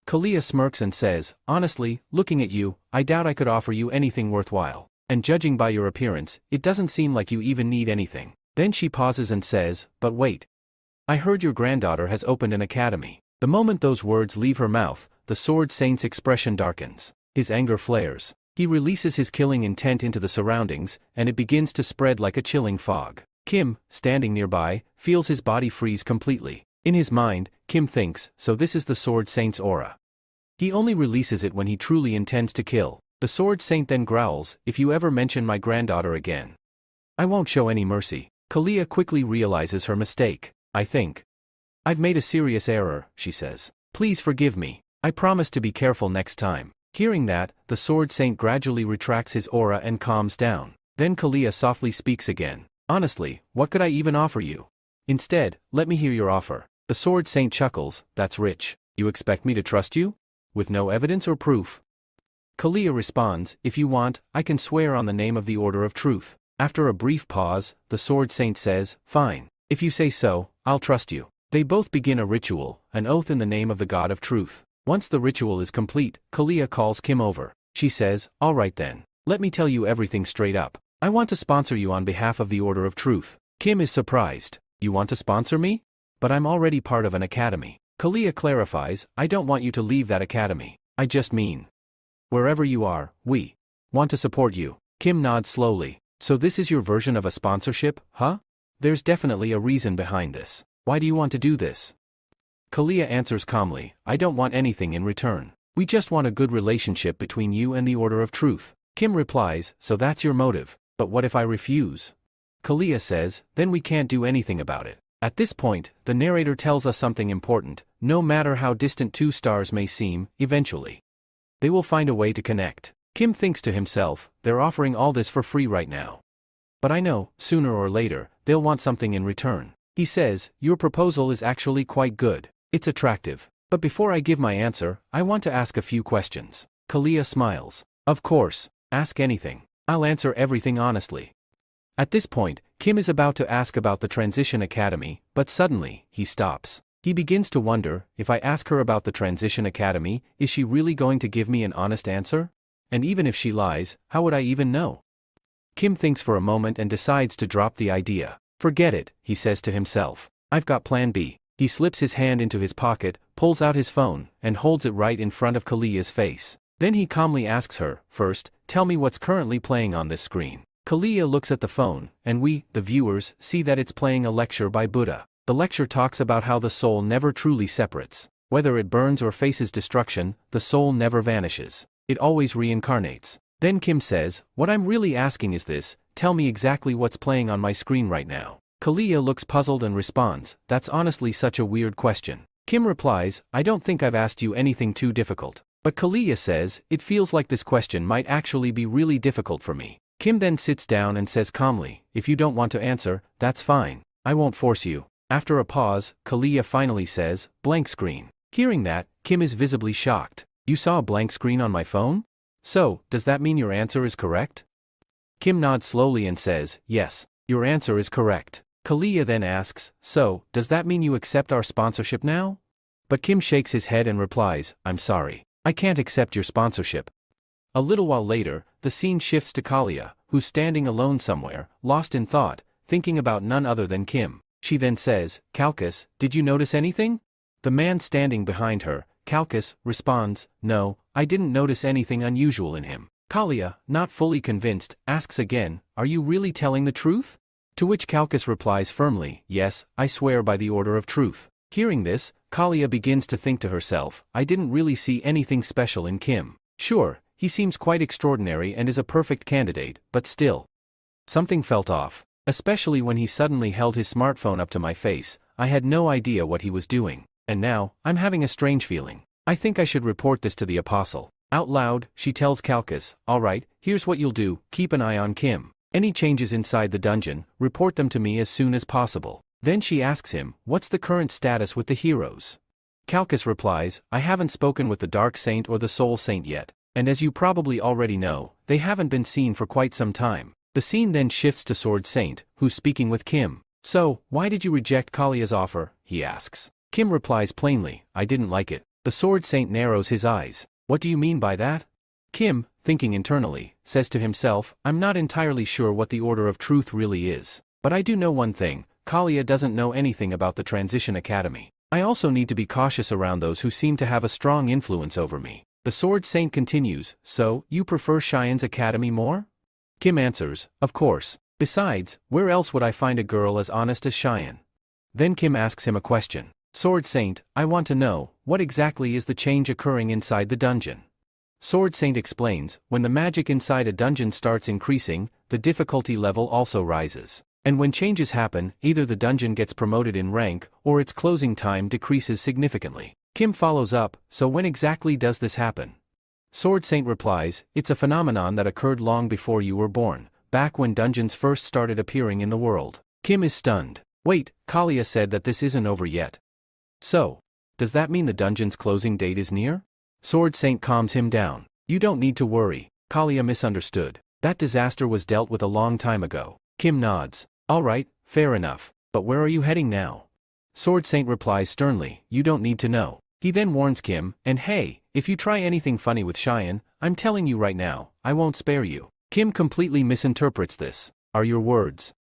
Kalia smirks and says, honestly, looking at you, I doubt I could offer you anything worthwhile. And judging by your appearance, it doesn't seem like you even need anything. Then she pauses and says, but wait. I heard your granddaughter has opened an academy. The moment those words leave her mouth, the Sword Saint's expression darkens. His anger flares. He releases his killing intent into the surroundings, and it begins to spread like a chilling fog. Kim, standing nearby, feels his body freeze completely. In his mind, Kim thinks, so this is the Sword Saint's aura. He only releases it when he truly intends to kill. The Sword Saint then growls, if you ever mention my granddaughter again, I won't show any mercy. Kalia quickly realizes her mistake. I think I've made a serious error, she says. Please forgive me. I promise to be careful next time. Hearing that, the Sword Saint gradually retracts his aura and calms down. Then Kalia softly speaks again. Honestly, what could I even offer you? Instead, let me hear your offer. The Sword Saint chuckles, that's rich. You expect me to trust you? With no evidence or proof? Kalia responds, if you want, I can swear on the name of the Order of Truth. After a brief pause, the Sword Saint says, fine. If you say so, I'll trust you. They both begin a ritual, an oath in the name of the God of Truth. Once the ritual is complete, Kalia calls Kim over. She says, all right then. Let me tell you everything straight up. I want to sponsor you on behalf of the Order of Truth. Kim is surprised. You want to sponsor me? But I'm already part of an academy. Kalia clarifies, I don't want you to leave that academy. I just mean, wherever you are, we want to support you. Kim nods slowly. So this is your version of a sponsorship, huh? There's definitely a reason behind this. Why do you want to do this? Kalia answers calmly, I don't want anything in return. We just want a good relationship between you and the Order of Truth. Kim replies, so that's your motive. But what if I refuse? Kalia says, then we can't do anything about it. At this point, the narrator tells us something important. No matter how distant two stars may seem, eventually they will find a way to connect. Kim thinks to himself, they're offering all this for free right now. But I know, sooner or later, they'll want something in return. He says, your proposal is actually quite good. It's attractive. But before I give my answer, I want to ask a few questions. Kalia smiles. Of course, ask anything. I'll answer everything honestly. At this point, Kim is about to ask about the Transition Academy, but suddenly, he stops. He begins to wonder, if I ask her about the Transition Academy, is she really going to give me an honest answer? And even if she lies, how would I even know? Kim thinks for a moment and decides to drop the idea. Forget it, he says to himself. I've got plan B. He slips his hand into his pocket, pulls out his phone, and holds it right in front of Kalia's face. Then he calmly asks her, first, tell me what's currently playing on this screen. Kalia looks at the phone, and we, the viewers, see that it's playing a lecture by Buddha. The lecture talks about how the soul never truly separates. Whether it burns or faces destruction, the soul never vanishes. It always reincarnates. Then Kim says, what I'm really asking is this, tell me exactly what's playing on my screen right now. Kalia looks puzzled and responds, that's honestly such a weird question. Kim replies, I don't think I've asked you anything too difficult. But Kalia says, it feels like this question might actually be really difficult for me. Kim then sits down and says calmly, if you don't want to answer, that's fine. I won't force you. After a pause, Kalia finally says, blank screen. Hearing that, Kim is visibly shocked. You saw a blank screen on my phone? So, does that mean your answer is correct? Kim nods slowly and says, yes, your answer is correct. Kalia then asks, so, does that mean you accept our sponsorship now? But Kim shakes his head and replies, I'm sorry. I can't accept your sponsorship. A little while later, the scene shifts to Kalia, who's standing alone somewhere, lost in thought, thinking about none other than Kim. She then says, Kalkus, did you notice anything? The man standing behind her, Kalkus, responds, no, I didn't notice anything unusual in him. Kalia, not fully convinced, asks again, are you really telling the truth? To which Kalkus replies firmly, yes, I swear by the order of truth. Hearing this, Kalia begins to think to herself, I didn't really see anything special in Kim. Sure, he seems quite extraordinary and is a perfect candidate, but still. Something felt off. Especially when he suddenly held his smartphone up to my face, I had no idea what he was doing. And now, I'm having a strange feeling. I think I should report this to the apostle. Out loud, she tells Kalkus, alright, here's what you'll do, keep an eye on Kim. Any changes inside the dungeon, report them to me as soon as possible. Then she asks him, what's the current status with the heroes? Kalkus replies, I haven't spoken with the Dark Saint or the Soul Saint yet. And as you probably already know, they haven't been seen for quite some time. The scene then shifts to Sword Saint, who's speaking with Kim. So, why did you reject Kalia's offer? He asks. Kim replies plainly, I didn't like it. The Sword Saint narrows his eyes. What do you mean by that? Kim, thinking internally, says to himself, I'm not entirely sure what the order of truth really is. But I do know one thing, Kalia doesn't know anything about the Transition Academy. I also need to be cautious around those who seem to have a strong influence over me. The Sword Saint continues, so, you prefer Cheyenne's academy more? Kim answers, of course. Besides, where else would I find a girl as honest as Cheyenne? Then Kim asks him a question. Sword Saint, I want to know, what exactly is the change occurring inside the dungeon? Sword Saint explains, when the magic inside a dungeon starts increasing, the difficulty level also rises. And when changes happen, either the dungeon gets promoted in rank, or its closing time decreases significantly. Kim follows up, so when exactly does this happen? Sword Saint replies, it's a phenomenon that occurred long before you were born, back when dungeons first started appearing in the world. Kim is stunned. Wait, Kalia said that this isn't over yet. So, does that mean the dungeon's closing date is near? Sword Saint calms him down. You don't need to worry, Kalia misunderstood. That disaster was dealt with a long time ago. Kim nods. Alright, fair enough. But where are you heading now? Sword Saint replies sternly, you don't need to know. He then warns Kim, and hey, if you try anything funny with Cheyenne, I'm telling you right now, I won't spare you. Kim completely misinterprets this. Are your words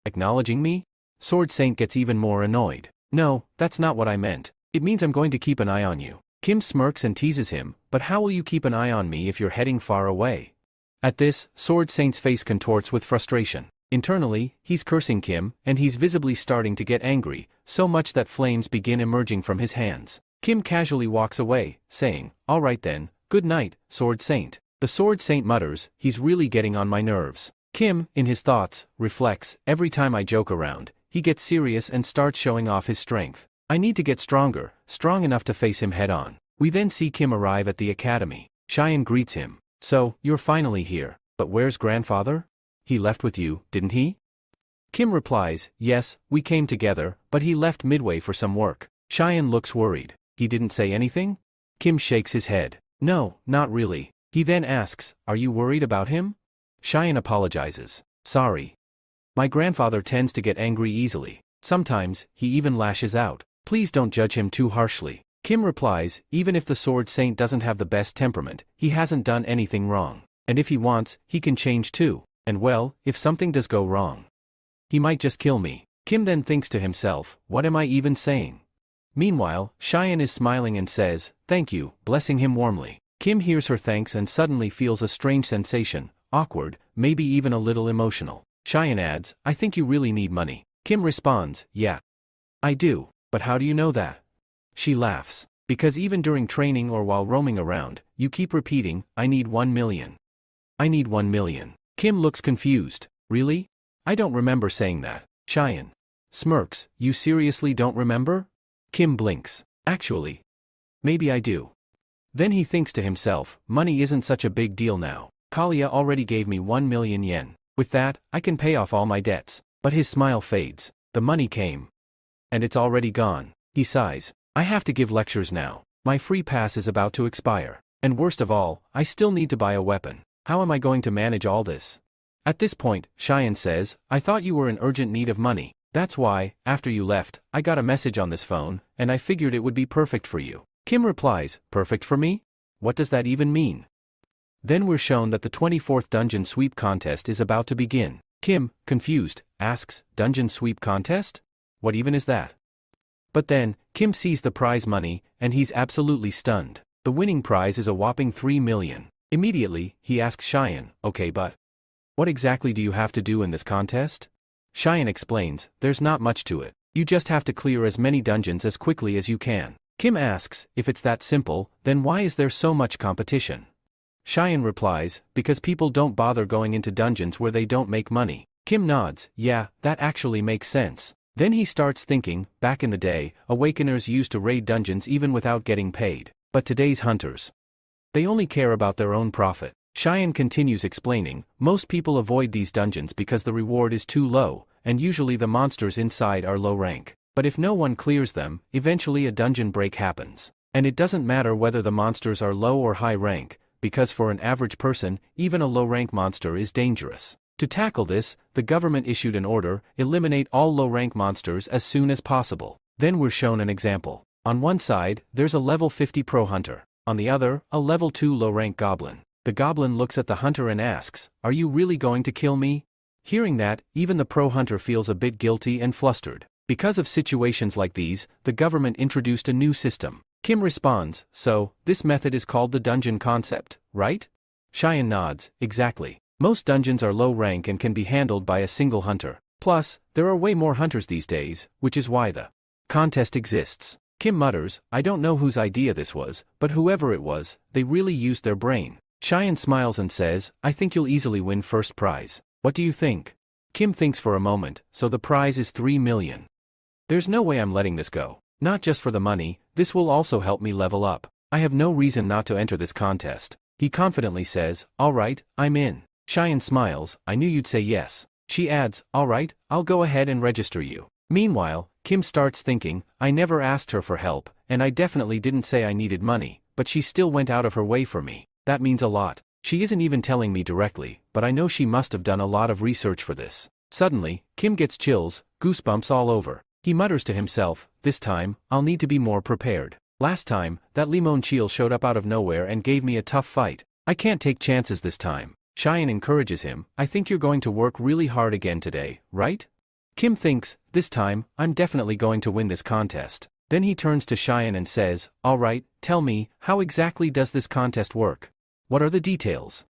acknowledging me? Sword Saint gets even more annoyed. No, that's not what I meant. It means I'm going to keep an eye on you. Kim smirks and teases him, but how will you keep an eye on me if you're heading far away? At this, Sword Saint's face contorts with frustration. Internally, he's cursing Kim, and he's visibly starting to get angry, so much that flames begin emerging from his hands. Kim casually walks away, saying, alright then, good night, Sword Saint. The Sword Saint mutters, he's really getting on my nerves. Kim, in his thoughts, reflects, every time I joke around, he gets serious and starts showing off his strength. I need to get stronger, strong enough to face him head on. We then see Kim arrive at the academy. Cheyenne greets him. So, you're finally here, but where's grandfather? He left with you, didn't he? Kim replies, yes, we came together, but he left midway for some work. Cheyenne looks worried. He didn't say anything? Kim shakes his head. No, not really. He then asks, are you worried about him? Cheyenne apologizes. Sorry. My grandfather tends to get angry easily. Sometimes, he even lashes out. Please don't judge him too harshly. Kim replies, even if the Sword Saint doesn't have the best temperament, he hasn't done anything wrong. And if he wants, he can change too. And well, if something does go wrong, he might just kill me. Kim then thinks to himself, what am I even saying? Meanwhile, Cheyenne is smiling and says, "Thank you," blessing him warmly. Kim hears her thanks and suddenly feels a strange sensation, awkward, maybe even a little emotional. Cheyenne adds, "I think you really need money." Kim responds, "Yeah. I do, but how do you know that?" She laughs. "Because even during training or while roaming around, you keep repeating, 'I need 1 million. I need 1 million. Kim looks confused. "Really? I don't remember saying that." Cheyenne smirks, "You seriously don't remember?" Kim blinks. "Actually, maybe I do." Then he thinks to himself, money isn't such a big deal now. Kalia already gave me 1 million yen. With that, I can pay off all my debts. But his smile fades. The money came. And it's already gone. He sighs. "I have to give lectures now. My free pass is about to expire. And worst of all, I still need to buy a weapon. How am I going to manage all this?" At this point, Cheyenne says, "I thought you were in urgent need of money. That's why, after you left, I got a message on this phone, and I figured it would be perfect for you." Kim replies, "Perfect for me? What does that even mean?" Then we're shown that the 24th Dungeon Sweep Contest is about to begin. Kim, confused, asks, "Dungeon Sweep Contest? What even is that?" But then, Kim sees the prize money, and he's absolutely stunned. The winning prize is a whopping 3 million. Immediately, he asks Cheyenne, "Okay, but what exactly do you have to do in this contest?" Cheyenne explains, "There's not much to it. You just have to clear as many dungeons as quickly as you can." Kim asks, "If it's that simple, then why is there so much competition?" Cheyenne replies, "Because people don't bother going into dungeons where they don't make money." Kim nods, "Yeah, that actually makes sense." Then he starts thinking, back in the day, awakeners used to raid dungeons even without getting paid. But today's hunters, they only care about their own profit. Cheyenne continues explaining, "Most people avoid these dungeons because the reward is too low, and usually the monsters inside are low rank. But if no one clears them, eventually a dungeon break happens. And it doesn't matter whether the monsters are low or high rank, because for an average person, even a low-rank monster is dangerous. To tackle this, the government issued an order, eliminate all low-rank monsters as soon as possible." Then we're shown an example. On one side, there's a level 50 pro hunter. On the other, a level 2 low-rank goblin. The goblin looks at the hunter and asks, "Are you really going to kill me?" Hearing that, even the pro hunter feels a bit guilty and flustered. Because of situations like these, the government introduced a new system. Kim responds, "So, this method is called the dungeon concept, right?" Cheyenne nods, "Exactly. Most dungeons are low rank and can be handled by a single hunter. Plus, there are way more hunters these days, which is why the contest exists." Kim mutters, "I don't know whose idea this was, but whoever it was, they really used their brain." Cheyenne smiles and says, "I think you'll easily win first prize. What do you think?" Kim thinks for a moment, "So the prize is 3 million. There's no way I'm letting this go. Not just for the money, this will also help me level up. I have no reason not to enter this contest." He confidently says, "All right, I'm in." Cheyenne smiles, "I knew you'd say yes." She adds, "All right, I'll go ahead and register you." Meanwhile, Kim starts thinking, "I never asked her for help, and I definitely didn't say I needed money, but she still went out of her way for me. That means a lot. She isn't even telling me directly, but I know she must have done a lot of research for this." Suddenly, Kim gets chills, goosebumps all over. He mutters to himself, "This time, I'll need to be more prepared. Last time, that Limon Cheel showed up out of nowhere and gave me a tough fight. I can't take chances this time." Cheyenne encourages him, "I think you're going to work really hard again today, right?" Kim thinks, "This time, I'm definitely going to win this contest." Then he turns to Cheyenne and says, "All right, tell me, how exactly does this contest work? What are the details?"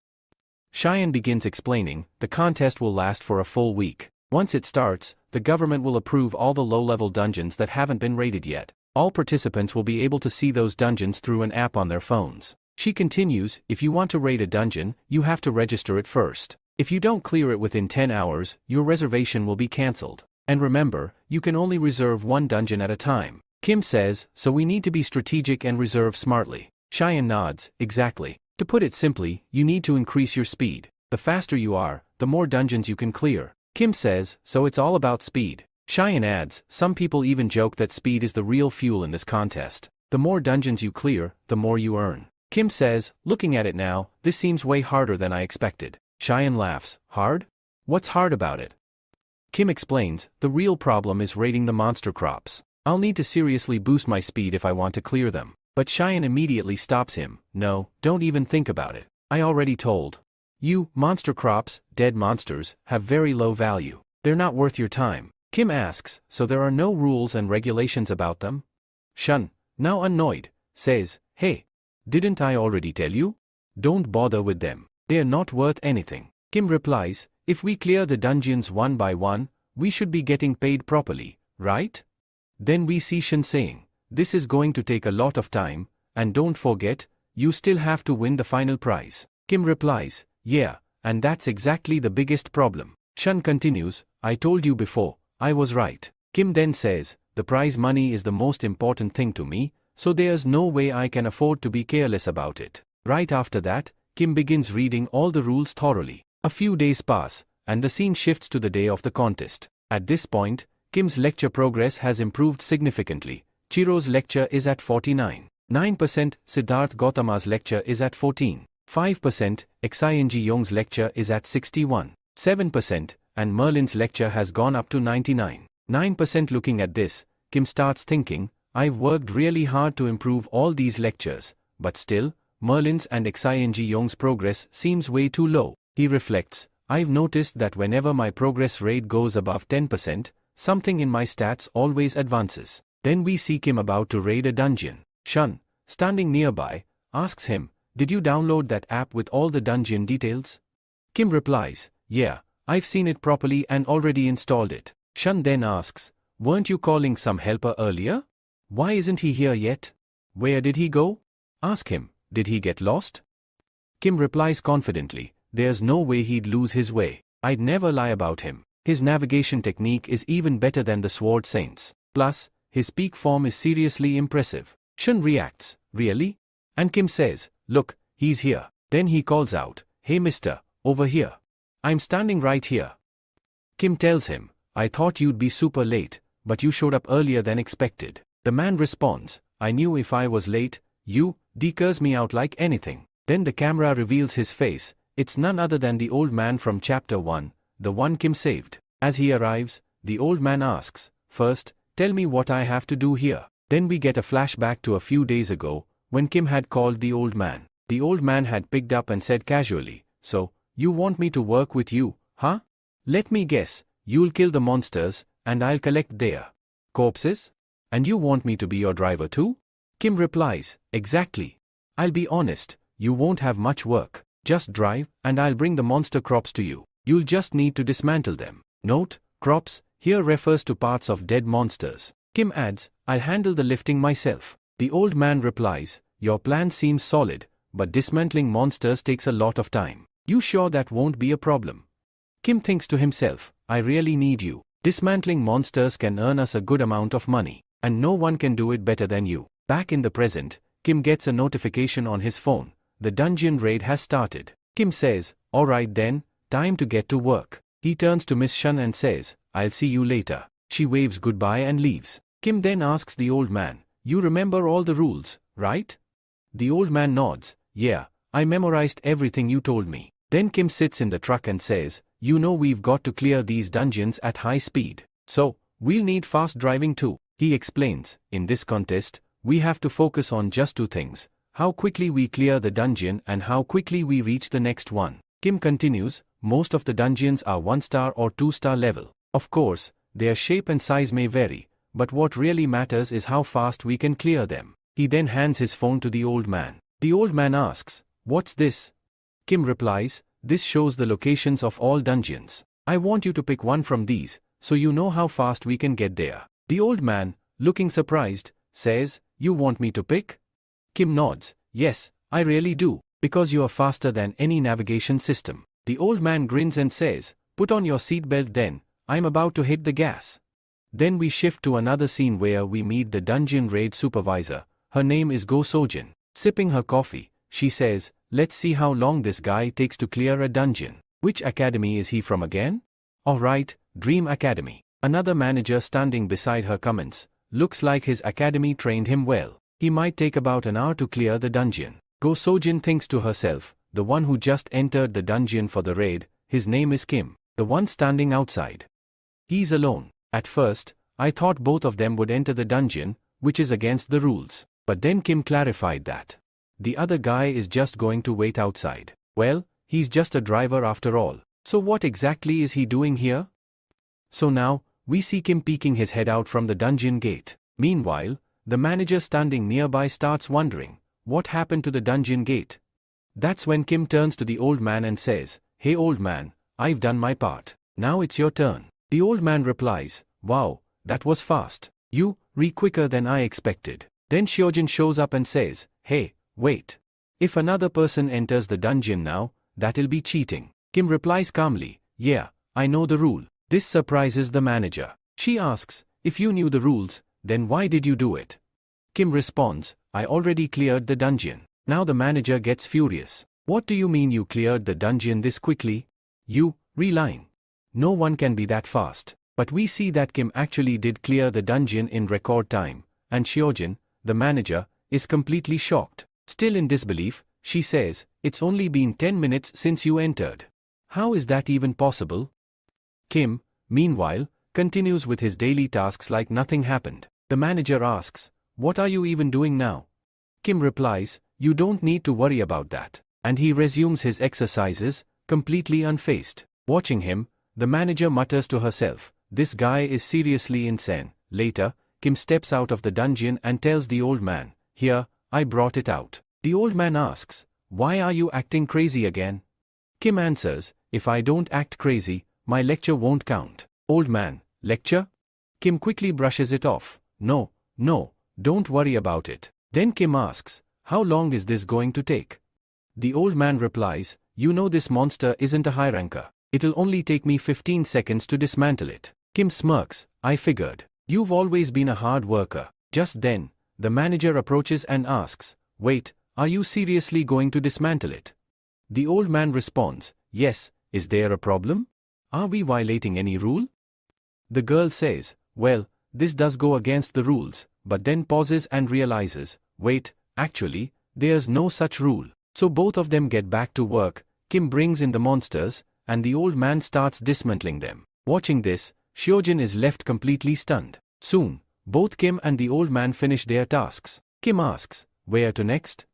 Cheyenne begins explaining, "The contest will last for a full week. Once it starts, the government will approve all the low-level dungeons that haven't been raided yet. All participants will be able to see those dungeons through an app on their phones." She continues, "If you want to raid a dungeon, you have to register it first. If you don't clear it within 10 hours, your reservation will be cancelled. And remember, you can only reserve one dungeon at a time." Kim says, "So we need to be strategic and reserve smartly." Cheyenne nods, "Exactly. To put it simply, you need to increase your speed. The faster you are, the more dungeons you can clear." Kim says, "So it's all about speed." Cheyenne adds, "Some people even joke that speed is the real fuel in this contest. The more dungeons you clear, the more you earn." Kim says, "Looking at it now, this seems way harder than I expected." Cheyenne laughs, "Hard? What's hard about it?" Kim explains, "The real problem is raiding the monster crops. I'll need to seriously boost my speed if I want to clear them." But Cheyenne immediately stops him, "No, don't even think about it. I already told you, monster crops, dead monsters, have very low value. They're not worth your time." Kim asks, "So there are no rules and regulations about them?" Shun, now annoyed, says, "Hey, didn't I already tell you? Don't bother with them. They're not worth anything." Kim replies, "If we clear the dungeons one by one, we should be getting paid properly, right?" Then we see Shun saying, "This is going to take a lot of time, and don't forget, you still have to win the final prize." Kim replies, "Yeah, and that's exactly the biggest problem." Shun continues, "I told you before, I was right." Kim then says, "The prize money is the most important thing to me, so there's no way I can afford to be careless about it." Right after that, Kim begins reading all the rules thoroughly. A few days pass, and the scene shifts to the day of the contest. At this point, Kim's lecture progress has improved significantly. Chiro's lecture is at 49.9%, Siddharth Gautama's lecture is at 14.5%, Xing Yong's lecture is at 61.7%, and Merlin's lecture has gone up to 99.9%. Looking at this, Kim starts thinking, "I've worked really hard to improve all these lectures, but still, Merlin's and Xing Yong's progress seems way too low." He reflects, "I've noticed that whenever my progress rate goes above 10%, something in my stats always advances." Then we see Kim about to raid a dungeon. Shun, standing nearby, asks him, "Did you download that app with all the dungeon details?" Kim replies, "Yeah, I've seen it properly and already installed it." Shun then asks, "Weren't you calling some helper earlier? Why isn't he here yet? Where did he go? Ask him, did he get lost?" Kim replies confidently, "There's no way he'd lose his way. I'd never lie about him. His navigation technique is even better than the Sword Saint's. Plus, his peak form is seriously impressive." Shun reacts, "Really?" And Kim says, "Look, he's here." Then he calls out, "Hey mister, over here. I'm standing right here." Kim tells him, "I thought you'd be super late, but you showed up earlier than expected." The man responds, "I knew if I was late, you'd curse me out like anything." Then the camera reveals his face. It's none other than the old man from chapter 1, the one Kim saved. As he arrives, the old man asks, "First, tell me what I have to do here." Then we get a flashback to a few days ago, when Kim had called the old man. The old man had picked up and said casually, "So, you want me to work with you, huh? Let me guess, you'll kill the monsters, and I'll collect their corpses? And you want me to be your driver too?" Kim replies, "Exactly. I'll be honest, you won't have much work. Just drive, and I'll bring the monster crops to you. You'll just need to dismantle them." Note, crops here refers to parts of dead monsters. Kim adds, "I'll handle the lifting myself." The old man replies, "Your plan seems solid, but dismantling monsters takes a lot of time. You sure that won't be a problem?" Kim thinks to himself, "I really need you. Dismantling monsters can earn us a good amount of money, and no one can do it better than you." Back in the present, Kim gets a notification on his phone. The dungeon raid has started. Kim says, "Alright then, time to get to work." He turns to Miss Shun and says, "I'll see you later." She waves goodbye and leaves. Kim then asks the old man, "You remember all the rules, right?" The old man nods, "Yeah, I memorized everything you told me." Then Kim sits in the truck and says, "You know we've got to clear these dungeons at high speed. So, we'll need fast driving too." He explains, "In this contest, we have to focus on just two things: how quickly we clear the dungeon and how quickly we reach the next one." Kim continues, "Most of the dungeons are 1-star or 2-star level. Of course, their shape and size may vary, but what really matters is how fast we can clear them." He then hands his phone to the old man. The old man asks, "What's this?" Kim replies, "This shows the locations of all dungeons. I want you to pick one from these, so you know how fast we can get there." The old man, looking surprised, says, "You want me to pick?" Kim nods, "Yes, I really do, because you are faster than any navigation system." The old man grins and says, "Put on your seatbelt then, I'm about to hit the gas." Then we shift to another scene where we meet the dungeon raid supervisor. Her name is Go Sojin. Sipping her coffee, she says, "Let's see how long this guy takes to clear a dungeon. Which academy is he from again?" "Alright, Dream Academy." Another manager standing beside her comments, "Looks like his academy trained him well. He might take about an hour to clear the dungeon." Go Sojin thinks to herself, the one who just entered the dungeon for the raid, his name is Kim, the one standing outside. He's alone. At first, I thought both of them would enter the dungeon, which is against the rules. But then Kim clarified that the other guy is just going to wait outside. Well, he's just a driver after all. So what exactly is he doing here? So now, we see Kim peeking his head out from the dungeon gate. Meanwhile, the manager standing nearby starts wondering, what happened to the dungeon gate? That's when Kim turns to the old man and says, "Hey old man, I've done my part. Now it's your turn." The old man replies, "Wow, that was fast. You, quicker than I expected." Then Hyojin shows up and says, "Hey, wait. If another person enters the dungeon now, that'll be cheating." Kim replies calmly, "Yeah, I know the rule." This surprises the manager. She asks, "If you knew the rules, then why did you do it?" Kim responds, "I already cleared the dungeon." Now the manager gets furious. "What do you mean you cleared the dungeon this quickly? You, reline. No one can be that fast." But we see that Kim actually did clear the dungeon in record time, and Hyojin, the manager, is completely shocked. Still in disbelief, she says, "It's only been 10 minutes since you entered. How is that even possible?" Kim, meanwhile, continues with his daily tasks like nothing happened. The manager asks, "What are you even doing now?" Kim replies, "You don't need to worry about that." And he resumes his exercises, completely unfazed. Watching him, the manager mutters to herself, "This guy is seriously insane." Later, Kim steps out of the dungeon and tells the old man, "Here, I brought it out." The old man asks, "Why are you acting crazy again?" Kim answers, "If I don't act crazy, my lecture won't count." Old man, "Lecture?" Kim quickly brushes it off. No, don't worry about it." Then Kim asks, "How long is this going to take?" The old man replies, "You know this monster isn't a high ranker. It'll only take me 15 seconds to dismantle it." Kim smirks, "I figured. You've always been a hard worker." Just then, the manager approaches and asks, "Wait, are you seriously going to dismantle it?" The old man responds, "Yes, is there a problem? Are we violating any rule?" The girl says, "Well, this does go against the rules," but then pauses and realizes, "Wait, actually, there's no such rule." So both of them get back to work. Kim brings in the monsters, and the old man starts dismantling them. Watching this, Hyojin is left completely stunned. Soon, both Kim and the old man finish their tasks. Kim asks, "Where to next?"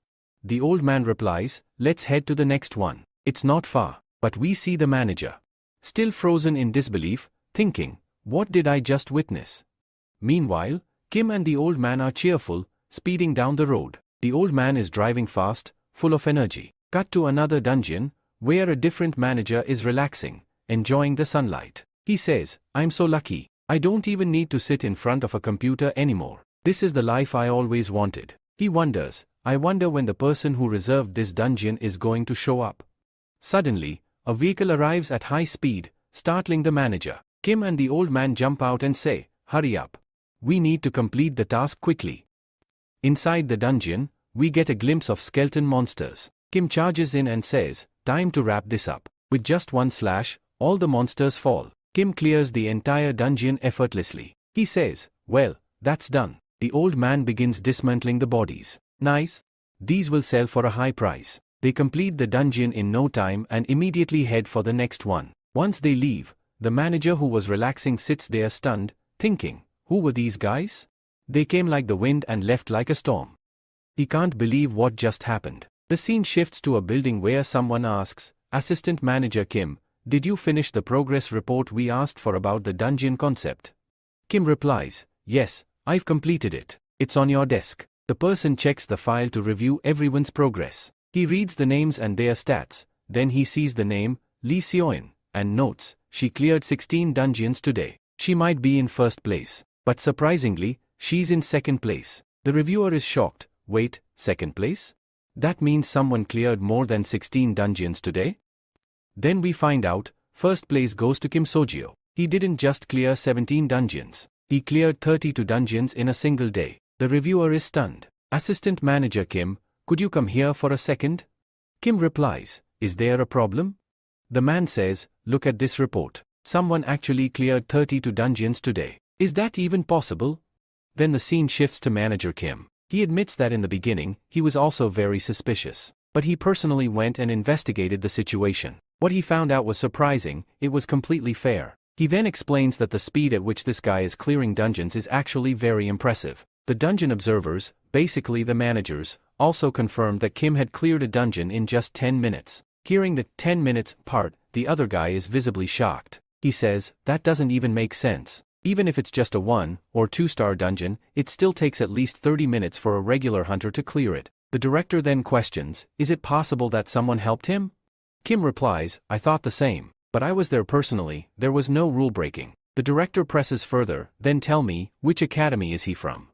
The old man replies, "Let's head to the next one. It's not far." But we see the manager, still frozen in disbelief, thinking, "What did I just witness?" Meanwhile, Kim and the old man are cheerful, speeding down the road. The old man is driving fast, full of energy. Cut to another dungeon, where a different manager is relaxing, enjoying the sunlight. He says, "I'm so lucky. I don't even need to sit in front of a computer anymore. This is the life I always wanted." He wonders, "I wonder when the person who reserved this dungeon is going to show up." Suddenly, a vehicle arrives at high speed, startling the manager. Kim and the old man jump out and say, "Hurry up. We need to complete the task quickly." Inside the dungeon, we get a glimpse of skeleton monsters. Kim charges in and says, "Time to wrap this up." With just one slash, all the monsters fall. Kim clears the entire dungeon effortlessly. He says, "Well, that's done." The old man begins dismantling the bodies. "Nice. These will sell for a high price." They complete the dungeon in no time and immediately head for the next one. Once they leave, the manager who was relaxing sits there stunned, thinking, "Who were these guys? They came like the wind and left like a storm." He can't believe what just happened. The scene shifts to a building where someone asks, "Assistant Manager Kim, did you finish the progress report we asked for about the dungeon concept?" Kim replies, "Yes, I've completed it. It's on your desk." The person checks the file to review everyone's progress. He reads the names and their stats, then he sees the name, Lee Seoin, and notes, "She cleared 16 dungeons today. She might be in first place. But surprisingly, she's in second place." The reviewer is shocked. "Wait, second place? That means someone cleared more than 16 dungeons today?" Then we find out, first place goes to Kim Sojio. He didn't just clear 17 dungeons. He cleared 32 dungeons in a single day. The reviewer is stunned. "Assistant Manager Kim, could you come here for a second?" Kim replies, "Is there a problem?" The man says, "Look at this report. Someone actually cleared 32 dungeons today. Is that even possible?" Then the scene shifts to Manager Kim. He admits that in the beginning, he was also very suspicious. But he personally went and investigated the situation. What he found out was surprising. It was completely fair. He then explains that the speed at which this guy is clearing dungeons is actually very impressive. The dungeon observers, basically the managers, also confirmed that Kim had cleared a dungeon in just 10 minutes. Hearing the 10 minutes part, the other guy is visibly shocked. He says, "That doesn't even make sense. Even if it's just a 1 or 2-star dungeon, it still takes at least 30 minutes for a regular hunter to clear it. The director then questions, is it possible that someone helped him? Kim replies, I thought the same, but I was there personally, there was no rule breaking. The director presses further, then tell me, which academy is he from?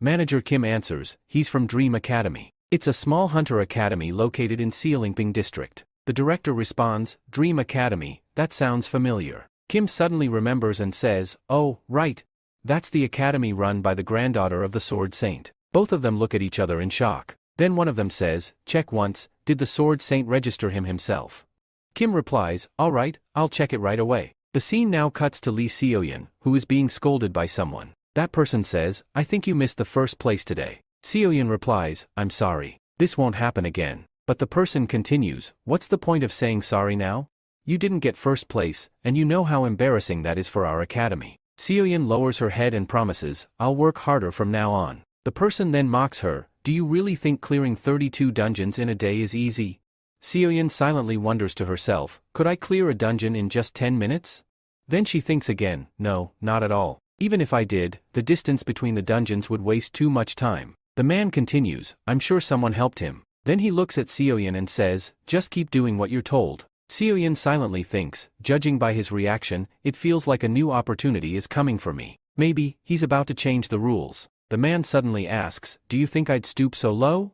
Manager Kim answers, he's from Dream Academy. It's a small hunter academy located in Seolimping district. The director responds, Dream Academy, that sounds familiar. Kim suddenly remembers and says, oh, right. That's the academy run by the granddaughter of the Sword Saint. Both of them look at each other in shock. Then one of them says, check once, did the Sword Saint register him himself? Kim replies, alright, I'll check it right away. The scene now cuts to Lee Seoyeon, who is being scolded by someone. That person says, I think you missed the first place today. Seoyeon replies, I'm sorry. This won't happen again. But the person continues, what's the point of saying sorry now? You didn't get first place, and you know how embarrassing that is for our academy. Seoyeon lowers her head and promises, I'll work harder from now on. The person then mocks her, do you really think clearing 32 dungeons in a day is easy? Seoyeon silently wonders to herself, could I clear a dungeon in just 10 minutes? Then she thinks again, no, not at all. Even if I did, the distance between the dungeons would waste too much time. The man continues, I'm sure someone helped him. Then he looks at Seoyeon and says, just keep doing what you're told. Seoyeon silently thinks, judging by his reaction, it feels like a new opportunity is coming for me. Maybe, he's about to change the rules. The man suddenly asks, do you think I'd stoop so low?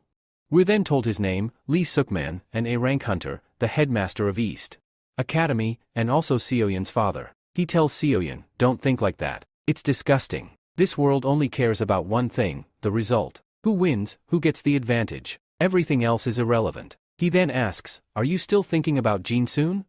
We're then told his name, Lee Sukman, an A-rank hunter, the headmaster of East Academy, and also Seoyeon's father. He tells Seoyeon, don't think like that. It's disgusting. This world only cares about one thing, the result. Who wins, who gets the advantage. Everything else is irrelevant. He then asks, are you still thinking about Jin-soon?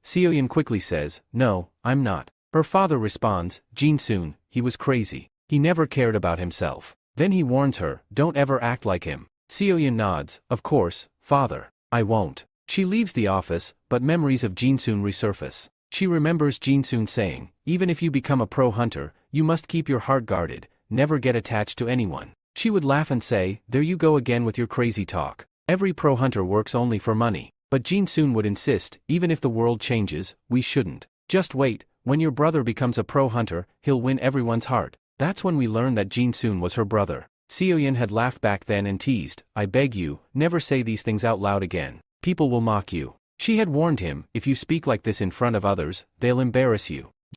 Seoyeon quickly says, no, I'm not. Her father responds, Jin-soon, he was crazy. He never cared about himself. Then he warns her, don't ever act like him. Seoyeon nods, of course, father. I won't. She leaves the office, but memories of Jin-soon resurface. She remembers Jin-soon saying, even if you become a pro hunter, you must keep your heart guarded, never get attached to anyone. She would laugh and say, there you go again with your crazy talk. Every pro hunter works only for money. But Jin-soon would insist, even if the world changes, we shouldn't. Just wait, when your brother becomes a pro hunter, he'll win everyone's heart. That's when we learn that Jin-soon was her brother. Seoyeon had laughed back then and teased, I beg you, never say these things out loud again. People will mock you. She had warned him, if you speak like this in front of others, they'll embarrass you.